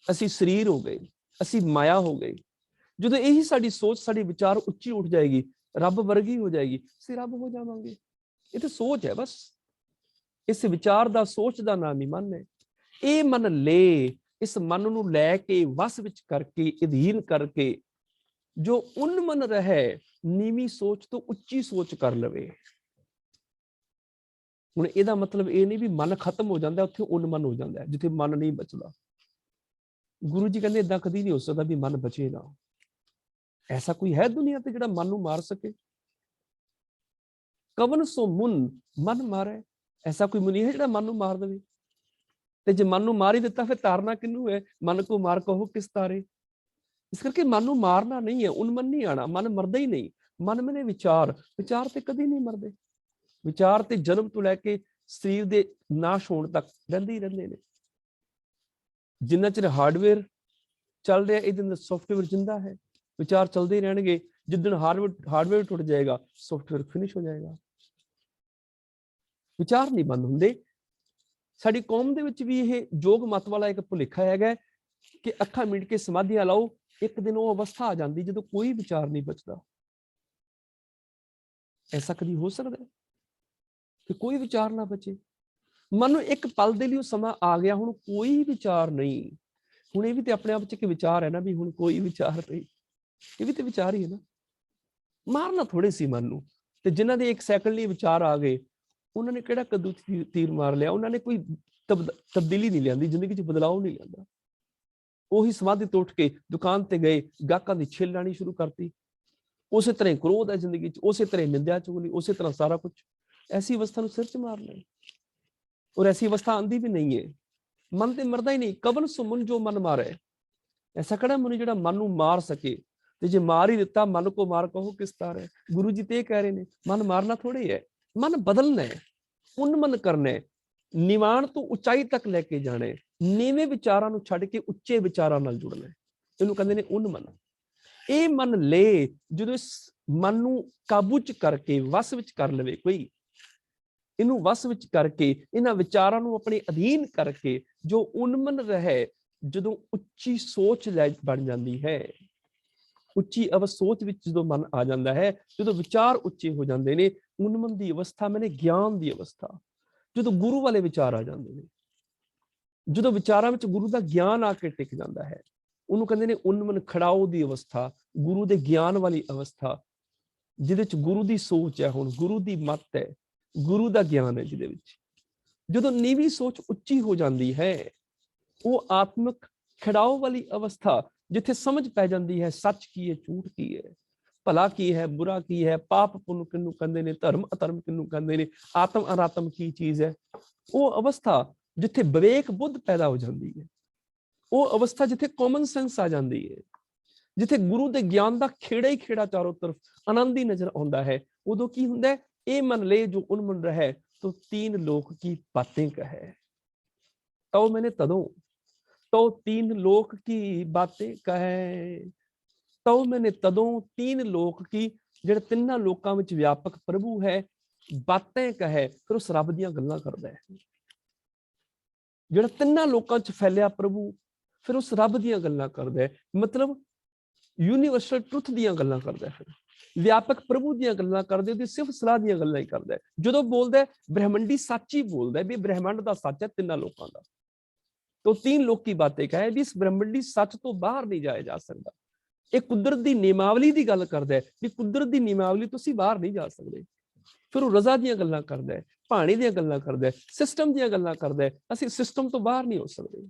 ਅਸੀਂ ਸਰੀਰ ਹੋ ਗਏ, ਅਸੀਂ ਮਾਇਆ ਹੋ ਗਏ। ਜਦੋਂ ਇਹੀ ਸਾਡੀ ਸੋਚ, ਸਾਡੀ ਵਿਚਾਰ ਉੱਚੀ ਉੱਠ ਜਾਏਗੀ, ਰੱਬ ਵਰਗੀ ਹੋ ਜਾਏਗੀ, ਅਸੀਂ ਰੱਬ ਹੋ ਜਾਵਾਂਗੇ। ਇਹ ਤਾਂ ਸੋਚ ਹੈ ਬਸ। ਇਸ ਵਿਚਾਰ ਦਾ, ਸੋਚ ਦਾ ਨਾਮ ਹੀ ਮਨ ਹੈ। ਇਹ ਮਨ ਲੈ, ਇਸ ਮਨ ਨੂੰ ਲੈ ਕੇ, ਵਸ ਵਿੱਚ ਕਰਕੇ, ਅਧੀਨ ਕਰਕੇ ਜੋ ਉਨਮਨ ਰਹੇ, ਨੀਵੀਂ ਸੋਚ ਤੋਂ ਉੱਚੀ ਸੋਚ ਕਰ ਲਵੇ। ਹੁਣ ਇਹਦਾ ਮਤਲਬ ਇਹ ਨਹੀਂ ਵੀ ਮਨ ਖਤਮ ਹੋ ਜਾਂਦਾ, ਉੱਥੇ ਉਨਮਨ ਹੋ ਜਾਂਦਾ, ਜਿੱਥੇ ਮਨ ਨਹੀਂ ਬਚਦਾ। ਗੁਰੂ ਜੀ ਕਹਿੰਦੇ ਏਦਾਂ ਕਦੀ ਨਹੀਂ ਹੋ ਸਕਦਾ ਵੀ ਮਨ ਬਚੇ ਨਾ। ਐਸਾ ਕੋਈ ਹੈ ਦੁਨੀਆ ਤੇ ਜਿਹੜਾ ਮਨ ਨੂੰ ਮਾਰ ਸਕੇ? ਕਵਨ ਸੋ ਮੁਨ ਮਨ ਮਾਰੇ, ਐਸਾ ਕੋਈ ਮੁਨੀ ਹੈ ਜਿਹੜਾ ਮਨ ਨੂੰ ਮਾਰ ਦੇਵੇ? ਤੇ ਜੇ ਮਨ ਨੂੰ ਮਾਰ ਹੀ ਦਿੱਤਾ ਫਿਰ ਤਾਰਨਾ ਕਿਹਨੂੰ ਹੈ? ਮਨ ਕੋ ਮਾਰ ਕਹੋ ਕਿਸ ਤਾਰੇ। ਇਸ ਕਰਕੇ ਮਨ ਨੂੰ ਮਾਰਨਾ ਨਹੀਂ ਹੈ, ਉਨਮਨ ਨਹੀਂ ਆਣਾ। ਮਨ ਮਰਦਾ ਹੀ ਨਹੀਂ। ਮਨ ਮੈਨੇ ਵਿਚਾਰ, ਵਿਚਾਰ ਤੇ ਕਦੀ ਨਹੀਂ ਮਰਦੇ। ਵਿਚਾਰ ਤੇ ਜਨਮ ਤੋਂ ਲੈ ਕੇ ਸਰੀਰ ਦੇ ਨਾਸ਼ ਹੋਣ ਤੱਕ ਰਹਿੰਦੇ ਹੀ ਰਹਿੰਦੇ ਨੇ। ਜਿੰਨਾ ਚਿਰ ਹਾਰਡਵੇਅਰ ਚੱਲ ਰਿਹਾ, ਇਹਦੇ ਅੰਦਰ ਸੌਫਟਵੇਅਰ ਜਿੰਦਾ ਹੈ। ਵਿਚਾਰ ਚੱਲਦੇ ਹੀ ਰਹਿਣਗੇ। ਜਿੱਦਣ ਹਾਰਡਵੇਅਰ ਟੁੱਟ ਜਾਏਗਾ, ਸੌਫਟਵੇਅਰ ਫਿਨਿਸ਼ ਹੋ ਜਾਏਗਾ। ਵਿਚਾਰ ਨਹੀਂ ਬੰਦ ਹੁੰਦੇ। ਸਾਡੀ ਕੌਮ ਦੇ ਵਿੱਚ ਵੀ ਇਹ ਜੋਗ ਮਤ ਵਾਲਾ ਇੱਕ ਭੁਲੇਖਾ ਹੈਗਾ ਕਿ ਅੱਖਾਂ ਮੀਟ ਕੇ ਸਮਾਧੀਆਂ ਲਾਓ, ਇੱਕ ਦਿਨ ਉਹ ਅਵਸਥਾ ਆ ਜਾਂਦੀ ਜਦੋਂ ਕੋਈ ਵਿਚਾਰ ਨਹੀਂ ਬਚਦਾ। ਐਸਾ ਕਦੀ ਹੋ ਸਕਦਾ ਹੈ ਕਿ ਕੋਈ ਵਿਚਾਰ ਨਾ ਬਚੇ? ਮਨ ਨੂੰ ਇੱਕ ਪਲ ਦੇ ਲਈ ਉਹ ਸਮਾਂ ਆ ਗਿਆ, ਹੁਣ ਕੋਈ ਵਿਚਾਰ ਨਹੀਂ। ਹੁਣ ਇਹ ਵੀ ਤੇ ਆਪਣੇ ਆਪ ਚ ਇੱਕ ਵਿਚਾਰ ਹੈ ਨਾ, ਵੀ ਹੁਣ ਕੋਈ ਵਿਚਾਰ ਨਹੀਂ, ਇਹ ਵੀ ਤੇ ਵਿਚਾਰ ਹੀ ਹੈ ਨਾ। ਮਾਰਨਾ ਥੋੜੇ ਸੀ ਮਨ ਨੂੰ। ਤੇ ਜਿਨ੍ਹਾਂ ਦੇ ਇੱਕ ਸੈਕਿੰਡ ਲਈ ਵਿਚਾਰ ਆ ਗਏ, ਉਹਨਾਂ ਨੇ ਕਿਹੜਾ ਕਦੂ ਤੀਰ ਮਾਰ ਲਿਆ, ਉਹਨਾਂ ਨੇ ਕੋਈ ਤਬਦੀਲੀ ਨਹੀਂ ਲਿਆਂਦੀ, ਜ਼ਿੰਦਗੀ ਚ ਬਦਲਾਅ ਨਹੀਂ ਲਿਆਂਦਾ। ਉਹੀ ਸਮਾਧੀ ਤੋਂ ਉੱਠ ਕੇ ਦੁਕਾਨ ਤੇ ਗਏ, ਗਾਹਕਾਂ ਦੀ ਛਿੱਲ ਲਾਣੀ ਸ਼ੁਰੂ ਕਰਤੀ, ਉਸੇ ਤਰ੍ਹਾਂ ਕ੍ਰੋਧ ਹੈ ਜ਼ਿੰਦਗੀ ਚ, ਉਸੇ ਤਰ੍ਹਾਂ ਨਿੰਦਿਆ ਚੁਗਲੀ, ਉਸੇ ਤਰ੍ਹਾਂ ਸਾਰਾ ਕੁਝ। ਐਸੀ ਅਵਸਥਾ ਨੂੰ ਸਿਰ ਚ ਮਾਰਨਾ ਹੈ, ਔਰ ਐਸੀ ਅਵਸਥਾ ਆਂਦੀ ਵੀ ਨਹੀਂ ਹੈ। ਮਨ ਤੇ ਮਰਦਾ ਹੀ ਨਹੀਂ। ਕਵਨ ਸੁਮਨ ਜੋ ਮਨ ਮਾਰੇ, ਐਸਾ ਕਿਹੜਾ ਮਨ ਜਿਹੜਾ ਮਨ ਨੂੰ ਮਾਰ ਸਕੇ? ਤੇ ਜੇ ਮਾਰ ਹੀ ਦਿੱਤਾ, ਮਨ ਕੋ ਮਾਰ ਕਹੋ ਕਿਸ ਤਾਰੇ। ਗੁਰੂ ਜੀ ਤੇ ਇਹ ਕਹਿ ਰਹੇ ਨੇ, ਮਨ ਮਾਰਨਾ ਥੋੜੇ ਹੈ, ਮਨ ਬਦਲਣਾ ਹੈ, ਉਨਮਨ ਕਰਨਾ ਹੈ, ਨਿਵਾਣ ਤੋਂ ਉਚਾਈ ਤੱਕ ਲੈ ਕੇ ਜਾਣਾ ਹੈ, ਨੀਵੇਂ ਵਿਚਾਰਾਂ ਨੂੰ ਛੱਡ ਕੇ ਉੱਚੇ ਵਿਚਾਰਾਂ ਨਾਲ ਜੁੜਨਾ ਹੈ। ਇਹਨੂੰ ਕਹਿੰਦੇ ਨੇ ਉਨਮਨ। ਇਹ ਮਨ ਲੈ, ਜਦੋਂ ਇਸ ਮਨ ਨੂੰ ਕਾਬੂ ਚ ਕਰਕੇ ਵਸ ਵਿੱਚ ਕਰ ਲਵੇ ਕੋਈ, ਇਹਨੂੰ ਵਸ ਵਿੱਚ ਕਰਕੇ, ਇਹਨਾਂ ਵਿਚਾਰਾਂ ਨੂੰ ਆਪਣੇ ਅਧੀਨ ਕਰਕੇ ਜੋ ਉਨਮਨ ਰਹੇ, ਜਦੋਂ ਉੱਚੀ ਸੋਚ ਲੈ ਬਣ ਜਾਂਦੀ ਹੈ, ਉੱਚੀ ਸੋਚ ਵਿੱਚ ਜਦੋਂ ਮਨ ਆ ਜਾਂਦਾ ਹੈ, ਜਦੋਂ ਵਿਚਾਰ ਉੱਚੇ ਹੋ ਜਾਂਦੇ ਨੇ, ਉਨਮਨ ਦੀ ਅਵਸਥਾ ਮੈਨੇ ਗਿਆਨ ਦੀ ਅਵਸਥਾ, ਜਦੋਂ ਗੁਰੂ ਵਾਲੇ ਵਿਚਾਰ ਆ ਜਾਂਦੇ ਨੇ, ਜਦੋਂ ਵਿਚਾਰਾਂ ਵਿੱਚ ਗੁਰੂ ਦਾ ਗਿਆਨ ਆ ਕੇ ਟਿਕ ਜਾਂਦਾ ਹੈ, ਉਹਨੂੰ ਕਹਿੰਦੇ ਨੇ ਉਨਮਨ ਖੜਾਓ ਦੀ ਅਵਸਥਾ, ਗੁਰੂ ਦੇ ਗਿਆਨ ਵਾਲੀ ਅਵਸਥਾ, ਜਿਹਦੇ ਵਿੱਚ ਗੁਰੂ ਦੀ ਸੋਚ ਹੈ, ਹੁਣ ਗੁਰੂ ਦੀ ਮੱਤ ਹੈ, ਗੁਰੂ ਦਾ ਗਿਆਨ ਹੈ ਜਿਹਦੇ ਵਿੱਚ। ਜਦੋਂ ਨੀਵੀਂ ਸੋਚ ਉੱਚੀ ਹੋ ਜਾਂਦੀ ਹੈ, ਉਹ ਆਤਮਿਕ ਖੜਾਓ ਵਾਲੀ ਅਵਸਥਾ, ਜਿੱਥੇ ਸਮਝ ਪੈ ਜਾਂਦੀ ਹੈ ਸੱਚ ਕੀ ਹੈ, ਝੂਠ ਕੀ ਹੈ, ਭਲਾ ਕੀ ਹੈ, ਬੁਰਾ ਕੀ ਹੈ, ਪਾਪ ਪੁੰਨ ਕਿਹਨੂੰ ਕਹਿੰਦੇ ਨੇ, ਧਰਮ ਅਧਰਮ ਕਿਹਨੂੰ ਕਹਿੰਦੇ ਨੇ, ਆਤਮ ਅਨਾਤਮ ਕੀ ਚੀਜ਼ ਹੈ। ਉਹ ਅਵਸਥਾ ਜਿੱਥੇ ਵਿਵੇਕ ਬੁੱਧ ਪੈਦਾ ਹੋ ਜਾਂਦੀ ਹੈ, ਉਹ ਅਵਸਥਾ ਜਿੱਥੇ ਕਾਮਨ ਸੈਂਸ ਆ ਜਾਂਦੀ ਹੈ, ਜਿੱਥੇ ਗੁਰੂ ਦੇ ਗਿਆਨ ਦਾ ਖੇੜਾ ਹੀ ਖੇੜਾ ਚਾਰੋਂ ਤਰਫ ਆਨੰਦ ਹੀ ਨਜ਼ਰ ਆਉਂਦਾ ਹੈ, ਉਦੋਂ ਕੀ ਹੁੰਦਾ ਹੈ? ਇਹ ਮਨ ਲੈ ਜੋ ਉਨਮਨ ਰਹੇ, तो 3 लोक की बातें कहे। तो मैंने तदों, तो 3 लोक की बातें कहे, तो मैंने तदों 3 लोक की, ਜਿਹੜੇ ਤਿੰਨਾਂ ਲੋਕਾਂ ਵਿੱਚ ਵਿਆਪਕ ਪ੍ਰਭੂ ਹੈ, ਬਾतें ਕਹੇ, ਫਿਰ ਉਸ ਰੱਬ ਦੀਆਂ ਗੱਲਾਂ ਕਰਦਾ ਹੈ। ਜਿਹੜਾ ਤਿੰਨਾਂ ਲੋਕਾਂ 'ਚ ਫੈਲਿਆ ਪ੍ਰਭੂ, ਫਿਰ ਉਸ ਰੱਬ ਦੀਆਂ ਗੱਲਾਂ ਕਰਦਾ ਹੈ, ਮਤਲਬ ਯੂਨੀਵਰਸਲ ਟਰੁੱਥ ਦੀਆਂ ਗੱਲਾਂ ਕਰਦਾ ਹੈ। ਵਿਆਪਕ ਪ੍ਰਭੂ ਦੀਆਂ ਗੱਲਾਂ ਕਰਦੇ, ਉਹਦੀ ਸਿਰਫ ਸਲਾਹ ਦੀਆਂ ਗੱਲਾਂ ਹੀ ਕਰਦਾ ਹੈ। ਜਦੋਂ ਬੋਲਦਾ ਬ੍ਰਹਮੰਡੀ ਸੱਚ ਹੀ ਬੋਲਦਾ, ਵੀ ਬ੍ਰਹਿਮੰਡ ਦਾ ਸੱਚ ਹੈ ਤਿੰਨਾਂ ਲੋਕਾਂ ਦਾ। तो 3 लोक की बातें कहे, भी इस ब्रह्मंडी सच तो बाहर नहीं जाया जा सकता। ਇਹ ਕੁਦਰਤ ਦੀ ਨਿਯਮਾਵਲੀ ਦੀ ਗੱਲ ਕਰਦਾ ਹੈ, ਵੀ ਕੁਦਰਤ ਦੀ ਨਿਯਮਾਵਲੀ ਤੁਸੀਂ ਬਾਹਰ ਨਹੀਂ ਜਾ ਸਕਦੇ। ਫਿਰ ਉਹ ਰਜ਼ਾ ਦੀਆਂ ਗੱਲਾਂ ਕਰਦਾ ਹੈ, ਭਾਣੇ ਦੀਆਂ ਗੱਲਾਂ ਕਰਦਾ ਹੈ, ਸਿਸਟਮ ਦੀਆਂ ਗੱਲਾਂ ਕਰਦਾ ਹੈ, ਅਸੀਂ ਸਿਸਟਮ ਤੋਂ ਬਾਹਰ ਨਹੀਂ ਹੋ ਸਕਦੇ।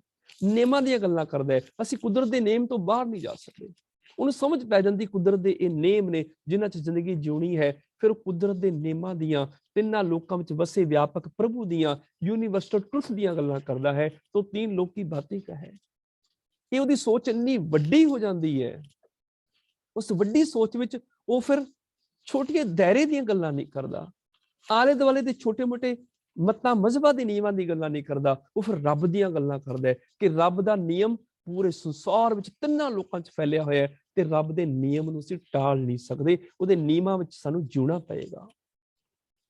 ਨਿਯਮਾਂ ਦੀਆਂ ਗੱਲਾਂ ਕਰਦਾ ਹੈ, ਅਸੀਂ ਕੁਦਰਤ ਦੇ ਨੇਮ ਤੋਂ ਬਾਹਰ ਨਹੀਂ ਜਾ ਸਕਦੇ। ਉਹਨੂੰ ਸਮਝ ਪੈ ਜਾਂਦੀ ਕੁਦਰਤ ਦੇ ਇਹ ਨੇਮ ਨੇ ਜਿਨ੍ਹਾਂ 'ਚ ਜ਼ਿੰਦਗੀ ਜਿਉਣੀ ਹੈ। ਫਿਰ ਉਹ ਕੁਦਰਤ ਦੇ ਨੇਮਾਂ ਦੀਆਂ, ਤਿੰਨਾਂ ਲੋਕਾਂ ਵਿੱਚ ਵਸੇ ਵਿਆਪਕ ਪ੍ਰਭੂ ਦੀਆਂ, ਯੂਨੀਵਰਸਲ ਟਰੁੱਥ ਦੀਆਂ ਗੱਲਾਂ ਕਰਦਾ ਹੈ। ਤੋਂ 3 ਲੋਕ ਕੀ ਬਾतें ਕਹੇ। ਇਹ ਉਹਦੀ ਸੋਚ ਇੰਨੀ ਵੱਡੀ ਹੋ ਜਾਂਦੀ ਹੈ, ਉਸ ਵੱਡੀ ਸੋਚ ਵਿੱਚ ਉਹ ਫਿਰ ਛੋਟੀਆਂ ਦਾਇਰੇ ਦੀਆਂ ਗੱਲਾਂ ਨਹੀਂ ਕਰਦਾ, ਆਲੇ ਦੁਆਲੇ ਦੇ ਛੋਟੇ ਮੋਟੇ ਮਤਾਂ ਮਜ਼ਹਬਾਂ ਦੇ ਨਿਯਮਾਂ ਦੀ ਗੱਲਾਂ ਨਹੀਂ ਕਰਦਾ। ਉਹ ਫਿਰ ਰੱਬ ਦੀਆਂ ਗੱਲਾਂ ਕਰਦਾ ਹੈ ਕਿ ਰੱਬ ਦਾ ਨਿਯਮ ਪੂਰੇ ਸੰਸਾਰ ਵਿੱਚ ਤਿੰਨਾਂ ਲੋਕਾਂ 'ਚ ਫੈਲਿਆ ਹੋਇਆ ਹੈ, ਤੇ ਰੱਬ ਦੇ ਨਿਯਮ ਨੂੰ ਅਸੀਂ ਟਾਲ ਨਹੀਂ ਸਕਦੇ, ਉਹਦੇ ਨਿਯਮਾਂ ਵਿੱਚ ਸਾਨੂੰ ਜਿਉਣਾ ਪਏਗਾ।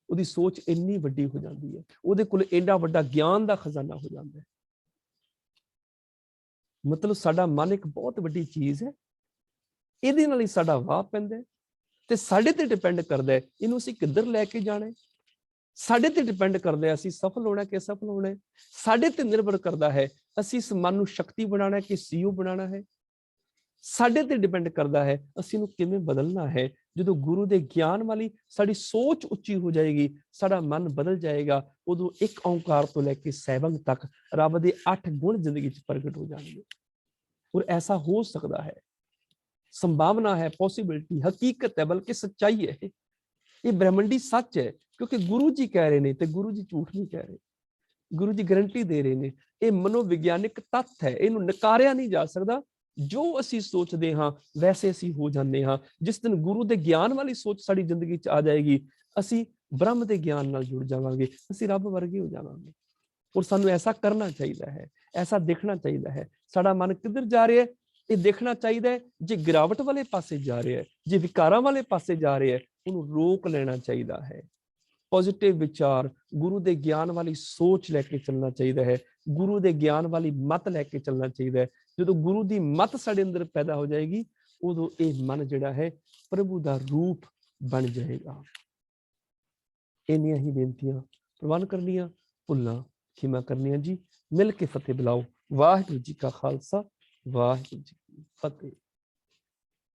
ਉਹਦੀ ਸੋਚ ਇੰਨੀ ਵੱਡੀ ਹੋ ਜਾਂਦੀ ਹੈ, ਉਹਦੇ ਕੋਲ ਐਡਾ ਵੱਡਾ ਗਿਆਨ ਦਾ ਖਜ਼ਾਨਾ ਹੋ ਜਾਂਦਾ ਹੈ। ਮਤਲਬ ਸਾਡਾ ਮਨ ਇੱਕ ਬਹੁਤ ਵੱਡੀ ਚੀਜ਼ ਹੈ, ਇਹਦੇ ਨਾਲ ਹੀ ਸਾਡਾ ਵਾਹ ਪੈਂਦਾ ਹੈ, ਤੇ ਸਾਡੇ ਤੇ ਡਿਪੈਂਡ ਕਰਦਾ ਹੈ ਇਹਨੂੰ ਅਸੀਂ ਕਿੱਧਰ ਲੈ ਕੇ ਜਾਣਾ ਹੈ। ਸਾਡੇ ਤੇ ਡਿਪੈਂਡ ਕਰਦਾ ਹੈ ਅਸੀਂ ਸਫਲ ਹੋਣਾ ਕਿ ਅਸਫਲ ਹੋਣਾ ਹੈ। ਸਾਡੇ ਤੇ ਨਿਰਭਰ ਕਰਦਾ ਹੈ ਅਸੀਂ ਇਸ ਮਨ ਨੂੰ ਸ਼ਕਤੀ ਬਣਾਉਣਾ ਕਿ ਸੀਓ ਬਣਾਉਣਾ ਹੈ। ਸਾਡੇ ਤੇ ਡਿਪੈਂਡ ਕਰਦਾ ਹੈ ਅਸੀਂ ਇਹਨੂੰ ਕਿਵੇਂ ਬਦਲਣਾ ਹੈ। ਜਦੋਂ ਗੁਰੂ ਦੇ ਗਿਆਨ ਵਾਲੀ ਸਾਡੀ ਸੋਚ ਉੱਚੀ ਹੋ ਜਾਏਗੀ, ਸਾਡਾ ਮਨ ਬਦਲ ਜਾਏਗਾ, ਉਦੋਂ ਇੱਕ ਓਂਕਾਰ ਤੋਂ ਲੈ ਕੇ ਸੈਭੰਗ ਤੱਕ ਰੱਬ ਦੇ 8 ਗੁਣ ਜ਼ਿੰਦਗੀ 'ਚ ਪ੍ਰਗਟ ਹੋ ਜਾਣਗੇ। ਔਰ ਐਸਾ ਹੋ ਸਕਦਾ ਹੈ, ਸੰਭਾਵਨਾ ਹੈ, ਪੋਸੀबिलिटी, ਹਕੀਕਤ ਹੈ, ਬਲਕਿ ਸੱਚਾਈ ਹੈ। ਇਹ ਬ੍ਰਹਮੰਡੀ ਸੱਚ ਹੈ, ਕਿਉਂਕਿ ਗੁਰੂ ਜੀ ਕਹਿ ਰਹੇ ਨੇ ਤੇ ਗੁਰੂ ਜੀ ਝੂਠ ਨਹੀਂ ਕਹਿ ਰਹੇ। ਗੁਰੂ ਜੀ ਗਰੰਟੀ ਦੇ ਰਹੇ ਨੇ। ਇਹ ਮਨੋਵਿਗਿਆਨਿਕ ਤੱਥ ਹੈ, ਇਹਨੂੰ ਨਕਾਰਿਆ ਨਹੀਂ ਜਾ ਸਕਦਾ। ਜੋ ਅਸੀਂ ਸੋਚਦੇ ਹਾਂ ਵੈਸੇ ਅਸੀਂ ਹੋ ਜਾਂਦੇ ਹਾਂ। ਜਿਸ ਦਿਨ ਗੁਰੂ ਦੇ ਗਿਆਨ ਵਾਲੀ ਸੋਚ ਸਾਡੀ ਜ਼ਿੰਦਗੀ 'ਚ ਆ ਜਾਏਗੀ, ਅਸੀਂ ਬ੍ਰਹਮ ਦੇ ਗਿਆਨ ਨਾਲ ਜੁੜ ਜਾਵਾਂਗੇ, ਅਸੀਂ ਰੱਬ ਵਰਗੇ ਹੋ ਜਾਵਾਂਗੇ। ਔਰ ਸਾਨੂੰ ਐਸਾ ਕਰਨਾ ਚਾਹੀਦਾ ਹੈ, ਐਸਾ ਦੇਖਣਾ ਚਾਹੀਦਾ ਹੈ। ਸਾਡਾ ਮਨ ਕਿੱਧਰ ਜਾ ਰਿਹਾ ਹੈ ਇਹ ਦੇਖਣਾ ਚਾਹੀਦਾ ਹੈ। ਜੇ ਗਿਰਾਵਟ ਵਾਲੇ ਪਾਸੇ ਜਾ ਰਿਹਾ ਹੈ, ਜੇ ਵਿਕਾਰਾਂ ਵਾਲੇ ਪਾਸੇ ਜਾ ਰਿਹਾ ਹੈ, ਉਹਨੂੰ ਰੋਕ ਲੈਣਾ ਚਾਹੀਦਾ ਹੈ। ਪੋਜ਼ਿਟਿਵ ਵਿਚਾਰ, ਗੁਰੂ ਦੇ ਗਿਆਨ ਵਾਲੀ ਸੋਚ ਲੈ ਕੇ ਚੱਲਣਾ ਚਾਹੀਦਾ ਹੈ, ਗੁਰੂ ਦੇ ਗਿਆਨ ਵਾਲੀ ਮਤ ਲੈ ਕੇ ਚੱਲਣਾ ਚਾਹੀਦਾ ਹੈ। ਜਦੋਂ ਗੁਰੂ ਦੀ ਮਤ ਸਾਡੇ ਅੰਦਰ ਪੈਦਾ ਹੋ ਜਾਏਗੀ, ਉਦੋਂ ਇਹ ਮਨ ਜਿਹੜਾ ਹੈ ਪ੍ਰਭੂ ਦਾ ਰੂਪ ਬਣ ਜਾਏਗਾ। ਇੰਨੀਆਂ ਹੀ ਬੇਨਤੀਆਂ ਪ੍ਰਵਾਨ ਕਰਨੀਆਂ, ਭੁੱਲਾਂ ਖਿਮਾ ਕਰਨੀਆਂ ਜੀ। ਮਿਲ ਕੇ ਫਤਿਹ ਬੁਲਾਓ। ਵਾਹਿਗੁਰੂ ਜੀ ਕਾ ਖਾਲਸਾ, ਵਾਹਿਗੁਰੂ ਜੀ ਕੀ ਫਤਿਹ।